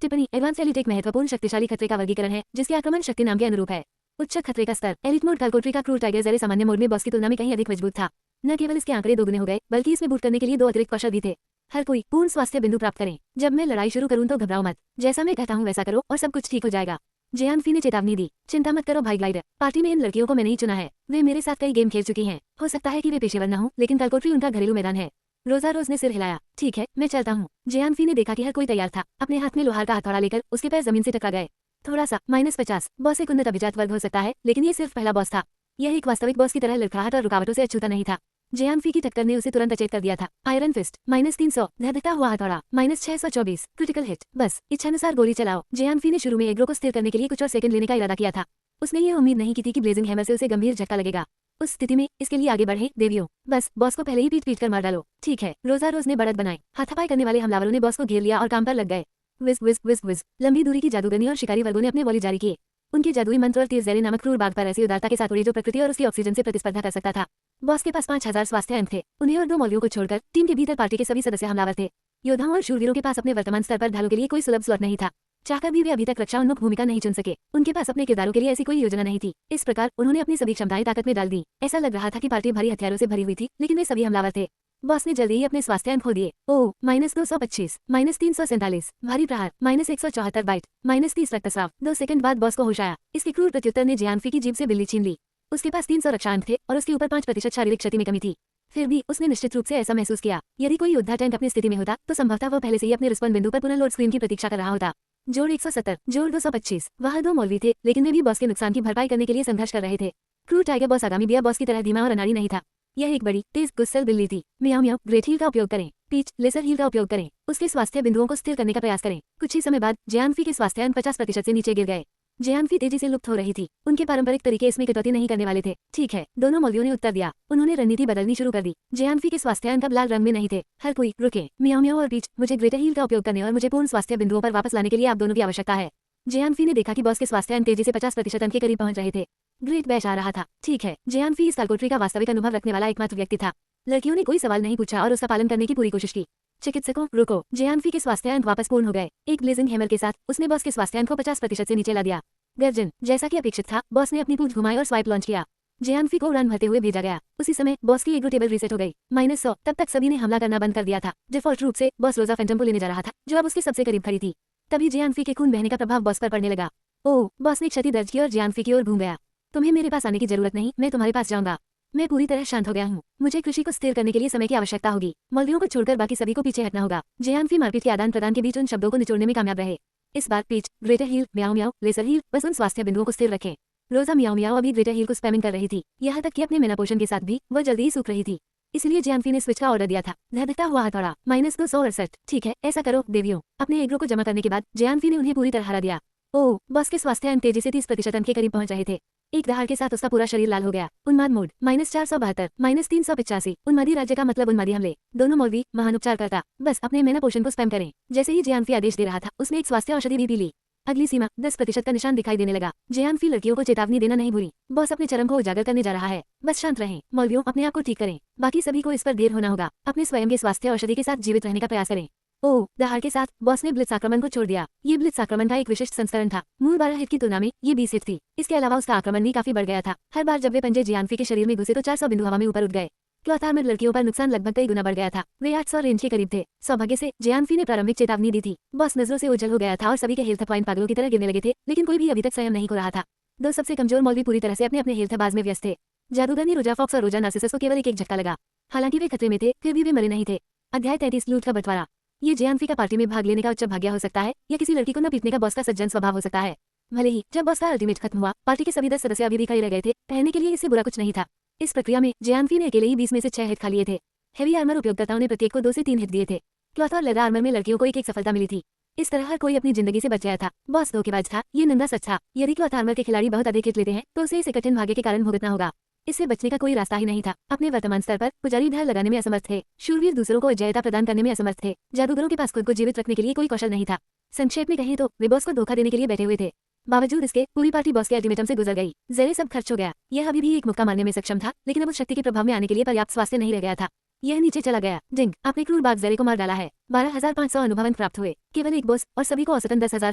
टिप्पणी, एडवांस एलिट एक महत्वपूर्ण शक्तिशाली खतरे का वर्गीकरण है जिसकी आक्रमण शक्ति नाम के अनुरूप है। उच्च खतरे का स्तर। एलिट मोड कलकोटरी का क्रूर टाइगर जेरे सामान्य मोड में बॉस की तुलना में कहीं अधिक मजबूत था। न केवल इसके आंकड़े दोगुने हो गए, बल्कि इसमें बूट करने के लिए 2 अतिरिक्त कौशल भी थे। हर कोई पूर्ण स्वास्थ्य बिंदु प्राप्त करें। जब मैं लड़ाई शुरू करूं तो घबराओ मत। जैसा मैं कहता हूं वैसा करो और सब कुछ ठीक हो जाएगा। जियानफी ने चेतावनी दी। चिंता मत करो भाई ग्लाइडर, पार्टी में इन लड़कियों को मैंने ही चुना है। वे मेरे साथ कई गेम खेल चुकी हैं। हो सकता है कि वे पेशेवर न हो, लेकिन कलकोटरी उनका घरेलू मैदान है। रोजा रोज ने सिर हिलाया। ठीक है, मैं चलता हूँ। जियानफी ने देखा कि हर कोई तैयार था। अपने हाथ में लोहार का हथौड़ा लेकर उसके पैर जमीन से टकरा गए। थोड़ा सा -50, बॉस एक उन्नत अभिजात वर्ग हो सकता है, लेकिन ये सिर्फ पहला बॉस था। यह एक वास्तविक बॉस की तरह लड़खड़ाहट और रुकावटों से अछूता नहीं था। जियानफी की टक्कर ने उसे तुरंत अचेत कर दिया था। आयरन फिस्ट -300, धधकता हुआ हथौड़ा -624, क्रिटिकल हिट। बस इच्छानुसार गोली चलाओ। जियानफी ने शुरू में एग्रो को स्थिर करने के लिए कुछ और सेकंड लेने का इरादा किया था। उसने ये उम्मीद नहीं की थी कि ब्लेजिंग हैमर से उसे गंभीर झटका लगेगा। उस स्थिति में इसके लिए आगे बढ़े देवियों, बस बॉस को पहले ही पीट कर मार डालो। ठीक है, रोजा रोज ने बढ़त बनाई। हाथापाई करने वाले हमलावरों ने बॉस को घेर लिया और काम पर लग गए। विज विज विज विज, लंबी दूरी की जादूगरनी और शिकारी वर्गों ने अपने वॉली जारी किए। उनके जादुई मंत्र और तीर जेरे नामक क्रूर बाघ पर ऐसी उदारता के साथ उड़े जो प्रकृति और उसकी ऑक्सीजन से प्रतिस्पर्धा कर सकता था। बॉस के पास 5000 स्वास्थ्य अंक थे। उन्हें और 2 मौलवियों को छोड़कर टीम के भीतर पार्टी के सभी सदस्य हमलावर थे। योद्धाओं और शूरवीरों के पास अपने वर्तमान स्तर पर ढालों के लिए कोई सुलभ स्लॉट नहीं था। चाहकर भी वे अभी तक रक्षा उन्मुख भूमिका नहीं चुन सके। उनके पास अपने किरदारों के लिए ऐसी कोई योजना नहीं थी। इस प्रकार उन्होंने अपनी सभी क्षमताएं ताकत में डाल दी। ऐसा लग रहा था कि पार्टी भारी हथियारों से भरी हुई थी, लेकिन वे सभी हमलावर थे। बॉस ने जल्दी ही अपने स्वास्थ्य अंक खो दिए। ओह, -225, -347, भारी प्रहार, -174 बाइट, -30 रक्तस्राव। 2 सेकंड बाद बॉस को होश आया। इसके क्रूर प्रत्युत्तर ने जियानफी की जीभ से बिल्ली छीन ली। उसके पास 300 रक्षा अंक थे और उसके ऊपर 5% शारीरिक क्षति में कमी थी। फिर भी उसने निश्चित रूप से ऐसा महसूस किया। यदि कोई योद्धा टैंक अपनी स्थिति में होता तो संभवतः वह पहले से ही अपने रिस्पॉन्स बिंदु पर पुनः लोड स्क्रीन की प्रतीक्षा कर रहा होता। जोड़ 170, जोड़ 225। वह 2 मौलवी थे, लेकिन वे भी बॉस के नुकसान की भरपाई करने के लिए संघर्ष कर रहे थे। क्रूर टाइगर बॉस आगामी बिया बॉस की तरह धीमा और अनाड़ी नहीं था। यह एक बड़ी तेज गुस्सैल बिल्ली थी। म्याऊं म्याऊं, ग्रेट हील का उपयोग करें। पीच, लेसर हील का उपयोग करें। उसके स्वास्थ्य बिंदुओं को स्थिर करने का प्रयास करें। कुछ ही समय बाद जियानफी के स्वास्थ्य अंक 50% से नीचे गिर गए। जियानफी तेजी से लुप्त हो रही थी। उनके पारंपरिक तरीके इसमें कटौती नहीं करने वाले थे। ठीक है, दोनों मौलवियों ने उत्तर दिया। उन्होंने रणनीति बदलनी शुरू कर दी। जियानफी के स्वास्थ्य अंक अब लाल रंग में नहीं थे। हर कोई रुके। म्याऊं म्याऊं और पीच, मुझे ग्रेटर हील का उपयोग करने और मुझे पूर्ण स्वास्थ्य बिंदुओं पर वापस लाने के लिए आप दोनों की आवश्यकता है। जियानफी ने देखा कि बॉस के स्वास्थ्य अंक तेजी से 50% अंक के करीब पहुंच रहे थे। ग्रेट बैश आ रहा था। ठीक है, जियानफी इस कलकोटरी का वास्तविक अनुभव रखने वाला एकमात्र व्यक्ति था। लड़कियों ने कोई सवाल नहीं पूछा और उसका पालन करने की पूरी कोशिश की। चिकित्सकों, रुको। जियानफी के स्वास्थ्य अंक वापस पूर्ण हो गए। एक ब्लेजिंग हैमर के साथ उसने बॉस के स्वास्थ्य अंक को 50% से नीचे ला दिया। गर्जन, जैसा कि अपेक्षित था, बॉस ने अपनी पूंछ घुमाई और स्वाइप लॉन्च किया। जियानफी को उड़ान भरते हुए भेजा गया। उसी समय बॉस की एग्रो टेबल रीसेट हो गई। -100, तब तक सभी ने हमला करना बंद कर दिया था। डिफॉल्ट रूप से बॉस रोजा फैंटम को लेने जा रहा था, जो अब उसके सबसे करीब खड़ी थी। तभी जियानफी के खून बहने का प्रभाव बॉस पर पड़ने लगा। ओह, बॉस ने क्षति दर्ज की और जियानफी की ओर घूम गया। तुम्हें मेरे पास आने की जरूरत नहीं, मैं तुम्हारे पास जाऊंगा। मैं पूरी तरह शांत हो गया हूँ। मुझे कृषि को स्थिर करने के लिए समय की आवश्यकता होगी। मौलवियों को छोड़कर बाकी सभी को पीछे हटना होगा। जियानफी मारपीट के आदान प्रदान के बीच उन शब्दों को निचोड़ने में कामयाब रहे। इस बार पीच, ग्रेटर हील, म्याओ म्याओ, लेसर हील, बस उन स्वास्थ्य बिंदुओं को स्थिर रखें। रोजा म्याओ म्याओ अभी ग्रेटर हील को स्पैमिंग कर रही थी, यहाँ तक कि अपने मेना पोषण के साथ भी वह जल्दी ही सूख रही थी। इसलिए जियानफी ने स्विच का ऑर्डर दिया था। धधकता हुआ हथौड़ा -268। ठीक है, ऐसा करो देवियों। अपने एग्रो को जमा करने के बाद जियानफी ने उन्हें पूरी तरह हरा दिया। ओह, बॉस के स्वास्थ्य अंक तेजी से 30% अंक के करीब पहुंच रहे थे। एक दहाड़ के साथ उसका पूरा शरीर लाल हो गया। उन्माद मोड -472, -385। उन्मादी राज्य का मतलब उन्मादी हमले। दोनों मौलवी महानुपचारकर्ता बस अपने मेना पोषण को स्पैम करें। जैसे ही जियानफी आदेश दे रहा था, उसने एक स्वास्थ्य औषधि भी पी ली। अगली सीमा 10% का निशान दिखाई देने लगा। जियानफी लड़कियों को चेतावनी देना नहीं भूली। बॉस अपने चरम को उजागर करने जा रहा है, बस शांत रहें। मौलवियों, अपने आप को ठीक करें। बाकी सभी को इस पर देर होना होगा। अपने स्वयं के स्वास्थ्य औषधि के साथ जीवित रहने का प्रयास करें। ओह, दहाड़ के साथ बॉस ने ब्लिट्स आक्रमण को छोड़ दिया। ये ब्लिट्स आक्रमण का एक विशिष्ट संस्करण था। मूल 12 हिट की तुलना में ये 20 हिट थी। इसके अलावा उसका आक्रमण भी काफी बढ़ गया था। हर बार जब वे पंजे जियानफी के शरीर में घुसे तो 400 बिंदु हवा में ऊपर उठ गए। क्लॉथ आर्मर लड़कियों पर नुकसान लगभग कई गुना बढ़ गया था। वे 800 रेंज के करीब थे। सौभाग्य से जियानफी ने प्रारंभिक चेतावनी दी थी। बॉस नजरों से ओझल हो गया था और सभी के हेल्थ पॉइंट पागलों की तरह गिरने लगे थे, लेकिन कोई भी अभी तक स्वयं नहीं हो रहा था। दो सबसे कमजोर मौलवी पूरी तरह से अपने अपने हेल्थ बाज में व्यस्त थे। जादूगरनी रोजा फॉक्स और रोजा नार्सिसस को केवल एक झटका लगा। हालांकि वे खतरे में थे, फिर भी वे मरे नहीं थे। अध्याय 33 लूट का बंटवारा। ये जियानफी का पार्टी में भाग लेने का उच्च भाग्य हो सकता है, या किसी लड़की को न पीटने का बॉस का सज्जन स्वभाव हो सकता है। भले ही जब बॉस का अल्टीमेट खत्म हुआ, पार्टी के सभी 10 सदस्य अभी भी खड़े रह गए थे। कहने के लिए इससे बुरा कुछ नहीं था। इस प्रक्रिया में जियानफी ने अकेले ही 20 में से 6 हिट खा लिए थे। हेवी आर्मर उपयोगकर्ताओं ने प्रत्येक को 2 से 3 हिट दिए थे। क्लॉथ और लेदर आर्मर में लड़कियों को एक सफलता मिली थी। इस तरह हर कोई अपनी जिंदगी से बच गया था। बॉस धोखेबाज था, ये नंदा सच था। यदि क्लॉथ आर्मर के खिलाड़ी बहुत अधिक हिट लेते हैं तो उसे इसे कठिन भाग्य के कारण भुगतना होगा। इससे बचने का कोई रास्ता ही नहीं था। अपने वर्तमान स्तर पर पुजारी ढाल लगाने में असमर्थ थे। शूरवीर दूसरों को अजयता प्रदान करने में असमर्थ थे। जादूगरों के पास खुद को जीवित रखने के लिए कोई कौशल नहीं था। संक्षेप में कहें तो वे बॉस को धोखा देने के लिए बैठे हुए थे। बावजूद इसके पूरी पार्टी बॉस के अल्टीमेटम से गुजर गई। जरे सब खर्च हो गया। यह अभी भी एक मुक्का मारने में सक्षम था, लेकिन अब उस शक्ति के प्रभाव में आने के लिए पर्याप्त स्वास्थ्य नहीं रह गया था। यह नीचे चला गया। जिंग, आपने क्रूर बाग जरे को मार डाला है। 12,500 अनुभव अंक प्राप्त हुए। केवल एक बॉस और सभी को औसतन 10,000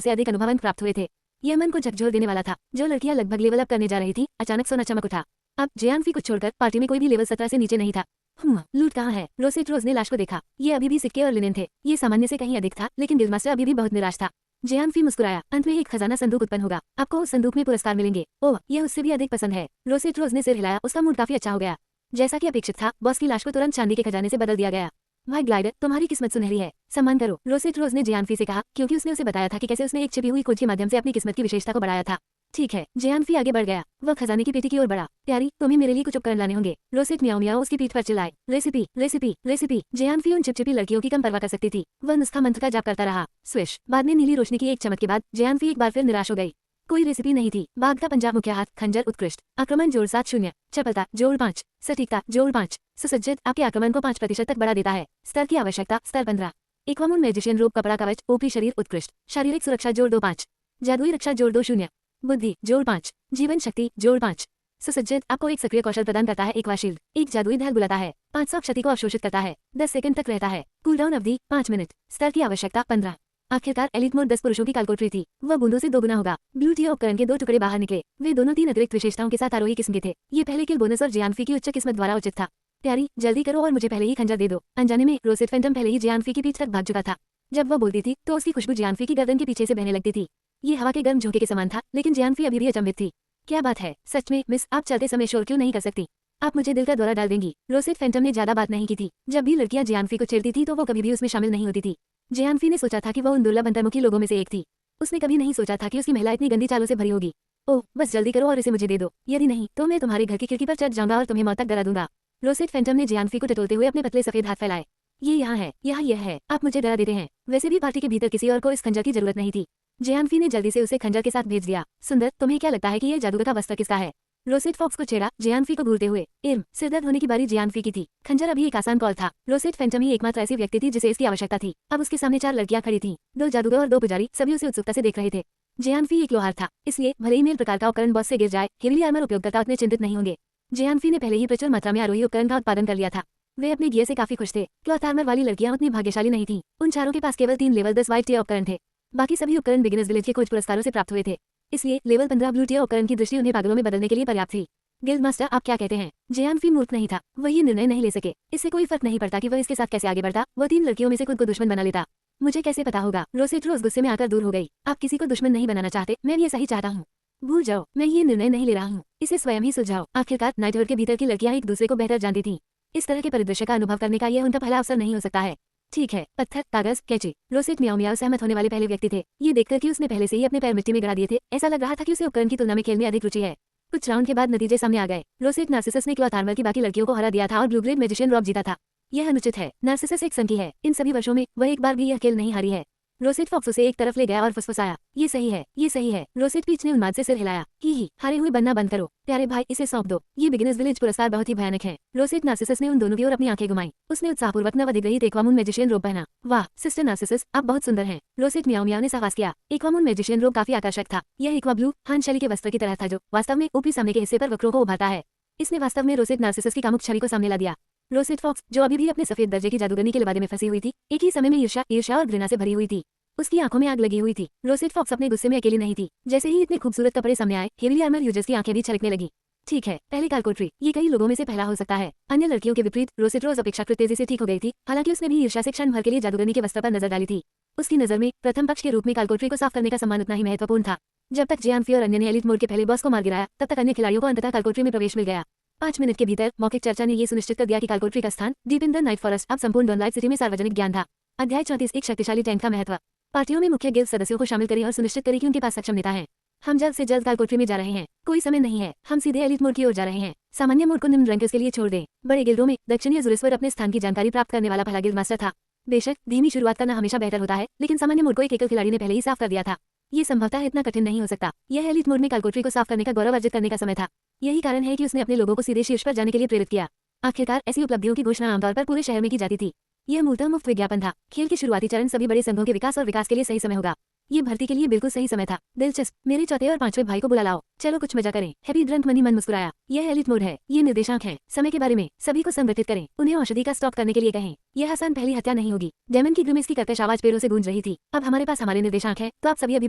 से अधिक अनुभव अंक प्राप्त हुए थे। यह मन को झकझोर देने वाला था। जो लड़कियां लगभग लेवल अप करने जा रही थी, अचानक सोना चमक उठा। अब जियानफी को छोड़कर पार्टी में कोई भी लेवल 17 से नीचे नहीं था। लूट कहाँ है? रोसेट रोज ने लाश को देखा। ये अभी भी सिक्के और लिनेन थे। ये सामान्य से कहीं अधिक था, लेकिन गिल्डमास्टर अभी भी बहुत निराश था। जियानफी मुस्कुराया। अंत में एक खजाना संदूक उत्पन्न होगा। आपको उस संदूक में पुरस्कार मिलेंगे। ओह, यह उससे भी अधिक पसंद है। रोसेट रोज ने सिर हिलाया। उसका मूड काफी अच्छा हो गया। जैसा कि अपेक्षित था, बॉस की लाश को तुरंत चांदी के खजाने से बदल दिया गया। भाई ग्लाइडर, तुम्हारी किस्मत सुनहरी है। सम्मान करो, रोसेट रोज ने जियानफी से कहा, क्योंकि उसने उसे बताया था कि कैसे उसने एक छिपी हुई खोज के माध्यम से अपनी किस्मत की विशेषता को बढ़ाया था। ठीक है, जियानफी आगे बढ़ गया। वह खजाने की पेटी की ओर बढ़ा। प्यारी, तुम्हें मेरे लिए कुछ उपकरण लाने होंगे। रोसेट म्याओ म्याओ उसकी पीठ पर चिल्लाए। Recipe recipe recipe. जियानफी उन चिपचिपी लड़कियों की कम परवाह कर सकती थी। वह नुस्खा मंत्र का जाप करता रहा। स्विश। बाद में नीली रोशनी की एक चमक के बाद जियानफी एक बार फिर निराश हो गई। कोई रेसिपी नहीं थी। बाघ का पंजा, मुख्य हाथ, खंजर उत्कृष्ट, आक्रमण जोड़ 7-0, चपलता जोड़ 5, सटीकता जोड़ 5, सुसज्जित आपके आक्रमण को 5% तक बढ़ा देता है। स्तर की आवश्यकता स्तर 15। एक्वामून मैजिशियन रोग, कपड़ा कवच, ओपी शरीर उत्कृष्ट, शारीरिक सुरक्षा जोड़ 2-5, जादुई रक्षा जोड़ 2-0, बुद्धि जोड़ 5, जीवन शक्ति जोड़ 5। सुसज्जित आपको एक सक्रिय कौशल प्रदान करता है। एक शील्ड, एक जादुई ढाल बुलाता है, 500 क्षति को अवशोषित करता है, 10 सेकंड तक रहता है। कूलडाउन अवधि 5 मिनट। स्तर की आवश्यकता 15। आखिरकार एलिट मोड 10 पुरुषों की कालकोटरी थी। वह बूंदों से 2 गुना होगा। ब्लू टीयर उपकरण के 2 टुकड़े बाहर निकले। वे दोनों 3 अतिरिक्त विशेषताओं के साथ आरोही किस्म के थे। ये पहले किल बोनस और जियानफी की उच्च किस्मत द्वारा उचित था। प्यारी, जल्दी करो और मुझे पहले ही खंजर दे दो। अनजाने में रोसेट फैंटम पहले ही जियानफी की पीठ तक भाग चुका था। जब वह बोलती थी तो उसकी खुशबू जियानफी की गर्दन के पीछे से बहने लगती थी। ये हवा के गर्म झोंके के समान था, लेकिन जियानफी अभी भी अचंभित थी। क्या बात है? सच में मिस, आप चलते समय शोर क्यों नहीं कर सकती? आप मुझे दिल का दौरा डाल देंगी। रोसेट फैंटम ने ज्यादा बात नहीं की थी। जब भी लड़कियां जियानफी को छेड़ती थी तो वो कभी भी उसमें शामिल नहीं होती थी। जियानफी ने सोचा था कि वह उन दुर्लभ अंतर्मुखी लोगों में से एक थी। उसने कभी नहीं सोचा था कि उसकी महिला इतनी गंदी चालों से भरी होगी। ओह, बस जल्दी करो और इसे मुझे दे दो। यदि नहीं तो मैं तुम्हारे घर की खिड़की पर चढ़ जाऊंगा और तुम्हें मौत तक डरा दूंगा। रोसेट फैंटम ने जियानफी को टटोलते हुए अपने पतले सफेद हाथ फैलाए। ये यहाँ है, यहाँ यह है। आप मुझे डरा देते हैं। वैसे भी पार्टी के भीतर किसी और को इस खंजर की जरूरत नहीं थी। जियानफी ने जल्दी से उसे खंजर के साथ भेज दिया। सुंदर, तुम्हें क्या लगता है कि यह जादूगर का वस्त्र किसका है? रोसेट फॉक्स को छेड़ा, जियानफी को घूरते हुए। सिरदर्द होने की बारी जियानफी की थी। खंजर अभी एक आसान कॉल था। रोसेट फैंटम ही एकमात्र ऐसी व्यक्ति थी जिसे इसकी आवश्यकता थी। अब उसके सामने 4 लड़कियां खड़ी थीं। 2 जादूगर और 2 पुजारी, सभी उसे उत्सुकता से देख रहे थे। जियानफी एक लोहार था, इसलिए भले ही मेल प्रकार का उपकरण बॉस से गिर जाए, हेवी आर्मर उपयोगकर्ता उतने चिंतित नहीं होंगे। जियानफी ने पहले ही प्रचुर मात्रा में आरोही उपकरण का उत्पादन कर लिया था। वे अपने गियर से काफी खुश थे। क्लॉथ आर्मर वाली लड़कियां उतनी भाग्यशाली नहीं थीं। उन चारों के पास केवल 3 लेवल 10 व्हाइट टियर उपकरण थे। बाकी सभी उपकरण बिगिनर्स विलेज के खोज पुरस्कारों से प्राप्त हुए थे। इसलिए लेवल 15 ब्लू टियर उपकरण की दृष्टि उन्हें पागलों में बदलने के लिए पर्याप्त थी। गिल्ड मास्टर, आप क्या कहते हैं? जियानफी मूर्ख नहीं था। वह ये निर्णय नहीं ले सके। इससे कोई फर्क नहीं पड़ता कि वह इसके साथ कैसे आगे बढ़ता। वह 3 लड़कियों में से खुद को दुश्मन बना लेता। मुझे कैसे पता होगा? रोसेट रोज गुस्से में आकर दूर हो गई। आप किसी को दुश्मन नहीं बनाना चाहते, मैं भी ऐसा ही चाहता हूँ। भूल जाओ, मैं ये निर्णय नहीं ले रहा हूँ, इसे स्वयं ही सुलझाओ। आखिरकार नाइटहुड के भीतर की लड़कियां एक दूसरे को बेहतर जानती थीं। इस तरह के परिदृश्य का अनुभव करने का यह उनका पहला अवसर नहीं हो सकता है। ठीक है, पत्थर, कागज, कैंची। रोसेट मियाओ मियाओ सहमत होने वाले पहले व्यक्ति थे। ये देखकर कि उसने पहले से ही अपने पैर मिट्टी में गड़ा दिए थे, ऐसा लग रहा था कि उसे उपकरण की तुलना में खेल में अधिक रुचि है। कुछ राउंड के बाद नतीजे सामने आ गए। रोसेट नार्सिसस ने क्लॉथ आर्मर की बाकी लड़कियों को हरा दिया था और ब्लू ग्रेड मैजिशियन रॉब जीता था। यह अनुचित है। नार्सिसस एक संकी है। इन सभी वर्षों में वह एक बार भी यह खेल नहीं हारी है। रोसेट फॉक्स उसे एक तरफ ले गया और फुसफुसाया, ये सही है, ये सही है। रोसेट पीछ ने उन्माद से सिर हिलाया। ही, हारे हुए बनना बंद करो प्यारे भाई, इसे सौंप दो। ये बिगिनर्स विलेज पुरस्कार बहुत ही भयानक है। रोसेट नार्सिसस ने उन दोनों की ओर अपनी आंखें घुमाई। उसने उत्साहपूर्वक नवदिग्रहित एक्वामून मैजिशियन रोब पहना। वाह सिस्टर नार्सिसस, आप बहुत सुंदर हैं। रोसेट मियाओ मियाओ ने साहस किया। एक्वामून मैजिशियन रोब काफी आकर्षक था। यह एक्वा ब्लू हान शैली के वस्त्र की तरह था, जो वास्तव में ऊपरी सामने के हिस्से पर वक्रों को उभारता है। इसने वास्तव में रोसेट नार्सिसस की कामुक छवि को सामने ला दिया। रोसेट फॉक्स, जो अभी भी अपने सफेद दर्जे की जादूगरनी के लिबादे में फंसी हुई थी, एक ही समय में ईर्ष्या और घृणा से भरी हुई थी। उसकी आंखों में आग लगी हुई थी। रोसेट फॉक्स अपने गुस्से में अकेली नहीं थी। जैसे ही इतने खूबसूरत कपड़े सामने आए, हेवीली आर्मर यूजर्स की आंखें भी छलकने लगी। ठीक है, पहले कालकोट्री, ये कई लोगों में से पहला हो सकता है। अन्य लड़कियों के विपरीत रोसेट रोज अपेक्षाकृत तेजी से ठीक हो गई थी। हालांकि उसने भी ईर्ष्या से क्षण भर के लिए जादूगरनी के वस्त्र पर नजर डाली थी। उसकी नजर में प्रथम पक्ष के रूप में कालकोट्री को साफ करने का सम्मान उतना ही महत्वपूर्ण था। जब तक जियानफी और अन्य ने एलिट मोड के पहले बॉस को मार गिराया, तब तक अन्य खिलाड़ियों को अंततः कालकोट्री में प्रवेश मिल गया। 5 मिनट के भीतर मौखिक चर्चा ने ये सुनिश्चित कर दिया कि कालकोट्री का स्थान deep in the night forest अब संपूर्ण डॉनलाइट सिटी में सार्वजनिक ज्ञान था। अध्याय 34, एक शक्तिशाली टैंक का महत्व। पार्टियों में मुख्य गिल्ड सदस्यों को शामिल करें और सुनिश्चित करें कि उनके पास सक्षम नेता है। हम जल्द से जल्द कालकोट्री में जा रहे हैं। कोई समय नहीं है, हम सीधे एलिट मोड की ओर जा रहे हैं। सामान्य मोड को निम्न रैंकर्स के लिए छोड़ दें। बड़े गिल्डों में दक्षिणी अज़ूरिस्वर अपने स्थान की जानकारी प्राप्त करने वाला पहला गिल्ड मास्टर था। बेशक धीमी शुरुआत करना हमेशा बेहतर होता है, लेकिन सामान्य मोड को एक एकल खिलाड़ी ने पहले ही साफ कर दिया था। ये संभवतः इतना कठिन नहीं हो सकता। यह एलिट मोड में कालकोट्री को साफ करने का गौरव अर्जित करने का समय था। यही कारण है कि उसने अपने लोगों को सीधे शीर्ष पर जाने के लिए प्रेरित किया। आखिरकार ऐसी उपलब्धियों की घोषणा आमतौर पर पूरे शहर में की जाती थी। यह मूलतः मुफ्त विज्ञापन था। खेल के शुरुआती चरण सभी बड़े संघों के विकास और विकास के लिए सही समय होगा। ये भर्ती के लिए बिल्कुल सही समय था। दिलचस्प, मेरे चौथे और पांचवें भाई को बुला लाओ, चलो कुछ मजा करें। हैप्पी ड्रंक मनी मन मुस्कुराया। यह एलिट मोड है, ये निर्देशांक है। समय के बारे में सभी को संगठित करें, उन्हें औषधि का स्टॉक करने के लिए कहें। यह आसान पहली हत्या नहीं होगी। डेमन की ग्रिमेस की कर्कश आवाज पैरों से गूंज रही थी। अब हमारे पास हमारे निर्देशांक है, तो आप सभी अभी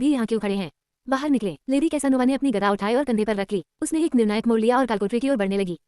भी यहाँ क्यों खड़े हैं? बाहर निकले। लेडी कैसानोवा ने अपनी गदा उठाई और कंधे पर रख ली। उसने एक निर्णायक मोड़ लिया और कालकोट्री की ओर बढ़ने लगी।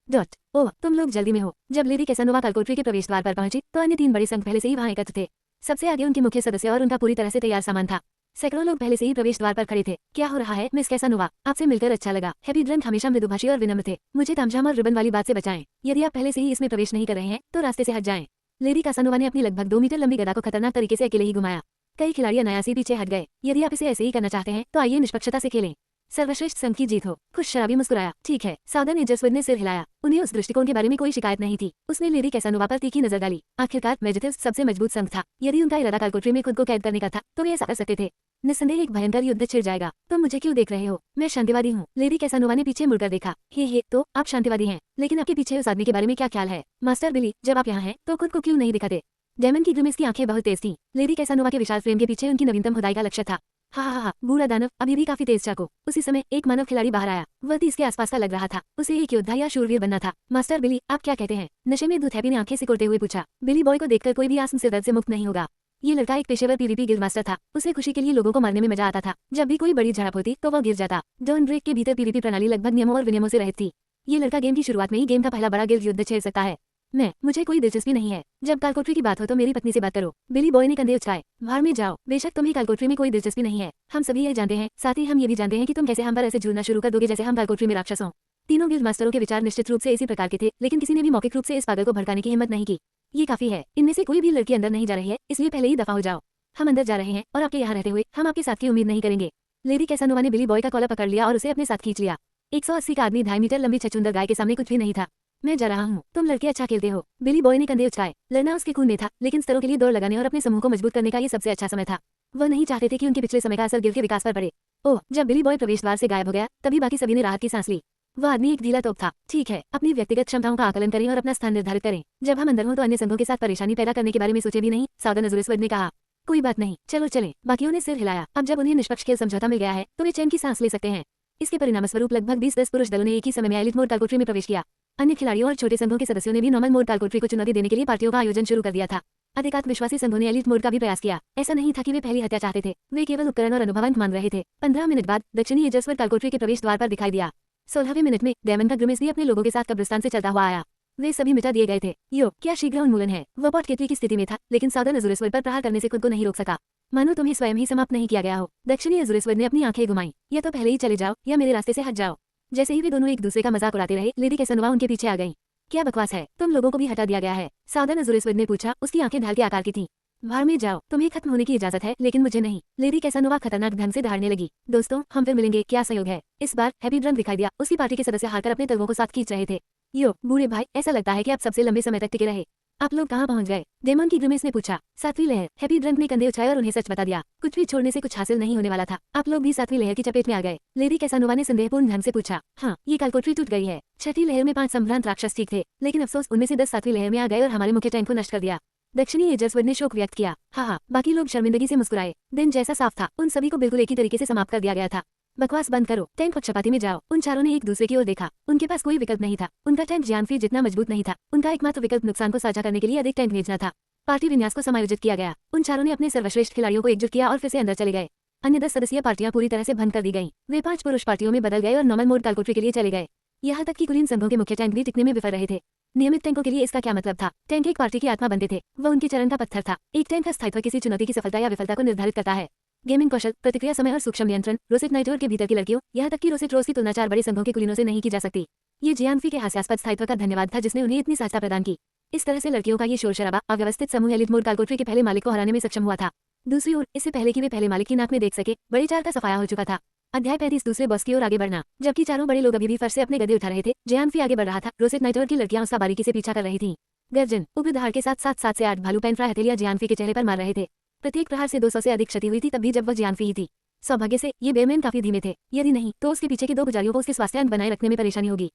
ओह, तुम लोग जल्दी में हो। जब लेडी कैसानोवा कालकोट्री के प्रवेश द्वार पर पहुंची, तो अन्य 3 बड़े संघ पहले से ही वहां एकत्र थे। सबसे आगे उनके मुख्य सदस्य और उनका पूरी तरह से तैयार सामान था। सैकड़ों लोग पहले से ही प्रवेश द्वार पर खड़े थे। क्या हो रहा है मिस कैसानोवा? आपसे मिलकर अच्छा लगा। हैप्पी ड्रंक हमेशा मृदुभाषी और विनम्र थे। मुझे तामझाम और रिबन वाली बात से बचाएं। यदि आप पहले से ही इसमें प्रवेश नहीं कर रहे हैं, तो रास्ते से हट जाएं। लेडी कैसानोवा ने अपनी लगभग 2 मीटर लंबी गदा को खतरनाक तरीके से अकेले ही घुमाया। कई खिलाड़ी अनायास ही पीछे हट गए। यदि आप इसे ऐसे ही करना चाहते हैं, तो आइए निष्पक्षता से खेलें। सर्वश्रेष्ठ संघ की जीत हो। खुश शराबी मुस्कुराया। ठीक है। साउदर्न एजर्सवुड ने सिर हिलाया। उन्हें उस दृष्टिकोण के बारे में कोई शिकायत नहीं थी। उसने लेडी कैसानोवा पर तीखी नजर डाली। आखिरकार मेजिथिव्स सबसे मजबूत संघ था। यदि उनका इरादा कालकोट्री में खुद को कैद करने का था, तो वे ऐसा कर सकते थे। निस्संदेह एक भयंकर युद्ध छिड़ जाएगा। तुम मुझे क्यों देख रहे हो? मैं शांतिवादी हूँ। लेडी कैसानोवा ने पीछे मुड़कर देखा। हे, तो आप शांतिवादी हैं, लेकिन आपके पीछे उस आदमी के बारे में क्या ख्याल है? मास्टर बिली, जब आप यहाँ हैं, तो खुद को क्यों नहीं दिखाते? डेमन की ग्रिमेस की आंखें बहुत तेज थीं। लेडी कैसानोवा के विशाल फ्रेम के पीछे उनकी नवीनतम खुदाई का लक्ष्य था। हा, बूढ़ा दानव अभी भी काफी तेज चाकू। उसी समय एक मानव खिलाड़ी बाहर आया। वह 30 के आसपास का लग रहा था। उसे एक योद्धा या शूरवीर बनना था। मास्टर बिली, आप क्या कहते हैं? नशे में दूध हैप्पी ने आंखें सिकुड़ते हुए पूछा। बिली बॉय को देखकर कोई भी आस्म से दर्द से मुक्त नहीं होगा। ये लड़का एक पेशेवर पीवीपी गिल्ड मास्टर था। उसे खुशी के लिए लोगों को मारने में मजा आता था। जब भी कोई बड़ी झड़प होती, तो वह गिर जाता। डॉन ब्रेक के भीतर पीवीपी प्रणाली लगभग नियमों और विनियमों से रहित थी। ये लड़का गेम की शुरुआत में ही गेम का पहला बड़ा गिल्ड युद्ध छेड़ सकता है। मुझे कोई दिलचस्पी नहीं है। जब कालकोट्री की बात हो तो मेरी पत्नी से बात करो। बिली बॉय ने कंधे उचकाए। भाड़ में जाओ। बेशक तुम्हें कालकोट्री में कोई दिलचस्पी नहीं है। हम सभी यह जानते हैं। साथ ही हम ये भी जानते हैं कि तुम कैसे हम पर ऐसे झूलना शुरू कर दोगे जैसे हम कालकोट्री में राक्षस हों। तीनों गिल्ड मास्टरों के विचार निश्चित रूप से इसी प्रकार के थे, लेकिन किसी ने भी मौखिक रूप से इस पागल को भड़काने की हिम्मत नहीं की। ये काफी है। इनमें से कोई भी लड़की अंदर नहीं जा रही है, इसलिए पहले ही दफा हो जाओ। हम अंदर जा रहे हैं और आपके यहाँ रहते हुए हम आपके साथ की उम्मीद नहीं करेंगे। लेडी कैसानोवा ने बिली बॉय का कॉलर पकड़ लिया और उसे अपने साथ खींच लिया। 180 का आदमी 2.5 मीटर लंबी छछूंदर गाय के सामने कुछ भी नहीं था। मैं जा रहा हूँ, तुम लड़के अच्छा खेलते हो। बिली बॉय ने कंधे उचकाए। लड़ना उसके खून में था, लेकिन स्तरों के लिए दौड़ लगाने और अपने समूह को मजबूत करने का ये सबसे अच्छा समय था। वह नहीं चाहते थे कि उनके पिछले समय का असर गिल्ड के विकास पर पड़े। ओह, जब बिली बॉय प्रवेश द्वार से गायब हो गया, तभी बाकी सभी ने राहत की सांस ली। वह आदमी एक ढीला तोप था। ठीक है, अपनी व्यक्तिगत क्षमताओं का आकलन करें और अपना स्थान निर्धारित करें। जब हम अंदर हों तो अन्य संघों के साथ परेशानी पैदा करने के बारे में सोचे भी नहीं, साउदर्न अज़ूरिस्वर ने कहा। कोई बात नहीं, चलो चलें। बाकियों ने सिर हिलाया। अब जब उन्हें निष्पक्ष खेल समझौता मिल गया है, तो वे चैन की सांस ले सकते हैं। इसके परिणामस्वरूप लगभग 20-10 पुरुष दलों ने एक ही समय में एलिट मोड कालकोट्री में प्रवेश किया। अन्य खिलाड़ियों और छोटे संघों के सदस्यों ने भी नॉर्मल मोड कालकोट्री को चुनौती देने के लिए पार्टियों का आयोजन शुरू कर दिया था। अधिक आत्मविश्वासी संघों ने एलिट मोड का भी प्रयास किया। ऐसा नहीं था कि वे पहली हत्या चाहते थे, वे केवल उपकरण और अनुभवंत मान रहे थे। 15 मिनट बाद दक्षिणी एजर्सवर कालकोट्री के प्रवेश द्वार पर दिखाई दिया। 16वें मिनट में डेमन का ग्रिमेस भी अपने लोगों के साथ कब्रिस्तान से चलता हुआ आया। वे सभी मिटा दिए गए थे। क्या शीघ्र उन्मूलन है। वह पॉट केतली की स्थिति में था, लेकिन साउदर्न अज़ूरिस्वर पर प्रहार करने से खुद को नहीं रोक सका। मानो तुम्हें स्वयं ही समाप्त नहीं किया गया हो। दक्षिणी अजुरेश्वर ने अपनी आंखें घुमाई। या तो पहले ही चले जाओ या मेरे रास्ते से हट जाओ। जैसे ही वे दोनों एक दूसरे का मजाक उड़ाते रहे, लेडी कैसनोवा उनके पीछे आ गई। क्या बकवास है, तुम लोगों को भी हटा दिया गया है? सावधान अजुरेश्वर ने पूछा। उसकी आंखें ढाल के आकार की थीं। भाड़ में जाओ, तुम्हें खत्म होने की इजाजत है, लेकिन मुझे नहीं। लेडी कैसनोवा खतरनाक ढंग से दहाड़ने लगी। दोस्तों, हम फिर मिलेंगे, क्या संयोग है। इस बार हैप्पी ड्रम दिखाई दिया। उसकी पार्टी के सदस्य हारकर अपने तलवों को साथ खींच रहे थे। यो बूढ़े भाई, ऐसा लगता है कि आप सबसे लंबे समय तक टिके रहे। आप लोग कहाँ पहुंच गए? डेमन की ग्रिमेस ने पूछा। सातवीं लहर। हैप्पी ड्रंक ने कंधे उछाए और उन्हें सच बता दिया। कुछ भी छोड़ने से कुछ हासिल नहीं होने वाला था। आप लोग भी सातवीं लहर की चपेट में आ गए? लेडी कैसानोवा ने संदेहपूर्ण ढंग से पूछा। हाँ, ये कालकोठरी टूट गई है। छठी लहर में 5 संभ्रांत राक्षस ठीक थे, लेकिन अफसोस उनमें से 10 सातवीं लहर में आ गए और हमारे मुख्य टैंक को नष्ट कर दिया। दक्षिणी एजर्सवर्ड ने शोक व्यक्त किया। हाँ, बाकी लोग शर्मिंदगी से मुस्कुराए। दिन जैसा साफ था, उन सभी को बिल्कुल एक ही तरीके से समाप्त कर दिया गया था। बकवास बंद करो, टैंक पक्षपाती में जाओ। उन चारों ने एक दूसरे की ओर देखा। उनके पास कोई विकल्प नहीं था। उनका टैंक जियानफी जितना मजबूत नहीं था। उनका एकमात्र विकल्प नुकसान को साझा करने के लिए अधिक टैंक भेजना था। पार्टी विन्यास को समायोजित किया गया। उन चारों ने अपने सर्वश्रेष्ठ खिलाड़ियों को एकजुट किया और फिर से अंदर चले गए। अन्य 10 सदस्यीय पार्टियां पूरी तरह से भंग कर दी गईं। वे 5 पुरुष पार्टियों में बदल गए और नॉर्मल मोड कालकोठरी के लिए चले गए। यहाँ तक कि कुलीन संघों के मुख्य टैंक भी टिकने में विफल रहे थे। नियमित टैंकों के लिए इसका क्या मतलब था? टैंक एक पार्टी की आत्मा बनते थे। वह उनकी चरण का पत्थर था। एक टैंक का स्थायित्व किसी चुनौती की सफलता या विफलता को निर्धारित करता है। गेमिंग कौशल, प्रतिक्रिया समय और सूक्ष्म नियंत्रण। रोसेट नाइटोर के भीतर की लड़कियों, यहाँ तक कि रोसेट रोज की तुलना 4 बड़े संघों के कुलीनों से नहीं की जा सकती। ये जियानफी के हास्यास्पद स्थायित्व का धन्यवाद था जिसने उन्हें इतनी सहायता प्रदान की। इस तरह से लड़कियों का ये शोर शराबा अव्यवस्थित समूह एलिट मोड कालकोठरी के पहले मालिक को हराने में सक्षम हुआ था। दूसरी ओर, इससे पहले कि वे पहले मालिक की नाक में देख सके, बड़े 4 का सफाया हो चुका था। अध्याय 35 दूसरे बॉस की ओर आगे बढ़ना। जबकि चारों बड़े लोग अभी भी फर्श से अपने गधे उठा रहे थे, जियानफी आगे बढ़ रहा था। रोसेट नाइटोर की लड़कियां उसका बारीकी से पीछा कर रही थीं। गर्जन, उग्र दहाड़ के साथ 7 से 8 भालू पेनफ्रा हथेलियां जियानफी के चेहरे पर मार रहे थे। प्रत्येक प्रहार से 200 से अधिक क्षति हुई थी, तब भी जब वह जियानफी ही थी। सौभाग्य से ये बेरमैन काफी धीमे थे। यदि नहीं तो उसके पीछे के 2 पुजारियों को उसके स्वास्थ्य बनाए रखने में परेशानी होगी।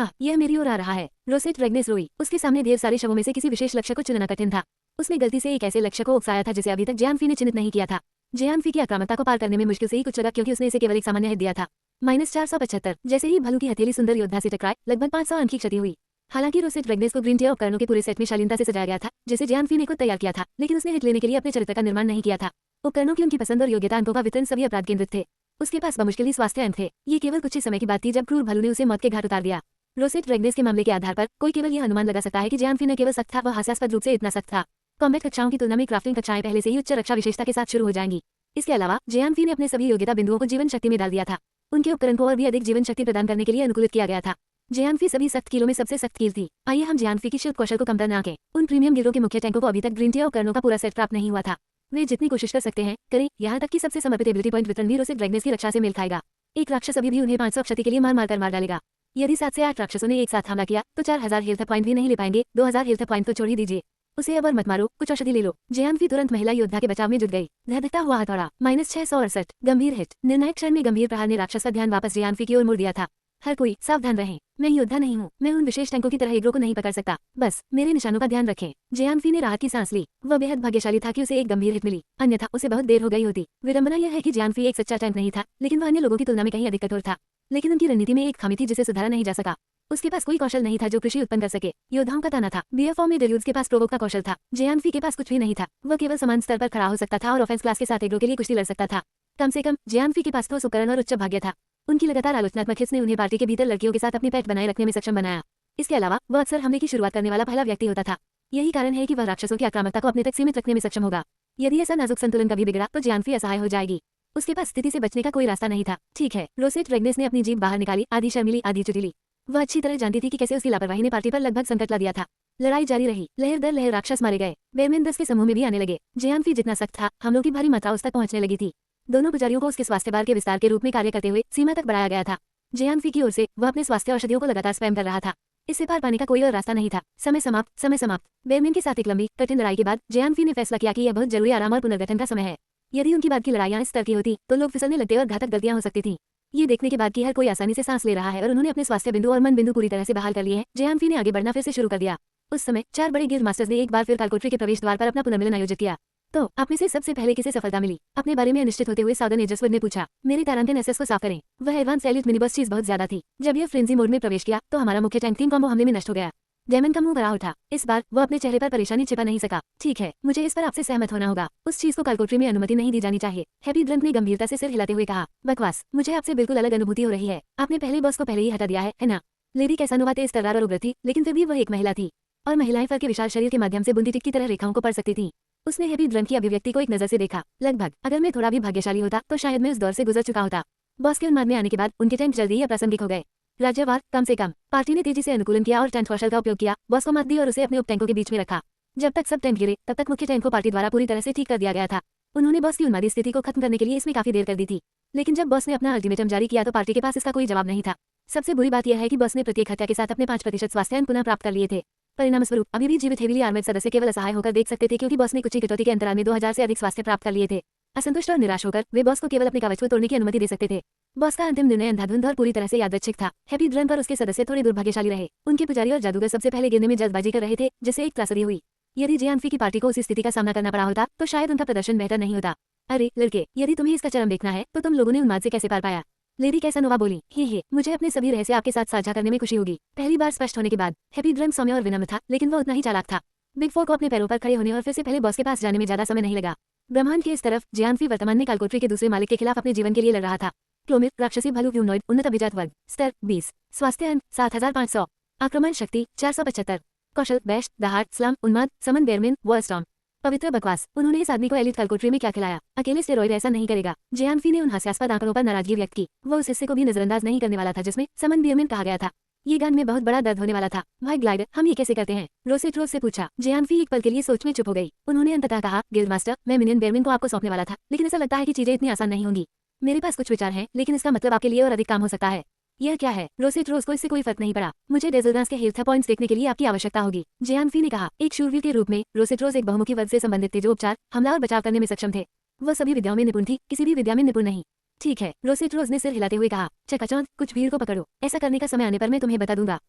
यह मेरी ओर आ रहा है। रोसेट रेग्नेस रोई। उसके सामने ढेर सारे शवों में से किसी विशेष लक्ष्य को चुनना कठिन था। उसने गलती से एक ऐसे लक्ष्य को उकसाया था जिसे अभी तक जियानफी ने चिन्हित नहीं किया था। जियानफी की आक्रामकता को पार करने में मुश्किल से ही कुछ लगा, क्योंकि उसने इसे केवल एक सामान्य हिट दिया था। -475। जैसे ही भालू की हथेली सुंदर योद्धा से टकराए, लगभग 500 अंक की क्षति हुई। हालांकि रोसेट रेग्नेस को ग्रीन टियर उपकरणों के पूरे सेट में शालीनता से सजाया गया था, जिसे जियानफी ने खुद तैयार किया था, लेकिन उसने हिट लेने के लिए अपने चरित्र का निर्माण नहीं किया था। उपकरणों की उनकी पसंद और योग्यता अंकों का वितरण सभी अपराध केंद्रित थे। उसके पास बमुश्किल ही स्वास्थ्य अंक थे। ये केवल कुछ ही समय की बात थी जब क्रूर भालू ने उसे मौत के घाट उतार दिया। रोसेट रेग्नेस के मामले के आधार पर कोई केवल यह अनुमान लगा सकता है कि जियानफी न केवल सख्त था, वह हास्यास्पद रूप से इतना सख्त था। कॉम्बैट कक्षाओं की तुलना में क्राफ्टिंग कक्षाएं पहले से ही उच्च रक्षा विशेषता के साथ शुरू हो जाएंगी। इसके अलावा जियानफी ने अपने सभी योग्यता बिंदुओं को जीवन शक्ति में डाल दिया था। उनके उपकरण को और भी अधिक जीवन शक्ति प्रदान करने के लिए अनुकूलित किया गया था। जियानफी सभी सख्त कीलों में सबसे सख्त कील थी। आइए हम जियानफी की शिल्प कौशल को कमतर न आंकें। उन प्रीमियम गिरोह के मुख्य टैंकों को अभी तक ग्रीन टियर उपकरणों का पूरा सेट प्राप्त नहीं हुआ था। वे जितनी कोशिश कर सकते हैं करें, यहाँ तक कि सबसे समर्पित एबिलिटी पॉइंट वितरण भी रोसेट रेग्नेस की रक्षा से मेल खाएगा। एक राक्षस अभी भी उन्हें 500 क्षति के लिए मार डालेगा। यदि 7 से 8 राक्षसों ने एक साथ हमला किया तो 4000 हेल्थ पॉइंट भी नहीं ले पाएंगे। 2000 हेल्थ पॉइंट तो छोड़ ही दीजिए। उसे अब और मत मारो, कुछ औषधि ले लो। जियानफी तुरंत महिला योद्धा के बचाव में जुट गई। धधकता हुआ हथौड़ा। -668। गंभीर हिट। निर्णायक क्षण में गंभीर प्रहार ने राक्षस का ध्यान वापस जियानफी की ओर मोड़ दिया था। हर कोई सावधान रहें। मैं योद्धा नहीं हूँ। मैं उन विशेष टैंकों की तरह एग्रो को नहीं पकड़ सकता। बस मेरे निशानों का ध्यान रखें। जियानफी ने राहत की सांस ली। वह बेहद भाग्यशाली था कि उसे एक गंभीर हिट मिली, अन्यथा उसे बहुत देर हो गई होती। विडंबना यह है कि जियानफी एक सच्चा टैंक नहीं था, लेकिन वह अन्य लोगों की तुलना में कहीं अधिक कठोर था। लेकिन उनकी रणनीति में एक खामी थी जिसे सुधारा नहीं जा सका। उसके पास कोई कौशल नहीं था जो कृषि उत्पन्न कर सके। योद्धाओं का ताना था। बीएफओ में डेल्यूड्स के पास प्रोवोक का कौशल था। जियानफी के पास कुछ भी नहीं था। वह केवल समान स्तर पर खड़ा हो सकता था और ऑफेंस क्लास के साथ एग्रो के लिए कुश्ती लड़ सकता था। कम से कम जियानफी के पास ठोस उपकरण और उच्च भाग्य था। उनकी लगातार आलोचनात्मक हिस्स ने उन्हें पार्टी के भीतर लड़कियों के साथ अपनी पैठ बनाए रखने में सक्षम बनाया। इसके अलावा वह अक्सर हमले की शुरुआत करने वाला पहला व्यक्ति होता था। यही कारण है कि वह राक्षसों की आक्रामकता को अपने तक सीमित रखने में सक्षम होगा। यदि ऐसा नाजुक संतुलन कभी बिगड़ा तो जियानफी असहाय हो जाएगी। उसके पास स्थिति से बचने का कोई रास्ता नहीं था। ठीक है, रोसेट रेग्नेस ने अपनी जीभ बाहर निकाली, आधी शर्मिली आधी चुटिली। वह अच्छी तरह जानती थी कि कैसे उसकी लापरवाही ने पार्टी पर लगभग संकट ला दिया था। लड़ाई जारी रही। लहर दर लहर राक्षस मारे गए। बेरमैन 10 के समूह में भी आने लगे। जियानफी जितना सख्त था, हमलों की भारी मात्रा उस तक पहुंचने लगी थी। दोनों पुजारियों को उसके स्वास्थ्य बार के विस्तार के रूप में कार्य करते हुए सीमा तक बढ़ाया गया था। जियानफी की ओर से वह अपने स्वास्थ्य औषधियों को लगातार स्पैम कर रहा था। इससे पार पाने का कोई और रास्ता नहीं था। समय समाप्त। बेरमैन के साथ एक लंबी कठिन लड़ाई के बाद जियानफी ने फैसला किया कि यह बहुत जरूरी आराम और पुनर्गठन का समय है। यदि उनकी बाद की लड़ाइयां इस स्तर की होती तो लोग फिसलने लगते और घातक गलतियां हो सकती थीं। ये देखने के बाद कि हर कोई आसानी से सांस ले रहा है और उन्होंने अपने स्वास्थ्य बिंदु और मन बिंदु पूरी तरह से बहाल कर लिए हैं, जियानफी ने आगे बढ़ना फिर से शुरू कर दिया। उस समय 4 बड़े गिल्ड मास्टर्स ने एक बार फिर कालकोठरी के प्रवेश द्वार पर अपना पुनर्मिलन आयोजित किया। तो आप में से सबसे पहले किसे सफलता मिली? अपने बारे में अनिश्चित होते हुए साउदर्न एजर्सवर्ड ने पूछा। मेरे तारांकिन एसएस को साफ करें। वह एडवांस एलिट मिनीबॉस चीज बहुत ज्यादा थी। जब यह फ्रेंजी मोड में प्रवेश किया तो हमारा मुख्य टैंक टीम कॉम्बो हमले में नष्ट हो गया। डेमन का मुंह भरा उठा। इस बार वो अपने चेहरे पर परेशानी छिपा नहीं सका। ठीक है, मुझे इस पर आपसे सहमत होना होगा। उस चीज को कालकोठरी में अनुमति नहीं दी जानी चाहिए। हैप्पी ड्रंक ने गंभीरता से सिर हिलाते हुए कहा। बकवास, मुझे आपसे बिल्कुल अलग अनुभूति हो रही है। आपने पहले बॉस को पहले ही हटा दिया है ना? लेडी कैसानोवा तेज तर्रार और उग्र थी, लेकिन फिर भी वह एक महिला थी और महिलाएं फर के विशाल शरीर के माध्यम से बुंदी टिक की तरह रेखाओं को पढ़ सकती थीं। उसने हैप्पी ड्रम की अभिव्यक्ति को एक नजर से देखा। लगभग अगर मैं थोड़ा भी भाग्यशाली होता तो शायद मैं उस दौर से गुजर चुका होता। बॉस के उन्माद में आने के बाद उनके टेंट जल्दी ही अप्रासंगिक हो गए। राज्यवार कम से कम पार्टी ने तेजी से अनुकूलन किया और टेंट कौशल का उपयोग किया, बॉस को मात दी और उसे अपने उप टैंकों के बीच में रखा। जब तक सब टेंट गिरे तब तक मुख्य टैंक को पार्टी द्वारा पूरी तरह से ठीक कर दिया गया था। उन्होंने बॉस की उन्मादी स्थिति को खत्म करने के लिए इसमें काफी देर कर दी थी, लेकिन जब बॉस ने अपना अल्टीमेटम जारी किया तो पार्टी के पास इसका कोई जवाब नहीं था। सबसे बुरी बात यह है कि बॉस ने प्रत्येक हत्या के साथ अपने 5% स्वास्थ्य पुनः प्राप्त कर लिए थे। परिणामस्वरूप अभी भी जीवित हेविली आर्मेड सदस्य केवल असहाय होकर देख सकते थे, क्योंकि बॉस ने कुछ ही कटौती के अंतराल में 2000 से अधिक स्वास्थ्य प्राप्त कर लिए थे। असंतुष्ट और निराश होकर वे बॉस को केवल अपने कवच को तोड़ने की अनुमति दे सकते थे। बॉस का अंतिम निर्णय अंधाधुंध और पूरी तरह से यादृच्छिक था। हैप्पी ड्रम पर उसके सदस्य थोड़े दुर्भाग्यशाली रहे। उनके पुजारी और जादूगर सबसे पहले गिरने में जल्दबाजी कर रहे थे, जिससे एक त्रासदी हुई। यदि जियानफी की पार्टी को उसी स्थिति का सामना करना पड़ा होता तो शायद उनका प्रदर्शन बेहतर नहीं होता। अरे लड़के, यदि तुम्हें इसका चरम देखना है तो तुम लोगों ने उन्माद से कैसे पार पाया? लेडी कैसानोवा बोली। हे मुझे अपने सभी रहस्य आपके साथ साझा करने में खुशी होगी। पहली बार स्पष्ट होने के बाद हैप्पी ड्रम सौम्य और विनम्र था, लेकिन वो उतना ही चालाक था। बिग फोर को अपने पैरों पर खड़े होने और फिर से पहले बॉस के पास जाने में ज्यादा समय नहीं लगा। ब्रह्मांड के इस तरफ जियानफी वर्तमान में कालकोटरी के दूसरे मालिक के खिलाफ अपने जीवन के लिए लड़ रहा था। क्लोमिर राक्षसी भालू ह्यूमनॉइड उन्नत अभिजात वर्ग स्तर 20, स्वास्थ्य अंक 7500, आक्रमण शक्ति 475, कौशल बेस्ट दहाड़ स्लम उन्माद समन बेरमिन वॉलस्टॉर्म। पवित्र बकवास, उन्होंने इस आदमी को एलिट कालकोटरी में क्या खिलाया? अकेले स्टेरॉइड ऐसा नहीं करेगा। जियानफी ने उन हास्यास्पद आंकड़ों पर नाराजगी व्यक्त की। वो उस हिस्से को भी नजरअंदाज नहीं करने वाला था जिसमें समन बेरमिन कहा गया था। ये गान में बहुत बड़ा दर्द होने वाला था। भाई ग्लाइडर, हम ये कैसे करते हैं? रोसेट रोज से पूछा। जियानफी एक पल के लिए सोच में चुप हो गई। उन्होंने अंततः कहा, गिल्ड मास्टर, मैं मिनियन बेरमिन को आपको सौंपने वाला था, लेकिन ऐसा लगता है कि चीजें इतनी आसान नहीं होंगी। मेरे पास कुछ विचार हैं, लेकिन इसका मतलब आपके लिए और अधिक काम हो सकता है। यह क्या है? रोसेट रोज को इससे कोई फर्क नहीं पड़ा। मुझे डेजल्डांस के हेल्थ पॉइंट्स देखने के लिए आपकी आवश्यकता होगी, जियानफी ने कहा। एक शूरवीर के रूप में रोसेट रोज एक बहुमुखी वर्ग से संबंधित थे जो उपचार, हमला और बचाव करने में सक्षम थे। वह सभी विद्याओं में निपुण थी, किसी भी विद्या में निपुण नहीं। ठीक है, रोसेट रोज ने सिर हिलाते हुए कहा। चकाचौंध, कुछ भीड़ को पकड़ो। ऐसा करने का समय आने पर मैं तुम्हें बता दूंगा।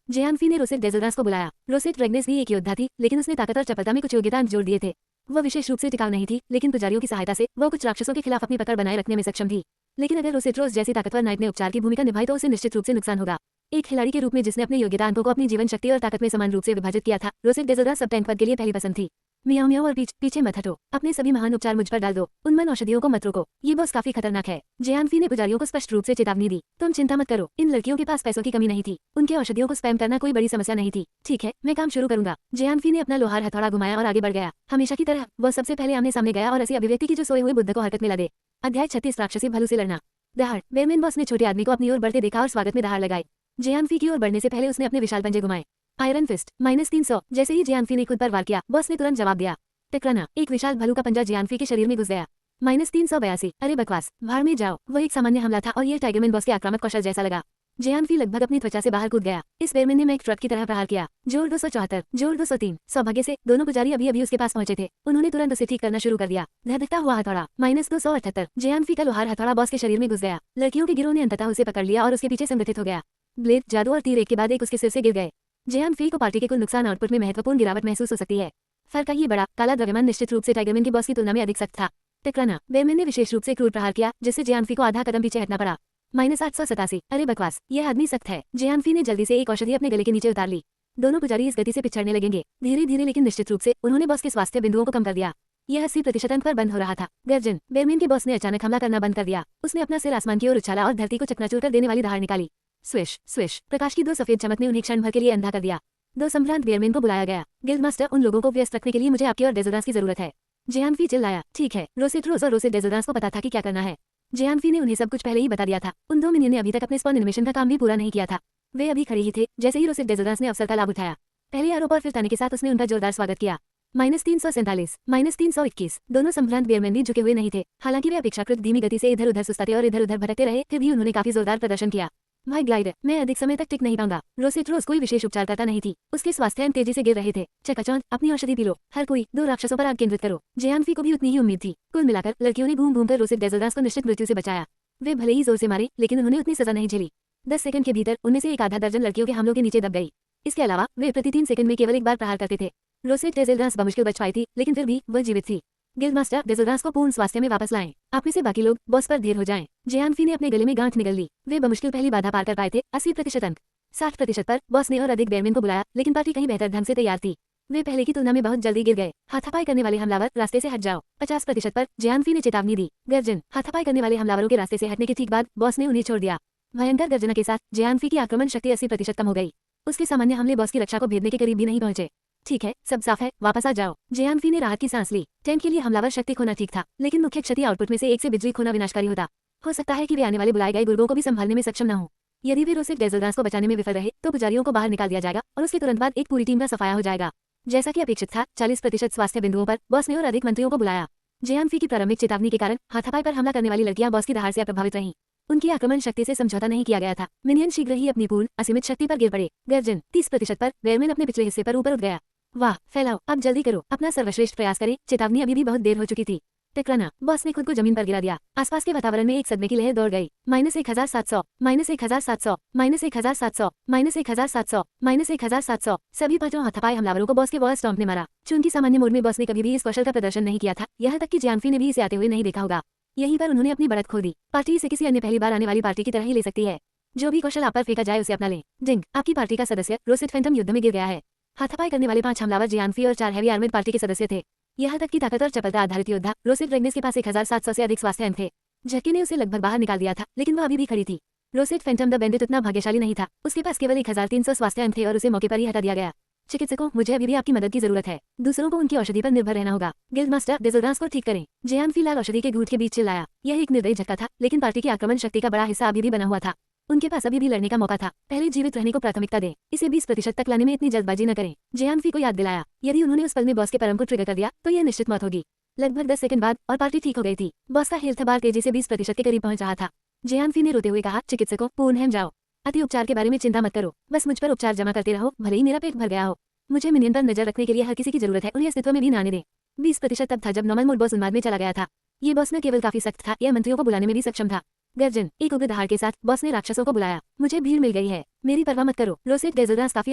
जियानफी ने रोसेट डेजल्डांस को बुलाया। रोसेट रेग्नेस भी एक योद्धा थी, लेकिन उसने ताकत और चपलता में कुछ योग्यता जोड़ दिए थे। वह विशेष रूप से टिकाऊ नहीं थी, लेकिन पुजारियों की सहायता से वह कुछ राक्षसों के खिलाफ अपनी पकड़ बनाए रखने में सक्षम थी। लेकिन अगर रोसेट रोज जैसी ताकतवर नाइट ने उपचार की भूमिका निभाई तो उसे निश्चित रूप से नुकसान होगा। एक खिलाड़ी के रूप में जिसने अपने योग्यता अंकों को अपनी जीवन शक्ति और ताकत में समान रूप से विभाजित किया था, रोसेट डेजल्डांस सब टैंक पद के लिए पहली पसंद थी। मियाओ मियाओ और पीछे मत हटो। अपने सभी महान उपचार मुझ पर डाल दो। उन्मन औषधियों को मत रोको, ये बॉस काफी खतरनाक है। जियानफी ने पुजारियों को स्पष्ट रूप से चेतावनी दी। तुम चिंता मत करो, इन लड़कियों के पास पैसों की कमी नहीं थी। उनके औषधियों को स्पैम करना कोई बड़ी समस्या नहीं थी। ठीक है, मैं काम शुरू करूंगा। जियानफी ने अपना लोहार हथौड़ा घुमाया और आगे बढ़ गया। हमेशा की तरह वह सबसे पहले आमने सामने गया और ऐसी अभिव्यक्ति की जो सोए हुए बुद्ध को हरकत में ला दे। अध्याय 36 राक्षसी भालू से लड़ना। दहाड़। बेरमिन बॉस ने छोटे आदमी को अपनी ओर बढ़ते देखा और स्वागत में दहाड़ लगाई। जियानफी की ओर बढ़ने से पहले उसने अपने विशाल पंजे घुमाए। Iron fist -300। जैसे ही जियानफी ने खुद पर वार किया, बॉस ने तुरंत जवाब दिया। टकराना। एक विशाल भालू का पंजा जियानफी के शरीर में घुस गया। -382। अरे बकवास, भाड़ में जाओ। वह एक सामान्य हमला था और यह टाइगरमैन बॉस के आक्रामक कौशल जैसा लगा। जियानफी लगभग अपनी त्वचा से बाहर कूद गया। इस बेरमिन ने एक ट्रक की तरह प्रहार किया। जोर 274, जोर 203। सौभाग्य से दोनों पुजारी अभी अभी उसके पास पहुंचे थे। उन्होंने तुरंत उसे ठीक करना शुरू कर दिया। धधकता हुआ हथौड़ा -278। जियानफी का लोहार हथौड़ा बॉस के शरीर में घुस गया। लड़कियों के गिरोह ने अंततः उसे पकड़ लिया और उसके पीछे संगठित हो गया। ब्लेड, जादू और तीर एक के बाद एक उसके सिर से गिर गए। जियानफी को पार्टी के कुल नुकसान आउटपुट में महत्वपूर्ण गिरावट महसूस हो सकती है। फर्क ये बड़ा काला द्रव्यमान निश्चित रूप से टाइगरमैन की बॉस की तुलना में अधिक सख्त था। टकराना। बेरमिन ने विशेष रूप से क्रूर प्रहार किया, जिससे जियानफी को आधा कदम पीछे हटना पड़ा। -887। अरे बकवास, यह आदमी सख्त है। जियानफी ने जल्दी से एक औषधि अपने गले के नीचे उतार ली। दोनों पुजारी इस गति से पिछड़ने लगेंगे। धीरे धीरे लेकिन निश्चित रूप से उन्होंने बॉस के स्वास्थ्य बिंदुओं को कम कर दिया। यह 80% अंक पर बंद हो रहा था। गर्जन। बेरमिन के बॉस ने अचानक हमला करना बंद कर दिया। उसने अपना सिर आसमान की ओर उछाला और धरती को चकनाचूर कर देने वाली दहाड़ निकाली। Swish swish. प्रकाश की दो सफेद चमक ने उन्हें क्षण भर के लिए अंधा कर दिया। दो संभ्रांत बेरमिन को बुलाया गया। गिल्ड मास्टर, उन लोगों को व्यस्त रखने के लिए मुझे आपकी और डेजल्डांस की जरूरत है। जियानफी चिल्लाया। ठीक है। रोसेट रोज और रोसेट डेजल्डांस को पता था कि क्या करना है। जियानफी ने उन्हें सब कुछ पहले ही बता दिया था। उन दो मिनियन ने अभी तक अपने स्पॉन एनिमेशन का काम भी पूरा नहीं किया था। वे अभी खड़े ही थे जैसे ही रोसेट डेजल्डांस ने अवसर का लाभ उठाया। पहले आरोप और फिर ताने के साथ उसने उनका जोरदार स्वागत किया। -347, -321। दोनों संभ्रांत बेरमिन भी झुके हुए नहीं थे। हालांकि वे अपेक्षाकृत धीमी गति से इधर उधर सुस्ताते और इधर उधर भटकते रहे, फिर भी उन्होंने काफी जोरदार प्रदर्शन किया। भाई ग्लाइडर, मैं अधिक समय तक टिक नहीं पाऊंगा। रोसेट रोज कोई विशेष उपचार करता नहीं थी। उसके स्वास्थ्य अंक तेजी से गिर रहे थे। चकाचौंध, अपनी औषधि पी लो। हर कोई 2 राक्षसों पर आग केंद्रित करो। जियानफी को भी उतनी ही उम्मीद थी। कुल मिलाकर लड़कियों ने घूम घूम कर रोसेट डेजल्डांस को निश्चित मृत्यु से बचाया। वे भले ही जोर से मारे, लेकिन उन्होंने उतनी सजा नहीं झेली। 10 सेकंड के भीतर उनमें से एक आधा दर्जन लड़कियों के हमलों के नीचे दब गई। इसके अलावा वे प्रति 3 सेकंड में केवल एक बार प्रहार करते थे। रोसेट डेजल्डांस बमुश्किल बच पाई थी, लेकिन फिर भी वह जीवित थी। गिल्ड मास्टर, डेजल्डांस को पूर्ण स्वास्थ्य में वापस लाएं। आप में से बाकी लोग बॉस पर धीर हो जाएं। जियानफी ने अपने गले में गांठ निगल ली। वे बमुश्किल पहली बाधा पार कर पाए थे। 80% अंक। 60% पर बॉस ने और अधिक बेरमिन को बुलाया, लेकिन पार्टी कहीं बेहतर ढंग से तैयार थी। वे पहले की तुलना में बहुत जल्दी गिर गए। हाथापाई करने वाले हमलावर, रास्ते से हट जाओ। 50% पर जियानफी ने चेतावनी दी। गर्जन। हाथापाई करने वाले हमलावरों के रास्ते से हटने के ठीक बाद बॉस ने उन्हें छोड़ दिया। भयंकर गर्जना के साथ जियानफी की आक्रमण शक्ति 80% कम हो गई। उसके सामान्य हमले बॉस की रक्षा को भेदने के करीब भी नहीं पहुंचे। ठीक है, सब साफ है, वापस आ जाओ। जियानफी ने राहत की सांस ली। टैंक के लिए हमलावर शक्ति खोना ठीक था, लेकिन मुख्य क्षति आउटपुट में से एक से बिजली खोना विनाशकारी होता। हो सकता है कि वे आने वाले बुलाए गए गुर्गों को भी संभालने में सक्षम न हो। यदि वे रोसेट डेजल्ट्रांस को बचाने में विफल रहे तो पुजारियों को बाहर निकाल दिया जाएगा और उसके तुरंत बाद एक पूरी टीम का सफाया हो जाएगा। जैसा कि अपेक्षित था, 40% स्वास्थ्य बिंदुओं पर बॉस ने और अधिक मंत्रियों को बुलाया। जियानफी की प्रारंभिक चेतावनी के कारण हाथापाई पर हमला करने वाली लड़कियां बॉस की दहाड़ से प्रभावित रहीं। उनकी आक्रमण शक्ति से समझौता नहीं किया गया था। मिनियन शीघ्र ही अपनी पूर्ण असीमित शक्ति पर गिर पड़े। गर्जन 30% पर वेयरमैन अपने पिछले हिस्से पर ऊपर उठ गया। वाह, फैलाओ, अब जल्दी करो, अपना सर्वश्रेष्ठ प्रयास करें। चेतावनी अभी भी बहुत देर हो चुकी थी। टकराना, बॉस ने खुद को जमीन पर गिरा दिया। आसपास के वातावरण में एक सदमे की लहर दौड़ गई। -1700, -1700, -1700, -1700, -1700। सभी पांचों हाथापाई हमलावरों को बॉस के वॉल स्टॉम्प ने मारा। चूंकि सामान्य मोड में बॉस ने कभी भी इस कौशल का प्रदर्शन नहीं किया था, यहाँ तक कि जियानफी ने भी इसे आते हुए नहीं देखा होगा। यहीं पर उन्होंने अपनी बढ़त खो दी। पार्टी इसे किसी अन्य पहली बार आने वाली पार्टी की तरह ही ले सकती है। जो भी कौशल आप पर फेंका जाए उसे अपना लें। जिंग, आपकी पार्टी का सदस्य रोसेट फैंटम युद्ध में गिर गया है। हाथापाई करने वाले 5 हमलावर जियानफी और 4 हैवी आर्मेड पार्टी के सदस्य थे। यहाँ तक कि ताकत और चपलता आधारित योद्धा रोसेट रेग्नेस के पास 1700 से अधिक स्वास्थ्य अंक थे। झटके ने उसे लगभग बाहर निकाल दिया था, लेकिन वह अभी भी खड़ी थी। रोसेट फैंटम द बैंडिट उतना भाग्यशाली नहीं था। उसके पास केवल 1300 स्वास्थ्य अंक थे और उसे मौके पर ही हटा दिया गया। चिकित्सकों, मुझे अभी भी आपकी मदद की जरूरत है। दूसरों को उनकी औषधि पर निर्भर रहना होगा। गिल्ड मास्टर डेजल्ट्रांस को ठीक करें। जियानफी लाल औषधि के घूंट के बीच चिल्लाया। यह एक निर्दयी झटका था, लेकिन पार्टी की आक्रमण शक्ति का बड़ा हिस्सा अभी भी बना हुआ था। उनके पास अभी भी लड़ने का मौका था। पहले जीवित रहने को प्राथमिकता दें। इसे 20% तक लाने में इतनी जल्दबाजी न करें। जियानफी को याद दिलाया, यदि उन्होंने उस पल में बॉस के परम को ट्रिगर कर दिया तो यह निश्चित मौत होगी। लगभग 10 सेकंड बाद और पार्टी ठीक हो गई थी। बॉस का हेल्थ बार तेजी से 20% के करीब पहुंच रहा था। जियानफी ने रोते हुए कहा, चिकित्सकों, पूर्णहम जाओ। अति उपचार के बारे में चिंता मत करो, बस मुझ पर उपचार जमा करते रहो, भले ही मेरा पेट भर गया हो। मुझे मिनियन पर नजर रखने के लिए हर किसी की जरूरत है, उन्हें अस्तित्व में भी न आने दें। 20% तब था जब नॉर्मल मोड बॉस उन्माद में चला गया था। ये बॉस न केवल काफी सख्त था, यह मंत्रियों को बुलाने में भी सक्षम था। गर्जन, एक उग्र दहाड़ के साथ बॉस ने राक्षसों को बुलाया। मुझे भीड़ मिल गई है, मेरी परवाह मत करो। रोसेट डेजल्ट्रांस काफी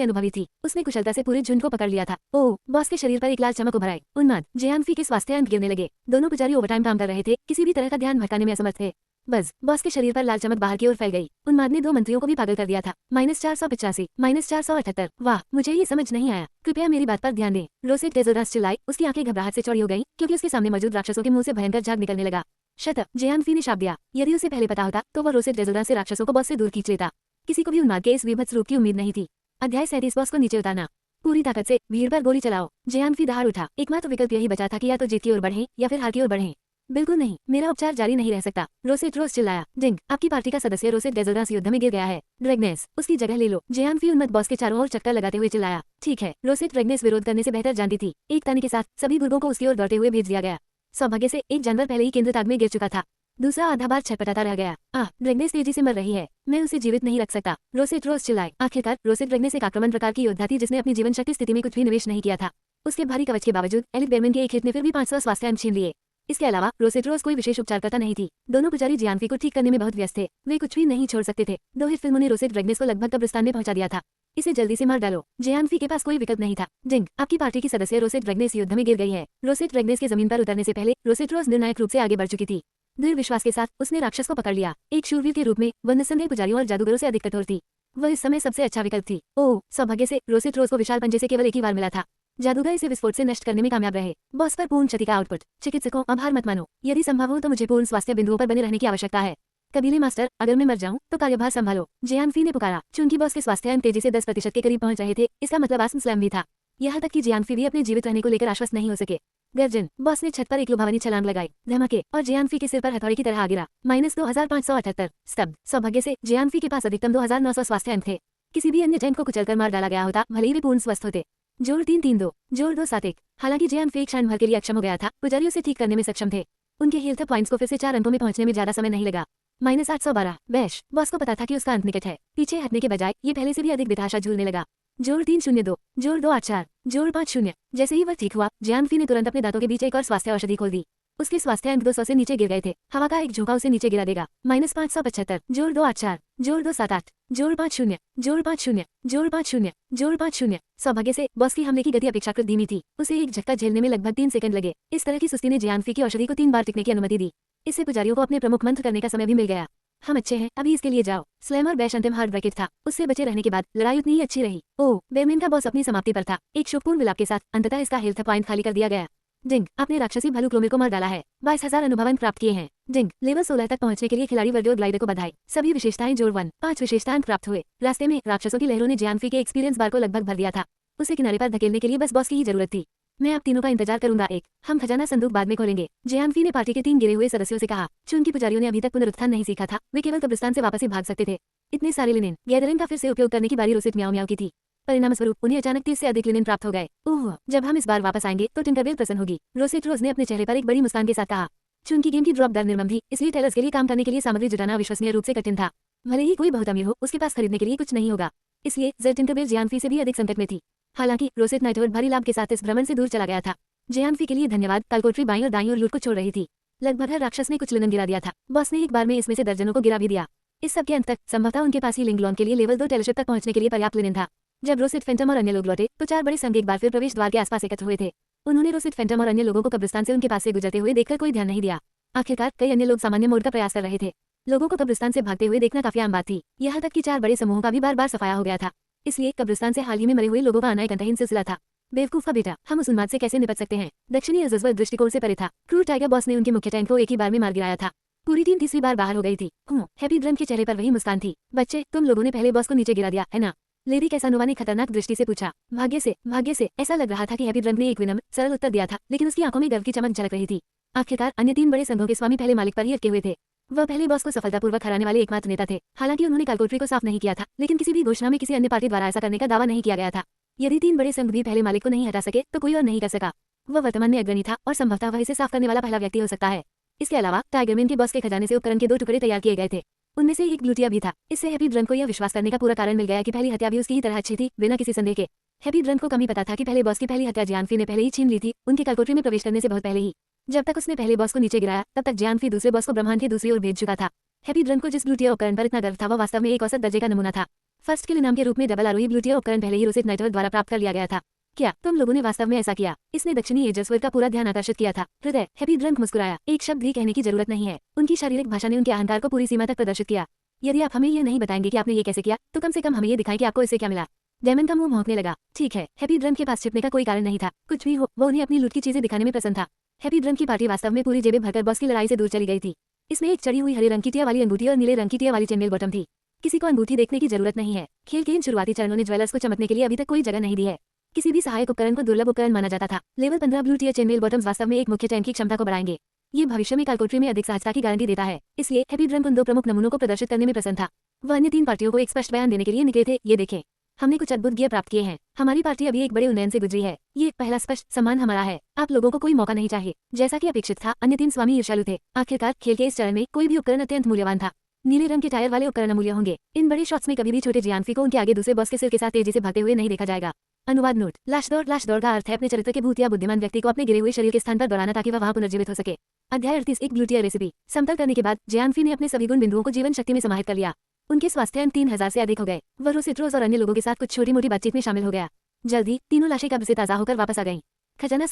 अनुभवी थी। उसने कुशलता से पूरे झुंड को पकड़ लिया था। ओह, बॉस के शरीर पर एक लाल चमक उभर आई। उन्माद, जियानफी के स्वास्थ्य अंक गिरने लगे। दोनों पुजारी ओवरटाइम काम कर रहे थे, किसी भी तरह का ध्यान भटकाने में असमर्थ थे। बस, बॉस के शरीर पर लाल चमक बाहर की ओर फैल गई। उन्माद ने 2 मंत्रियों को भी पागल कर दिया था। -485, -478। वाह, मुझे ये समझ नहीं आया। कृपया मेरी बात पर ध्यान दें। रोसेट डेजल्ट्रांस चिल्लाई। उसकी आंखें घबराहट से चौड़ी हो गईं, क्योंकि उसके सामने मौजूद राक्षसों के मुंह से भयंकर झाग निकलने लगा। शत, जियानफी ने शाप दिया। यदि उसे पहले पता होता तो वह रोसेट डेजल्ट्रांस से राक्षसों को बॉस से दूर खींच लेता। किसी को भी उन्माद के इस विभत्स रूप की उम्मीद नहीं थी। अध्याय 37 बॉस को नीचे उतारना। पूरी ताकत से भीड़ पर गोली चलाओ। जियानफी दहाड़ उठा। एकमात्र विकल्प यही बचा था कि या तो जीत की ओर बढ़ें या फिर हार की ओर बढ़ें। बिल्कुल नहीं, मेरा उपचार जारी नहीं रह सकता। रोसेट रोज चिल्लाया। जिंग, आपकी पार्टी का सदस्य रोसेट डेजल्ट्रांस युद्ध में गिर गया है। ड्रैगनेस, उसकी जगह ले लो। जियानफी उन्मत्त बॉस के चारों ओर चक्कर लगाते हुए चिल्लाया। ठीक है, रोसेट ड्रैगनेस विरोध करने से बेहतर जानती थी। एक ताने के साथ सभी गुर्गों को उसकी ओर दौड़ते हुए भेज दिया गया। सौभाग्य से एक जानवर पहले ही केंद्र ताक में गिर चुका था। दूसरा आधा बार छटपटाता रह गया। ड्रैगनेस तेजी से मर रही है, मैं उसे जीवित नहीं रख सकता। रोसेट रोज चिल्लाए। आखिरकार रोसेट ड्रैगनेस एक आक्रमण प्रकार की योद्धा थी जिसने अपनी जीवन शक्ति स्थिति में कुछ भी निवेश नहीं किया था। उसके भारी कवच के बावजूद एलिट बेरमैन के एक हिट ने फिर भी 500 स्वास्थ्य अंक छीन लिए। इसके अलावा रोसेट रोज कोई विशेष उपचारकर्ता नहीं थी। दोनों पुजारी जियानफी को ठीक करने में बहुत व्यस्त थे। वे कुछ भी नहीं छोड़ सकते थे। 2 हिट फिल्मों ने रोसेट ड्रैगनेस को लगभग कब्रिस्तान में पहुंचा दिया था। इसे जल्दी से मार डालो। जियानफी के पास कोई विकल्प नहीं था। जिंग, आपकी पार्टी की सदस्य रोसेट ड्रैगनेस युद्ध में गिर गई है। रोसेट ड्रैगनेस के जमीन पर उतरने से पहले रोसेट रोज निर्णायक रूप से आगे बढ़ चुकी थी। दृढ़ विश्वास के साथ उसने राक्षस को पकड़ लिया। एक शूरवीर के रूप में वह निस्संदेह पुजारियों और जादूगरों से अधिक कठोर थी। वह इस समय सबसे अच्छा विकल्प थी। ओह, सौभाग्य से रोसेट रोज को विशाल पंजे से केवल एक ही बार मिला था। जादूगर इसे विस्फोट से नष्ट करने में कामयाब रहे। बॉस पर पूर्ण क्षति का आउटपुट। चिकित्सकों, अब हार मत मानो। यदि संभव हो तो मुझे पूर्ण स्वास्थ्य बिंदुओं पर बने रहने की आवश्यकता है। कबीले मास्टर, अगर मैं मर जाऊं तो कार्यभार संभालो। जियानफी ने पुकारा। चूंकि बॉस के स्वास्थ्य अंक तेजी से 10% के करीब पहुंच रहे थे, इसका मतलब आसम स्लैम भी था। यहाँ तक कि जियानफी भी अपने जीवित रहने को लेकर आश्वस्त नहीं हो सके। गर्जन, बॉस ने छत पर एक लुभावनी छलांग लगाई। धमाके, और जियानफी के सिर पर हथौड़ी की तरह आ गिरा। -2578। स्तब्ध। सौभाग्य से जियानफी के पास अधिकतम 2900 स्वास्थ्य अंक थे। किसी भी अन्य जैंट को कुचलकर मार डाला गया होता, भले ही वे पूर्ण स्वस्थ होते। जोड़ 3-3-2, जोड़ 2-7-1। हालांकि जियानफी एक क्षण भर के लिए अक्षम हो गया था, पुजारी उसे ठीक करने में सक्षम थे। उनके हेल्थ पॉइंट्स को फिर से 4 अंकों में पहुंचने में ज्यादा समय नहीं लगा। -812। वैश, बॉस को पता था कि उसका अंत निकट है। पीछे हटने के बजाय ये पहले से भी अधिक बेतहाशा झूलने लगा। जोड़ 302, जोड़ 284, जोड़ 50। जैसे ही वह ठीक हुआ, जियानफी ने तुरंत अपने दांतों के बीच एक और स्वास्थ्य औषधि खोल दी। उसके स्वास्थ्य अंक 200 से नीचे गिर गए थे। हवा का एक झोंका उसे नीचे गिरा देगा। -575, जोड़ 284, जोड़ 278, जोड़ 50, जोड़ 50, जोड़ 50, जोड़ 50। सौभाग्य से बॉस की हमले की गति अपेक्षाकृत धीमी थी। उसे एक झटका झेलने में लगभग 3 सेकंड लगे। इस तरह की सुस्ती ने जियानफी की औषधि को 3 बार टिकने की अनुमति दी। इससे पुजारियों को अपने प्रमुख मंत्र करने का समय भी मिल गया। हम अच्छे हैं, अभी इसके लिए जाओ। स्लैम और बैश अंतिम हार्ड ब्रैकेट था। उससे बचे रहने के बाद लड़ाई उतनी ही अच्छी रही। ओह, बेरमैन का बॉस अपनी समाप्ति पर था। एक शोकपूर्ण विलाप के साथ अंततः इसका हेल्थ पॉइंट खाली कर दिया गया। जिंग, आपने राक्षसी भालू क्लोमिर को मार डाला है। 22,000 अनुभवन प्राप्त किए हैं। जिंग, लेवल 16 तक पहुंचने के लिए खिलाड़ी वर्डियो ग्लाइडर को बधाई। सभी विशेषताएं जोड़ 1, 5 विशेषताएं प्राप्त हुए। रास्ते में राक्षसों की लहरों ने जियानफी के एक्सपीरियंस बार को लगभग भर दिया था। उसे किनारे पर धकेलने के लिए बस बॉस की ही जरूरत थी। मैं आप तीनों का इंतजार करूंगा। हम खजाना संदूक बाद में खोलेंगे, जियांफी ने पार्टी के 3 गिरे हुए सदस्यों से कहा। चुनकी पुजारियों ने अभी तक पुनरुत्थान नहीं सीखा था, वे केवल कब्रिस्तान से वापस ही भाग सकते थे। इतने सारे लिनेन गैदरिंग का फिर से उपयोग करने की बारी रोसेट म्याओ म्याओ की थी। परिणाम स्वरूप उन्हें अचानक 30 से अधिक लिनेन प्राप्त हो गए। ओह, जब हम इस बार वापस आएंगे तो टिंकरबेल प्रसन्न होगी, रोसेट रोज ने अपने चेहरे पर एक बड़ी मुस्कान के साथ कहा। चुनकी गेम की ड्रॉप दर निर्मम थी, इसलिए टेलर्स के लिए काम करने के लिए सामग्री जुटाना अविश्वसनीय रूप से कठिन था। भले ही कोई बहुत अमीर हो, उसके पास खरीदने के लिए कुछ नहीं होगा, इसलिए जेड टिंकरबेल जियांफी से भी अधिक संकट में थी। हालांकि रोसेट नाइटवर्ड भारी लाभ के साथ इस भ्रमण से दूर चला गया था। जियांफी के लिए धन्यवाद। कलकोटरी बाईं और दाईं और लूट को छोड़ रही थी। लगभग हर राक्षस ने कुछ लिनन गिरा दिया था। बॉस ने एक बार में इसमें से दर्जनों को गिरा भी दिया। इस सब के अंत तक संभवतः उनके पास ही लिंगलॉन के लिए लेवल 2 टेलरशिप तक पहुंचने के लिए पर्याप्त लिनन था। जब रोसेट फैंटम और अन्य लोग लौटे तो 4 बड़े संघ एक बार फिर प्रवेश द्वार के आसपास एकत्र हुए थे। उन्होंने रोसेट फैंटम और अन्य लोगों को कब्रिस्तान से उनके पास से गुजरते हुए देखकर कोई ध्यान नहीं दिया। आखिरकार कई अन्य लोग सामान्य मोड का प्रयास कर रहे थे। लोगों को कब्रिस्तान से भागते हुए देखना काफी आम बात थी। यहाँ तक कि 4 बड़े समूहों का भी बार बार सफाया हो गया था। इसलिए कब्रिस्तान से हाल ही में मरे हुए लोगों का आना एक अंतहीन सिलसिला था। बेवकूफ का बेटा, हम उस उन्माद से कैसे निपट सकते हैं? दक्षिणी अजस्वल दृष्टिकोण से परे था। क्रूर टाइगर बॉस ने उनके मुख्य टैंक को एक ही बार में मार गिराया था। पूरी टीम तीसरी बार बाहर हो गई थी। हैप्पी ड्रम के चेहरे पर वही मुस्कान थी। बच्चे, तुम लोगों ने पहले बॉस को नीचे गिरा दिया है ना? लेडी कैसानोवा ने खतरनाक दृष्टि से पूछा। भाग्य से ऐसा लग रहा था कि हैप्पी ड्रम ने एक विनम्र सरल उत्तर दिया था, लेकिन उसकी आंखों में गर्व की चमक झलक रही थी। आखिरकार अन्य 3 बड़े संघों के स्वामी पहले मालिक पर ही अटके हुए थे। वह पहले बॉस को सफलतापूर्वक हराने वाले एकमात्र नेता थे। हालांकि उन्होंने कालकोटरी को साफ नहीं किया था, लेकिन किसी भी घोषणा में किसी अन्य पार्टी द्वारा ऐसा करने का दावा नहीं किया गया था। यदि 3 बड़े संघ भी पहले मालिक को नहीं हटा सके तो कोई और नहीं कर सका। वह वर्तमान में अग्रणी था और संभवतः वह इसे साफ करने वाला पहला व्यक्ति हो सकता है। इसके अलावा टाइगरमैन के बॉस के खजाने से उपकरण के 2 टुकड़े तैयार किए गए थे। उनमें से एक ग्लूटिया भी था। इससे हैप्पी ड्रम को यह विश्वास करने का पूरा कारण मिल गया कि पहली हत्या भी उसकी ही तरह अच्छी थी, बिना किसी संदेह के। हैप्पी ड्रम को कम ही पता था कि पहले बॉस की पहली हत्या जियांफी ने पहले ही छीन ली थी, उनके कालकोटरी में प्रवेश करने से बहुत पहले ही। जब तक उसने पहले बॉस को नीचे गिराया, तब तक जियांफी दूसरे बॉस को ब्रह्मांड की दूसरी ओर भेज चुका था। हैप्पी ड्रम को जिस ग्लूटिया उपकरण पर इतना गर्व था, वह वास्तव में एक औसत दर्जे का नमूना था। फर्स्ट किल इनाम के रूप में डबल आरोही ग्लूटिया उपकरण पहले ही रोसेट नाइटवर्ड द्वारा प्राप्त कर लिया गया था। क्या तुम लोगों ने वास्तव में ऐसा किया? इसने दक्षिणी एजस्वर्ड का पूरा ध्यान आकर्षित किया था। हृदय, हैप्पी ड्रम मुस्कुराया। एक शब्द भी कहने की जरूरत नहीं है। उनकी शारीरिक भाषा ने उनके अहंकार को पूरी सीमा तक प्रदर्शित किया। यदि आप हमें यह नहीं बताएंगे कि आपने ये कैसे किया, तो कम से कम हमें ये दिखाएं कि आपको इससे क्या मिला। डेमन का मुंह भौंकने लगा। ठीक है, हैप्पी ड्रम के पास छिपने का कोई कारण नहीं था। कुछ भी हो, वो उन्हें अपनी लूट की चीजें दिखाने में प्रसन्न था। हैप्पी ड्रम की पार्टी वास्तव में पूरी जेबें भरकर बॉस की लड़ाई से दूर चली गई थी। इसमें एक चढ़ी हुई हरे रंग की टिया वाली अंगूठी और नीले रंग की टिया वाली चेनमेल बॉटम थी। किसी को अंगूठी देखने की जरूरत नहीं है। खेल के इन शुरुआती चरणों ने ज्वेलर्स को चमकने के लिए अभी तक कोई जगह नहीं दी है। किसी भी सहायक उपकरण को दुर्लभ उपकरण माना जाता था। लेवल 15 ब्लू टियर चेनमेल बॉटम्स वास्तव में एक मुख्य टैंक की क्षमता को बढ़ाएंगे। ये भविष्य में कालकोटरी में अधिक सहजता की गारंटी देता है। इसलिए हैप्पी ड्रम उन 2 प्रमुख नमूनों को प्रदर्शित करने में प्रसन्न था। वह अन्य 3 पार्टियों को एक स्पष्ट बयान देने के लिए निकले थे। ये देखें, हमने कुछ अद्भुत गियर प्राप्त किए हैं। हमारी पार्टी अभी एक बड़े उन्नयन से गुजरी है। ये पहला स्पष्ट सम्मान हमारा है। आप लोगों को कोई मौका नहीं चाहिए। जैसा कि अपेक्षित था, अन्य 3 स्वामी ईर्ष्यालु थे। आखिरकार खेल के इस चरण में कोई भी उपकरण अत्यंत मूल्यवान था। नीले रंग के टायर वाले उपकरण अमूल्य होंगे। इन बड़े शॉट्स में कभी भी छोटे जियांफी को उनके आगे दूसरे बॉस के सिर के साथ तेजी से भागते हुए नहीं देखा जाएगा। अनुवाद नोट। लाश दौड़ का अर्थ है अपने चरित्र के भूत या बुद्धिमान व्यक्ति को अपने गिरे हुए शरीर के स्थान पर दौड़ाना ताकि वह वहां पुनर्जीवित हो सके। अध्याय 38 एक ग्लूटिया रेसिपी। समतल करने के बाद जियांफी ने अपने सभी गुण बिंदुओं को जीवन शक्ति में समाहित कर लिया। उनके स्वास्थ्य अंक 3000 से अधिक हो गए। वह रोसेट रोज और अन्य लोगों के साथ कुछ छोटी मोटी बातचीत में शामिल हो गया। जल्दी तीनों लाशें कब्र से ताजा होकर वापस आ गईं। खजाना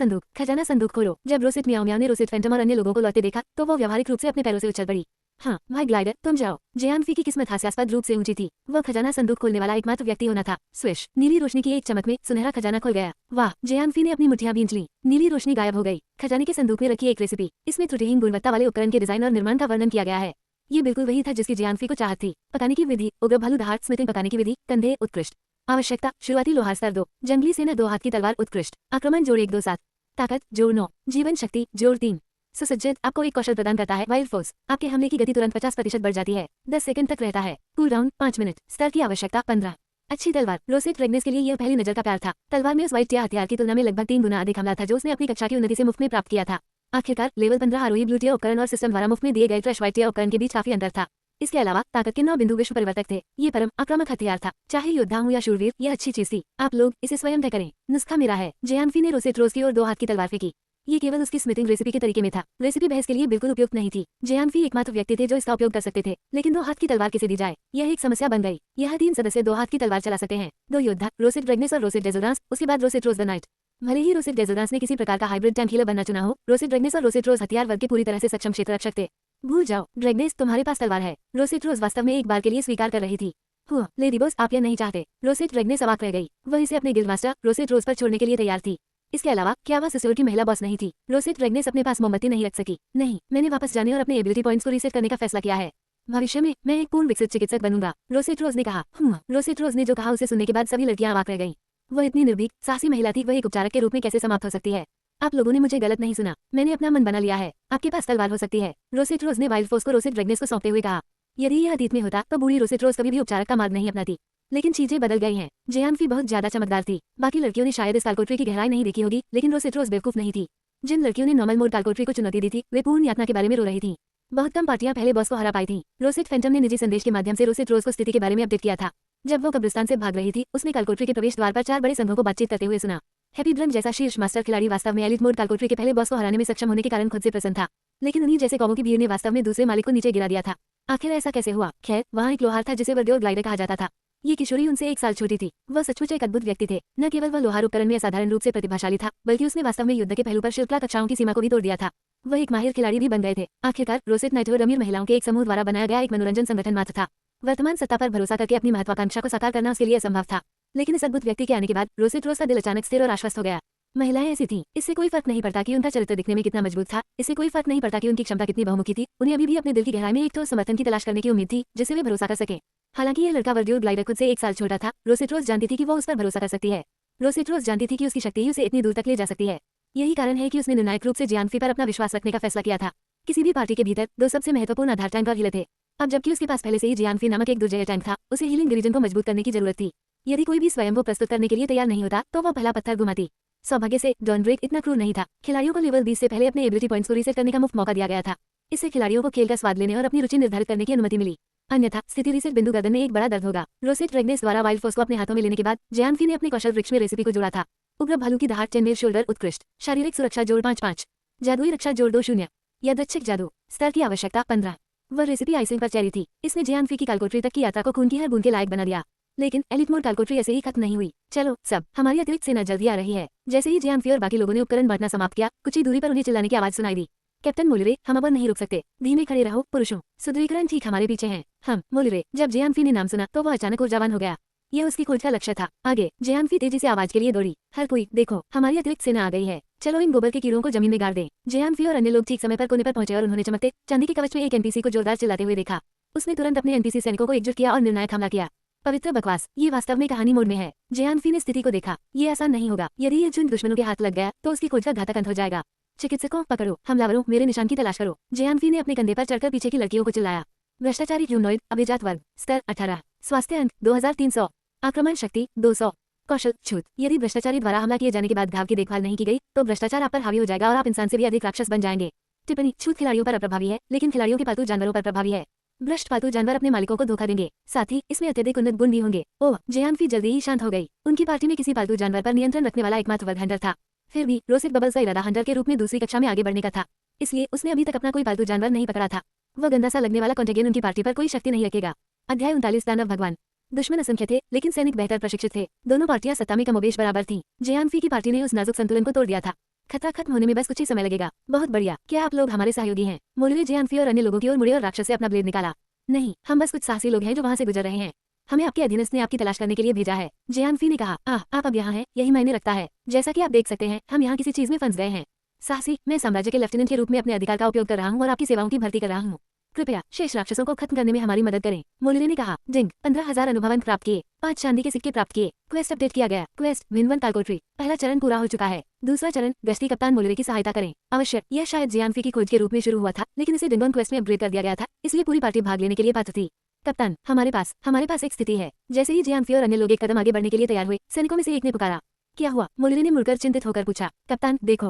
संदूक खोलो। जब रोसेट म्याओ म्याओ ने रोसेट फैंटम और अन्य लोगों को लौटते देखा तो वो व्यावहारिक रूप से अपने पैरों से उछल पड़ी। हाँ भाई ग्लाइडर, तुम जाओ। जियांफी की किस्मत हास्यास्पद रूप से ऊंची थी। वह खजाना संदूक खोलने वाला एकमात्र व्यक्ति होना था। स्विश, नीली रोशनी की एक चमक में सुनहरा खजाना खुल गया। वाह, जियांफी ने अपनी मुठ्ठियां भींच ली। नीली रोशनी गायब हो गई। खजाने के संदूक में रखी एक रेसिपी। इसमें त्रुटिहीन गुणवत्ता वाले उपकरण के डिजाइन और निर्माण का वर्णन किया गया है। ये बिल्कुल वही था जिसकी जियांफी को चाहत थी। पकाने की विधि, उग्र भालू दहाड़ स्मिथिंग पकाने की विधि, कंधे उत्कृष्ट। आवश्यकता, शुरुआती लोहार स्तर 2, जंगली सेना 2 हाथ की तलवार उत्कृष्ट। आक्रमण जोड़ 1 2 7, ताकत जोड़ 9, जीवन शक्ति जोड़ 3। सुसज्जित आपको एक कौशल प्रदान करता है। वाइल्ड फोर्स, आपके हमले की गति तुरंत 50% बढ़ जाती है। 10 सेकंड तक रहता है। Cool down 5 minute. स्तर की आवश्यकता 15। अच्छी तलवार। रोसेट रेग्नेस के लिए यह पहली नजर का प्यार था। तलवार में उस वाइट टिया हथियार की तुलना में लगभग 3 गुना अधिक हमला था जो उसने अपनी कक्षा की उन्नति से मुफ्त में प्राप्त किया था। आखिरकार लेवल 15 आरोही ब्लू टियर उपकरण और सिस्टम द्वारा मुफ्त में दिए गए ट्रैश वाइट टियर उपकरण के बीच काफी अंतर था। इसके अलावा ताकत के 9 बिंदु विश्व परिवर्तक थे। ये परम आक्रामक हथियार था। चाहे योद्धा हो या शूरवीर, यह अच्छी चीज थी। आप लोग इसे स्वयं तय करें। नुस्खा मेरा है। जियांफी ने रोसेट रोज की और 2 हाथ की तलवार फेंकी। ये केवल उसकी स्मिथिंग रेसिपी के तरीके में था। रेसिपी बहस के लिए बिल्कुल उपयुक्त नहीं थी। जियांफी एकमात्र व्यक्ति थे जो इसका उपयोग कर सकते थे। लेकिन 2 हाथ की तलवार किसे दी जाए, यह एक समस्या बन गई। यह 3 सदस्य 2 हाथ की तलवार चला सकते हैं। 2 योद्धा, रोसेट रेग्नेस और रोसेट डेजोडांस, उसके बाद रोसेट रोज द नाइट। भले ही रोसेट डेजोडांस ने किसी प्रकार का हाइब्रिड टैंक हीलर बनना चुना हो, रोसेट रेग्नेस और रोसेट रोज हथियार वर्ग के पूरी तरह से सक्षम क्षेत्र रक्षक थे। भूल जाओ ड्रैगनेस, तुम्हारे पास तलवार है। रोसेट रोज वास्तव में एक बार के लिए स्वीकार कर रही थी। हुआ लेडी बॉस, आप यह नहीं चाहते। रोसेट ड्रैगनेस अवाक रह गई। वह इसे अपने गिल्ड मास्टर रोसेट रोज पर छोड़ने के लिए तैयार थी। इसके अलावा क्या वह सिस्योर की महिला बॉस नहीं थी? रोसेट ड्रैगनेस अपने पास मोमबत्ती नहीं रख सकी। नहीं, मैंने वापस जाने और अपने एबिलिटी पॉइंट्स को रीसेट करने का फैसला किया है। भविष्य में मैं एक पूर्ण विकसित चिकित्सक बनूंगा, रोसेट रोज ने कहा। रोसेट रोज ने जो कहा उसे सुनने के बाद सभी लड़कियां अवाक रह गईं। वह इतनी निर्भीक साहसी महिला थी, वह एक उपचारक के रूप में कैसे समाप्त हो सकती है? आप लोगों ने मुझे गलत नहीं सुना, मैंने अपना मन बना लिया है। आपके पास तलवार हो सकती है, रोसेट रोज ने वाइल्ड फोर्स को रोसेट रेग्नेस को सौंपते हुए कहा। यदि यह अतीत में होता तो बूढ़ी रोसेट रोज कभी भी उपचारक का मार्ग नहीं अपनाती, लेकिन चीजें बदल गई हैं। जियानफी बहुत ज्यादा चमकदार थी। बाकी लड़कियों ने शायद इस कालकोटरी की गहराई नहीं देखी होगी, लेकिन रोसेट रोज बेवकूफ नहीं थी। जिन लड़कियों ने नॉर्मल मोड कालकोटरी को चुनौती दी थी, वे पूर्ण यातना के बारे में रो रही थी। बहुत कम पार्टियां पहले बॉस को हरा पाई थी। रोसेट फैंटम ने निजी संदेश के माध्यम से रोसेट रोज को स्थिति के बारे में अपडेट किया था। जब वो कब्रिस्तान से भाग रही थी, उसने कालकोटरी के प्रवेश द्वार पर 4 बड़े संघों को बातचीत करते हुए सुना। हैप्पी ड्रम जैसा शीर्ष मास्टर खिलाड़ी वास्तव में एलिट मोड कालकोटरी के पहले बॉस को हराने में सक्षम होने के कारण खुद से प्रसन्न था, लेकिन उन्हीं जैसे कौवों की भीड़ ने वास्तव में दूसरे मालिक को नीचे गिरा दिया था। आखिर ऐसा कैसे हुआ? खैर, वहाँ एक लोहार था जिसे वर्डियोर ग्लाइडर कहा जाता था। ये किशोरी उनसे 1 साल छोटी थी। वह सचमुच एक अद्भुत व्यक्ति थे। न केवल वह लोहार उपकरण में असाधारण रूप से प्रतिभाशाली था, बल्कि उसने वास्तव में युद्ध के पहलू पर शिल्पकला कक्षाओं की सीमा को भी तोड़ दिया था। वह एक माहिर खिलाड़ी भी बन गए थे। आखिरकार रोसेट नाइटवर अमीर महिलाओं के एक समूह द्वारा बनाया गया एक मनोरंजन संगठन मात्र था। वर्तमान सत्ता पर भरोसा करके अपनी महत्वाकांक्षा को साकार करना उसके लिए असंभव था। लेकिन इस अद्भुत व्यक्ति के आने के बाद रोसेट रोज का दिल अचानक स्थिर और आश्वस्त हो गया। महिलाएं ऐसी थीं, इससे कोई फर्क नहीं पड़ता कि उनका चरित्र दिखने में कितना मजबूत था, इससे कोई फर्क नहीं पड़ता कि उनकी क्षमता कितनी बहुमुखी थी। उन्हें अभी भी अपने दिल की गहराई में एक ठोस समर्थन की तलाश करने की उम्मीद थी, जिससे वे भरोसा कर सके। हालांकि यह लड़का वर्डियोर ग्लाइडर खुद से 1 साल छोटा था, रोसेट रोज जानती थी कि वो उस पर भरोसा कर सकती है। रोसेट रोज जानती थी कि उसकी शक्ति ही उसे इतनी दूर तक ले जा सकती है। यही कारण है कि उसने निर्णायक रूप से जियानफी पर अपना विश्वास रखने का फैसला किया था। किसी भी पार्टी के भीतर 2 सबसे महत्वपूर्ण आधार टैंक और हीलर थे। अब जबकि उसके पास पहले से ही जियानफी नामक एक दुर्जय टैंक था, उसे हीलिंग डिवीजन को मजबूत करने की जरूरत थी। यदि कोई भी स्वयं वो प्रस्तुत करने के लिए तैयार नहीं होता, तो वह पहला पत्थर घुमाती। सौभाग्य से डॉनब्रेक इतना क्रूर नहीं था। खिलाड़ियों को लेवल 20 से पहले अपने एबिलिटी पॉइंट्स को रीसेट करने का मुफ्त मौका दिया गया था। इससे खिलाड़ियों को खेल का स्वाद लेने और अपनी रुचि निर्धारित करने की अनुमति मिली। अन्यथा स्थिति रीसेट बिंदु गर्दन में एक बड़ा दर्द होगा। रोसेट रेग्नेस द्वारा वाइल्ड फोर्स को अपने हाथों में लेने के बाद जियानफी ने अपने कौशल वृक्ष में रेसिपी को जोड़ा था। उग्र भालू की दहाड़, चेनमेल शोल्डर उत्कृष्ट, शारीरिक सुरक्षा जोड़ 5-5, जादुई रक्षा जोड़ 2-0, यादृच्छिक जादू स्तर की आवश्यकता 15। वह रेसिपी आइसिंग पर चेरी थी। इसने जियानफी की कालकोटरी तक की यात्रा को खून की हर बूंद के लायक बना दिया। लेकिन एलिट मोड कालकोटरी ऐसे ही खत्म नहीं हुई। चलो सब, हमारी अतिरिक्त सेना जल्दी आ रही है। जैसे ही जियानफी और बाकी लोगों ने उपकरण बांटना समाप्त किया, कुछ ही दूरी पर उन्हें चिल्लाने की आवाज सुनाई दी। कैप्टन मोलिरे, हम अब नहीं रुक सकते, धीमे खड़े रहो पुरुषों, सुदृढ़ीकरण ठीक हमारे पीछे हैं। हम मोलिरे। जब जियानफी ने नाम सुना तो वह अचानक ऊर्जावान हो गया। यह उसकी खोज का लक्ष्य था। आगे जियानफी तेजी से आवाज के लिए दौड़ी। हर कोई देखो, हमारी अतिरिक्त सेना आ गई है। चलो इन गोबर के कीड़ों को जमीन में गाड़ दें। जियानफी और अन्य लोग ठीक समय पर कोने पर पहुंचे और उन्होंने चमकते चांदी के कवच में एक एनपीसी को जोरदार चिल्लाते हुए देखा। उसने तुरंत अपने एनपीसी सैनिकों को एकजुट किया और निर्णायक हमला किया। पवित्र बकवास, ये वास्तव में कहानी मोड में है। जियानफी ने स्थिति को देखा। ये आसान नहीं होगा। यदि ये झुंड दुश्मनों के हाथ लग गया तो उसकी खोज का घातक अंत हो जाएगा। चिकित्सकों, पकड़ो, हमलावरों, मेरे निशान की तलाश करो। जियानफी ने अपने कंधे पर चढ़कर पीछे की लड़कियों को चिल्लाया। भ्रष्टाचारी ह्यूमनॉइड, अभिजात वर्ग, स्तर 18, स्वास्थ्य अंक 2300, आक्रमण शक्ति 200, कौशल छूत। यदि भ्रष्टाचारी द्वारा हमला किए जाने के बाद घाव की देखभाल नहीं की गई तो भ्रष्टाचार आप पर हावी हो जाएगा और आप इंसान से भी अधिक राक्षस बन जाएंगे। टिप्पणी, छूत खिलाड़ियों पर अप्रभावी है, लेकिन खिलाड़ियों के पालतू जानवरों पर प्रभावी है। भ्रष्ट पालतू जानवर अपने मालिकों को धोखा देंगे, साथ ही इसमें अत्यधिक उन्नत गुण भी होंगे। ओह, जियानफी जल्दी ही शांत हो गई। उनकी पार्टी में किसी पालतू जानवर पर नियंत्रण रखने वाला एकमात्र वर्ग हंटर था। फिर भी रोसेट बबल्स का इरादा हंटर के रूप में दूसरी कक्षा में आगे बढ़ने का था, इसलिए उसने अभी तक अपना कोई पालतू जानवर नहीं पकड़ा था। वह गंदा सा लगने वाला कॉन्टेगियन उनकी पार्टी पर कोई शक्ति नहीं रखेगा। अध्याय 39 दानव भगवान। दुश्मन असंख्य थे, लेकिन सैनिक बेहतर प्रशिक्षित थे। दोनों पार्टियां सत्ता में कमोबेश बराबर थीं। जियानफी की पार्टी ने उस नाजुक संतुलन को तोड़ दिया था। खतरा खत्म होने में बस कुछ ही समय लगेगा। बहुत बढ़िया, क्या आप लोग हमारे सहयोगी हैं? मोलिरे जियानफी और अन्य लोगों की ओर मुड़े और राक्षस से अपना ब्लेड निकाला। नहीं, हम बस कुछ साहसी लोग हैं जो वहाँ से गुजर रहे हैं। हमें आपके अधीनस्थ ने आपकी तलाश करने के लिए भेजा है। जियानफी ने कहा, आप अब यहाँ हैं, यही मायने रखता है। जैसा कि आप देख सकते हैं, हम यहाँ किसी चीज में फंस गए हैं। साहसी, मैं साम्राज्य के लेफ्टिनेंट के रूप में अपने अधिकार का उपयोग कर रहा हूँ और आपकी सेवाओं की भर्ती कर रहा हूँ। कृपया शेष राक्षसों को खत्म करने में हमारी मदद करें। मोलिरे ने कहा। जिंग 15,000 अनुभव अंक प्राप्त किए, 5 चांदी के सिक्के प्राप्त किए। क्वेस्ट अपडेट किया गया। Quest win 1 कालकोटरी। पहला चरण पूरा हो चुका है। दूसरा चरण, गश्ती कप्तान मोलिरे की सहायता करें। अवश्य, यह शायद जियानफी की खोज के रूप में शुरू हुआ था, लेकिन इसे डिंगोन क्वेस्ट में अपग्रेड कर दिया गया था, इसलिए पूरी पार्टी भाग लेने के लिए पात्र थी। कप्तान, हमारे पास एक स्थिति है। जैसे ही जियानफी और अन्य लोग एक कदम आगे बढ़ने के लिए तैयार हुए, सैनिकों में से एक ने पुकारा। क्या हुआ? मोलिरे ने मुड़कर चिंतित होकर पूछा। कप्तान देखो।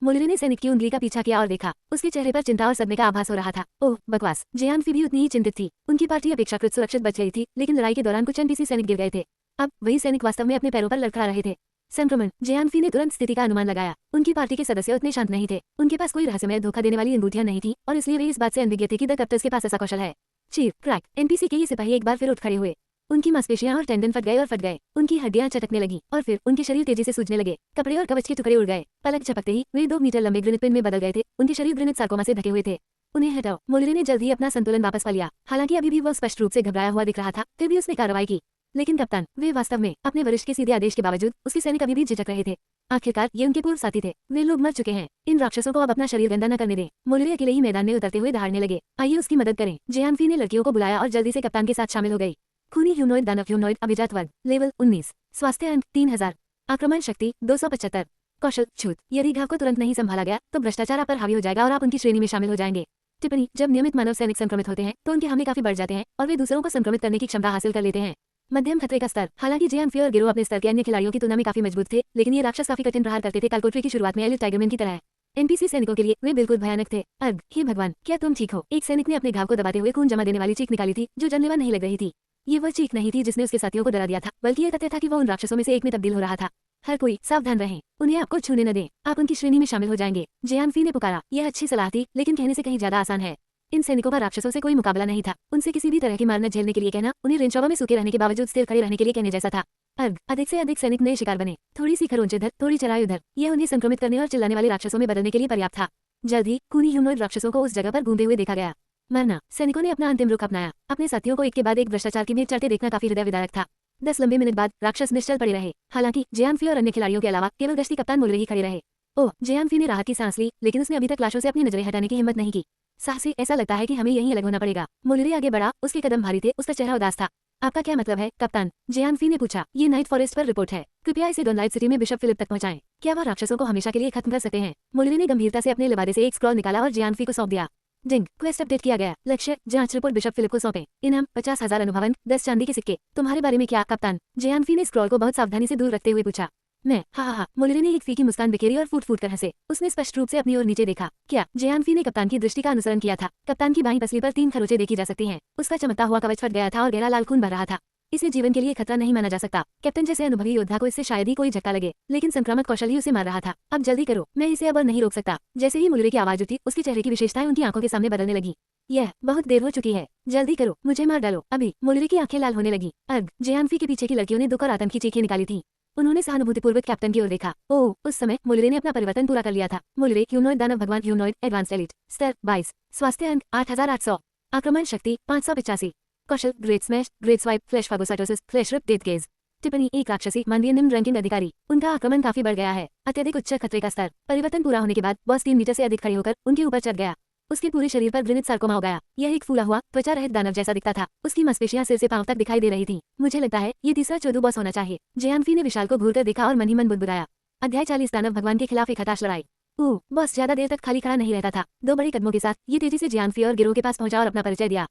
मोलिरे ने सैनिक की उंगली का पीछा किया और देखा। उसके चेहरे पर चिंता और सदमे का आभास हो रहा था। ओह बकवास। जियानफी भी उतनी ही चिंतित थी। उनकी पार्टी अपेक्षाकृत सुरक्षित बच गई थी, लेकिन लड़ाई के दौरान कुछ एनपीसी सैनिक गिर गए थे। अब वही सैनिक वास्तव में अपने पैरों पर लड़खड़ा रहे थे। संक्रमण। जियानफी ने तुरंत स्थिति का अनुमान लगाया। उनकी पार्टी के सदस्य उतने शांत नहीं थे। उनके पास कोई रहस्यमय धोखा देने वाली अंगूठियां नहीं थी और इसलिए वे इस बात से अनभिज्ञ थे कि द कप्टर्स के पास ऐसा कौशल है। चीर क्रैक। एनपीसी के ये सिपाही एक बार फिर उठ खड़े हुए। उनकी मांसपेशियां और टेंडन फट गए। उनकी हड्डियां चटकने लगी और फिर उनके शरीर तेजी से सूजने लगे। कपड़े और कवच के टुकड़े उड़ गए। पलक झपकते ही वे 2 मीटर लंबे ग्रेनेड पिन में बदल गए थे। उनके शरीर ग्रेनेड सार्कोमा से ढके हुए थे। उन्हें हटाओ। मोलिरे ने जल्द ही अपना संतुलन वापस पा लिया। हालांकि अभी भी वह स्पष्ट रूप से घबराया हुआ दिख रहा था, फिर भी उसने कार्रवाई की। लेकिन कप्तान, वे वास्तव में अपने वरिष्ठ के सीधे आदेश के बावजूद उसके सैनिक अभी भी झिझक रहे थे। आखिरकार ये उनके पूर्व साथी थे। वे लोग मर चुके हैं। इन राक्षसों को अब अपना शरीर गंदा न करने दें। मोलिरे अकेले ही मैदान में उतरते हुए दहाड़ने लगे। आइए उसकी मदद करें। जियानफी ने लड़कियों को बुलाया और जल्दी से कप्तान के साथ शामिल हो गई। खूनी ह्यूमनॉइड दानव ह्यूमनॉइड अभिजात वर्ग, लेवल 19, स्वास्थ्य अंक 3000, आक्रमण शक्ति 275, कौशल छूत। यदि घाव को तुरंत नहीं संभाला गया तो भ्रष्टाचार आप पर हावी हो जाएगा और आप उनकी श्रेणी में शामिल हो जाएंगे। टिप्पणी, जब नियमित मानव सैनिक संक्रमित होते हैं तो उनके हमले काफी बढ़ जाते हैं और वे दूसरों को संक्रमित करने की क्षमता हासिल कर लेते हैं। मध्यम खतरे का स्तर। हालांकि जे एनफी और गिरोह अपने स्तर के अन्य खिलाड़ियों की तुलना में काफी मजबूत थे, लेकिन ये राक्षस काफी कठिन प्रहार करते थे, कालकोटरी की शुरुआत में एलिट टाइगरमैन की तरह। एनपीसी सैनिकों के लिए वे बिल्कुल भयानक थे। अर्घ, हे भगवान, क्या तुम ठीक हो? एक सैनिक ने अपने घाव को दबाते हुए खून जमा देने वाली चीख निकाली थी, जो जानलेवा नहीं लग रही थी। ये वह चीख नहीं थी जिसने उसके साथियों को डरा दिया था, बल्कि ये तथ्य था कि वह उन राक्षसों में से एक में तब्दील हो रहा था। हर कोई सावधान रहें, उन्हें आपको छूने न दें, आप उनकी श्रेणी में शामिल हो जाएंगे। जेआनफी ने पुकारा। यह अच्छी सलाह थी, लेकिन कहने से कहीं ज्यादा आसान है। इन सैनिकों का राक्षसों से कोई मुकाबला नहीं था। उनसे किसी भी तरह की मार न झेलने के लिए कहना उन्हें रेंचोवा में सूखे रहने के बावजूद स्थिर खड़े रहने के लिए कहने जैसा था। अर्घ, अधिक से अधिक सैनिक नए शिकार बने। थोड़ी सी खरोंच इधर, थोड़ी चराई उधर। यह उन्हें संक्रमित करने और चिल्लाने वाले राक्षसों में बदलने के लिए पर्याप्त था। जल्द ही खूनी ह्यूमनॉइड राक्षसों को उस जगह पर घूमते हुए देखा गया। मरना। सैनिकों ने अपना अंतिम रुख अपनाया। अपने साथियों को एक के बाद एक भ्रष्टाचार की मेज चढ़ते देखना काफी हृदय विदारक था। 10 लंबे मिनट बाद राक्षस निश्चल पड़े रहे। हालांकि जेआनफी और अन्य खिलाड़ियों के अलावा केवल गश्ती कप्तान मुलरी ही खड़े रहे। ओह, जेआनफी ने राहत की सांस ली, लेकिन उसने अभी तक लाशों से अपनी नजरें हटाने की हिम्मत नहीं की। साहसी, ऐसा लगता है कि हमें यहीं अलग होना पड़ेगा। मुलरी आगे बढ़ा, उसके कदम भारी थे, उसका चेहरा उदास था। आपका क्या मतलब है, कप्तान? जेआनफी ने पूछा। ये नाइट फॉरेस्ट पर रिपोर्ट है, कृपया इसे डॉनलाइट सिटी में बिशप फिलिप तक पहुंचाएं। क्या वह राक्षसों को हमेशा के लिए खत्म कर सकते हैं? मुलरी ने गंभीरता से अपने लिबादे से एक स्क्रॉल निकाला और जेआनफी को सौंप दिया। डिंग, क्वेस्ट अपडेट किया गया। लक्ष्य, जांच रिपोर्ट बिशप फिलिप को सौंपे। इनाम 50,000 अनुभवन, 10 चांदी के सिक्के। तुम्हारे बारे में क्या, कप्तान? जेआनफी ने स्क्रॉल को बहुत सावधानी से दूर रखते हुए पूछा। मैं, हा। मुलरी ने एक फीकी मुस्कान बिखेरी और फूट फूट कर हंसे। उसने स्पष्ट रूप से अपनी ओर नीचे देखा। क्या? जेआनफी ने कप्तान की दृष्टि का अनुसरण किया था। कप्तान की बाईं पसली पर 3 खरोंचें देखी जा सकती हैं। उसका चमकता हुआ कवच फट गया था और गहरा लाल खून बह रहा था। इसे जीवन के लिए खतरा नहीं माना जा सकता। कैप्टन जैसे अनुभवी योद्धा को इससे शायद ही कोई झटका लगे, लेकिन संक्रामक कौशल ही उसे मार रहा था। अब जल्दी करो, मैं इसे अब और नहीं रोक सकता। जैसे ही मुलरी की आवाज उठी, उसके चेहरे की विशेषताएं उनकी आंखों के सामने बदलने लगी। यह बहुत देर हो चुकी है, जल्दी करो, मुझे मार डालो अभी। मुलरी की आंखें लाल होने लगी। अर्घ, जेआनफी के पीछे की लड़कियों ने दुख और आतंक की चीखें निकाली थी। उन्होंने सहानुभूतिपूर्वक कैप्टन की ओर देखा। ओह, उस समय मुलरी ने अपना परिवर्तन पूरा कर लिया था। मुलरी ह्यूमनॉइड दानव भगवान ह्यूमनॉइड एडवांस्ड एलिट, स्तर 22, स्वास्थ्य अंक 8800, आक्रमण शक्ति 585, कौशल great smash, great swipe, flash phagocytosis, flash rip, death gauge. टिप्पणी, एक राक्षसी मानवीय निम्न रैंकिंग अधिकारी। उनका आक्रमण काफी बढ़ गया है। अत्यधिक उच्च खतरे का स्तर। परिवर्तन पूरा होने के बाद बॉस 3 मीटर से अधिक खड़े होकर उनके ऊपर चढ़ गया। उसके पूरे शरीर पर घृणित सार्कोमा उगाया। यह एक फूला हुआ त्वचा रहित दानव जैसा दिखता था। उसकी मांसपेशियां सिर से पांव तक दिखाई दे रही थी। मुझे लगता है ये तीसरा चोदू बॉस होना चाहिए। जेआनफी ने विशाल को घूरकर देखा और मन ही मन बुदबुदाया। अध्याय 40 दानव भगवान के खिलाफ एक हताश लड़ाई। बॉस ज्यादा देर तक खाली खड़ा नहीं रहता था। 2 बड़े कदमों के साथ ये तेजी से जेआनफी और गिरोह के पास पहुंचा और अपना परिचय दिया।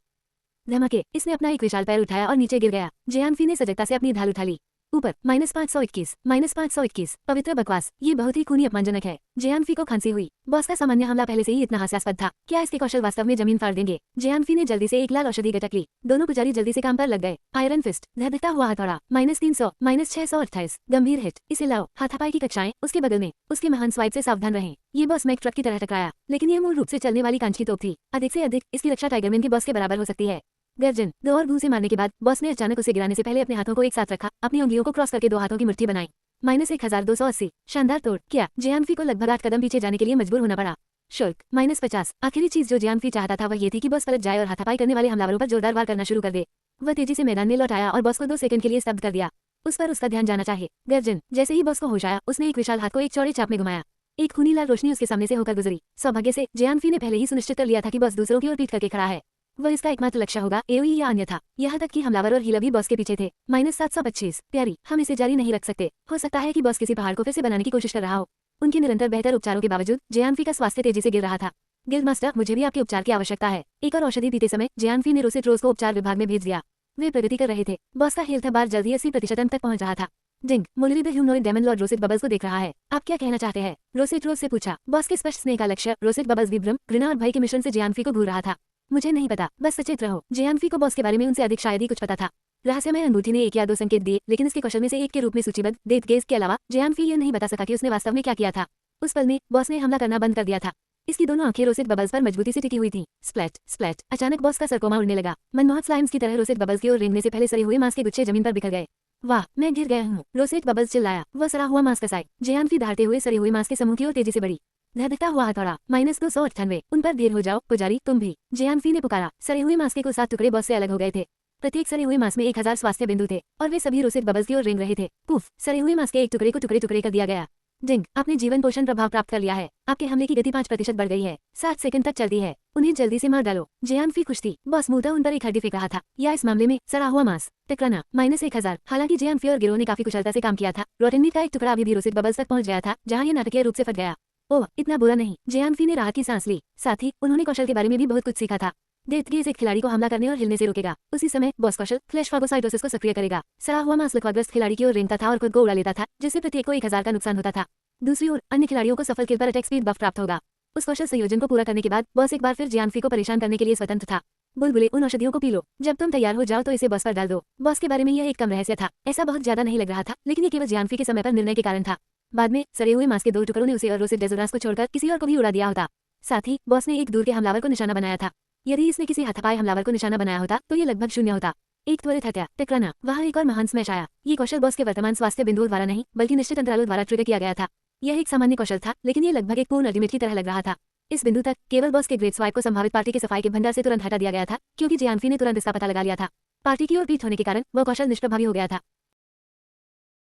धमाके, इसने अपना एक विशाल पैर उठाया और नीचे गिर गया। जेआनफी ने सजगता से अपनी ढाल उठा ली। ऊपर -521, -521, पवित्र बकवास। ये बहुत ही खूनी अपमानजनक है। जेआनफी को खांसी हुई। बॉस का सामान्य हमला पहले से ही इतना हास्यास्पद था। क्या इसके कौशल वास्तव में जमीन फाड़ देंगे? जेआनफी ने जल्दी से एक लाल औषधि गटक ली। दोनों पुजारी जल्दी से काम पर लग गए। आयरन फिस्ट, धधकता हुआ हथौड़ा, -300, -628, गंभीर हिट। इसे लाओ। हाथापाई की कक्षाएं उसके बगल में। उसके महान स्वाइप से सावधान रहें। ये बॉस मैक ट्रक की तरह टकराया, लेकिन यह मूल रूप से चलने वाली कांच की तोप थी। अधिक से अधिक इसकी रक्षा टाइगरमैन के बॉस के बराबर हो सकती है। गर्जन, 2 और घूंसे मारने के बाद बॉस ने अचानक उसे गिराने से पहले अपने हाथों को एक साथ रखा, अपनी उंगलियों को क्रॉस करके 2 हाथों की मुट्ठी बनाई। -1280, शानदार तोड़। क्या? जेआनफी को लगभग 8 कदम पीछे जाने के लिए मजबूर होना पड़ा। शुल्क -50। आखिरी चीज जो जेआनफी चाहता था वह ये थी कि बॉस पलट जाए और हाथापाई करने वाले हमलावरों पर जोरदार वार करना शुरू कर दे। वह तेजी से मैदान में लौट आया और बॉस को 2 सेकंड के लिए स्तब्ध कर दिया। उस पर उसका ध्यान जाना चाहिए। गर्जन, जैसे ही बॉस को होश आया, उसने एक विशाल हाथ को एक चौड़े चाप में घुमाया। एक खूनी लाल रोशनी उसके सामने से होकर गुजरी। सौभाग्य से जेआनफी ने पहले ही सुनिश्चित कर लिया था कि बॉस दूसरों की ओर पीठ करके खड़ा है। वह इसका एकमात्र लक्ष्य होगा, एओई या अन्यथा। यहाँ तक कि हमलावर और हीलर भी बॉस के पीछे थे। -725, प्यारी, हम इसे जारी नहीं रख सकते। हो सकता है कि बॉस किसी पहाड़ को फिर से बनाने की कोशिश कर रहा हो। उनके निरंतर बेहतर उपचारों के बावजूद जेआनफी का स्वास्थ्य तेजी से गिर रहा था। गिल्ड मास्टर, मुझे भी आपके उपचार की आवश्यकता है। एक और औषधि पीते समय जेआनफी ने रोसेट रोज को उपचार विभाग में भेज दिया। वे प्रगति कर रहे थे। बॉस का हेल्थ बार जल्दी 80% अंक तक पहुंच रहा था। डिंग, मुलरी the humanoid demon lord Rosette Bubbles को देख रहा है। आप क्या कहना चाहते हैं? रोसेट रोज से पूछा। बॉस के स्पष्ट स्नेह का लक्ष्य रोसेट बबल्स विभ्रम, घृणा और भय के मिश्रण से जेआनफी को घूर रहा था। मुझे नहीं पता, बस सचेत रहो। जेआनफी को बॉस के बारे में उनसे अधिक शायद ही कुछ पता था। रहस्यमय अंगूठी ने 1 या 2 संकेत दिए, लेकिन इसके कौशल में से एक के रूप में सूचीबद्ध डेथ गेज के अलावा जेआनफी यह नहीं बता सका कि उसने वास्तव में क्या किया था। उस पल में बॉस ने हमला करना बंद कर दिया था। इसकी दोनों आंखें रोसेट बबल्स पर मजबूती से टिकी हुई थीं। स्प्लैट स्प्लैट, अचानक बॉस का सरकोमा उड़ने लगा। मनमोहक स्लाइम्स की तरह रोसेट बबल्स की ओर रेंगने से पहले सरे हुए मांस के गुच्छे जमीन पर बिखर गए। वाह, मैं गिर गया हूँ, रोसेट बबल्स चिल्लाया। वह सरा हुआ मांस कसाई। जेआनफी दहाड़ते हुए सरे हुए मांस के समूह की ओर तेजी से बढ़ी। धधकता हुआ हथौड़ा, -298, उन पर देर हो जाओ, पुजारी तुम भी। जेआनफी ने पुकारा। सरे हुए मांस के कुछ 7 टुकड़े बॉस से अलग हो गए थे। प्रत्येक सरे हुए मांस में 1000 स्वास्थ्य बिंदु थे और वे सभी रोसेट बबल्स की ओर रेंग रहे थे। पुफ, सरे हुए मांस के एक टुकड़े को टुकड़े टुकड़े कर दिया गया। जिंग, आपने जीवन पोषण प्रभाव प्राप्त कर लिया है। आपके हमले की गति 5% बढ़ गई है। 7 सेकंड तक चलती है। उन्हें जल्दी से मार डालो। जियांफी खुश थी। बॉस मुद्दा उन पर एक हड्डी फेंक रहा था, या इस मामले में सड़ा हुआ मांस। टकराना -1000। हालांकि जियांफी और गिरोह ने काफी कुशलता से काम किया था। रोटेन मीट का एक टुकड़ा अभी भी रोसिक बबल्स तक पहुंच गया था, जहां यह नाटकीय रूप से फट गया। ओह, इतना बुरा नहीं। जियांफी ने राहत की सांस ली। साथ ही उन्होंने कौशल के बारे में भी बहुत कुछ सीखा था। डेथगेज एक खिलाड़ी को हमला करने और हिलने से रोकेगा। उसी समय बॉस कौशल फ्लैश फागोसाइटोसिस को सक्रिय करेगा। सड़ा हुआ मांस लकवाग्रस्त खिलाड़ी की ओर रेंगता था और खुद को उड़ा लेता था, जिससे प्रत्येक को 1000 का नुकसान होता था। दूसरी ओर अन्य खिलाड़ियों को सफल किल पर अटैक स्पीड बफ प्राप्त होगा। उस कौशल संयोजन को पूरा करने के बाद बॉस एक बार फिर जियांफी को परेशान करने के लिए स्वतंत्र था। बुलबुले, उन औषधियों को पी लो। जब तुम तैयार हो जाओ तो इसे बॉस पर डाल दो। बॉस के बारे में यह एक कम रहस्य था। ऐसा बहुत ज्यादा नहीं लग रहा था, लेकिन ये केवल जियांफी के समय पर निर्णय के कारण था। बाद में सड़े हुए मांस के 2 टुकड़ों ने उसे और रोसिक डेजोरास को छोड़कर किसी और को भी उड़ा दिया होता। साथ ही बॉस ने एक दूर के हमलावर को निशाना बनाया था। यदि इसने किसी हाथापाई हमलावर को निशाना बनाया होता तो ये लगभग शून्य होता। एक त्वरित हत्या, टकराना। वहाँ एक और महान स्मैश आया। ये कौशल बॉस के वर्तमान स्वास्थ्य बिंदुओं द्वारा नहीं, बल्कि निश्चित अंतरालों द्वारा ट्रिगर किया गया था। यह एक सामान्य कौशल था, लेकिन ये लगभग एक पूर्ण अल्टीमेट की तरह लग रहा था। इस बिंदु तक केवल बॉस के ग्रेट स्वाइप को संभावित पार्टी के सफाई के भंडार से तुरंत हटा दिया गया था, क्योंकि जियांफी ने तुरंत इसका पता लगा लिया था। पार्टी की ओर पीठ होने के कारण वह कौशल निष्प्रभावी हो गया था।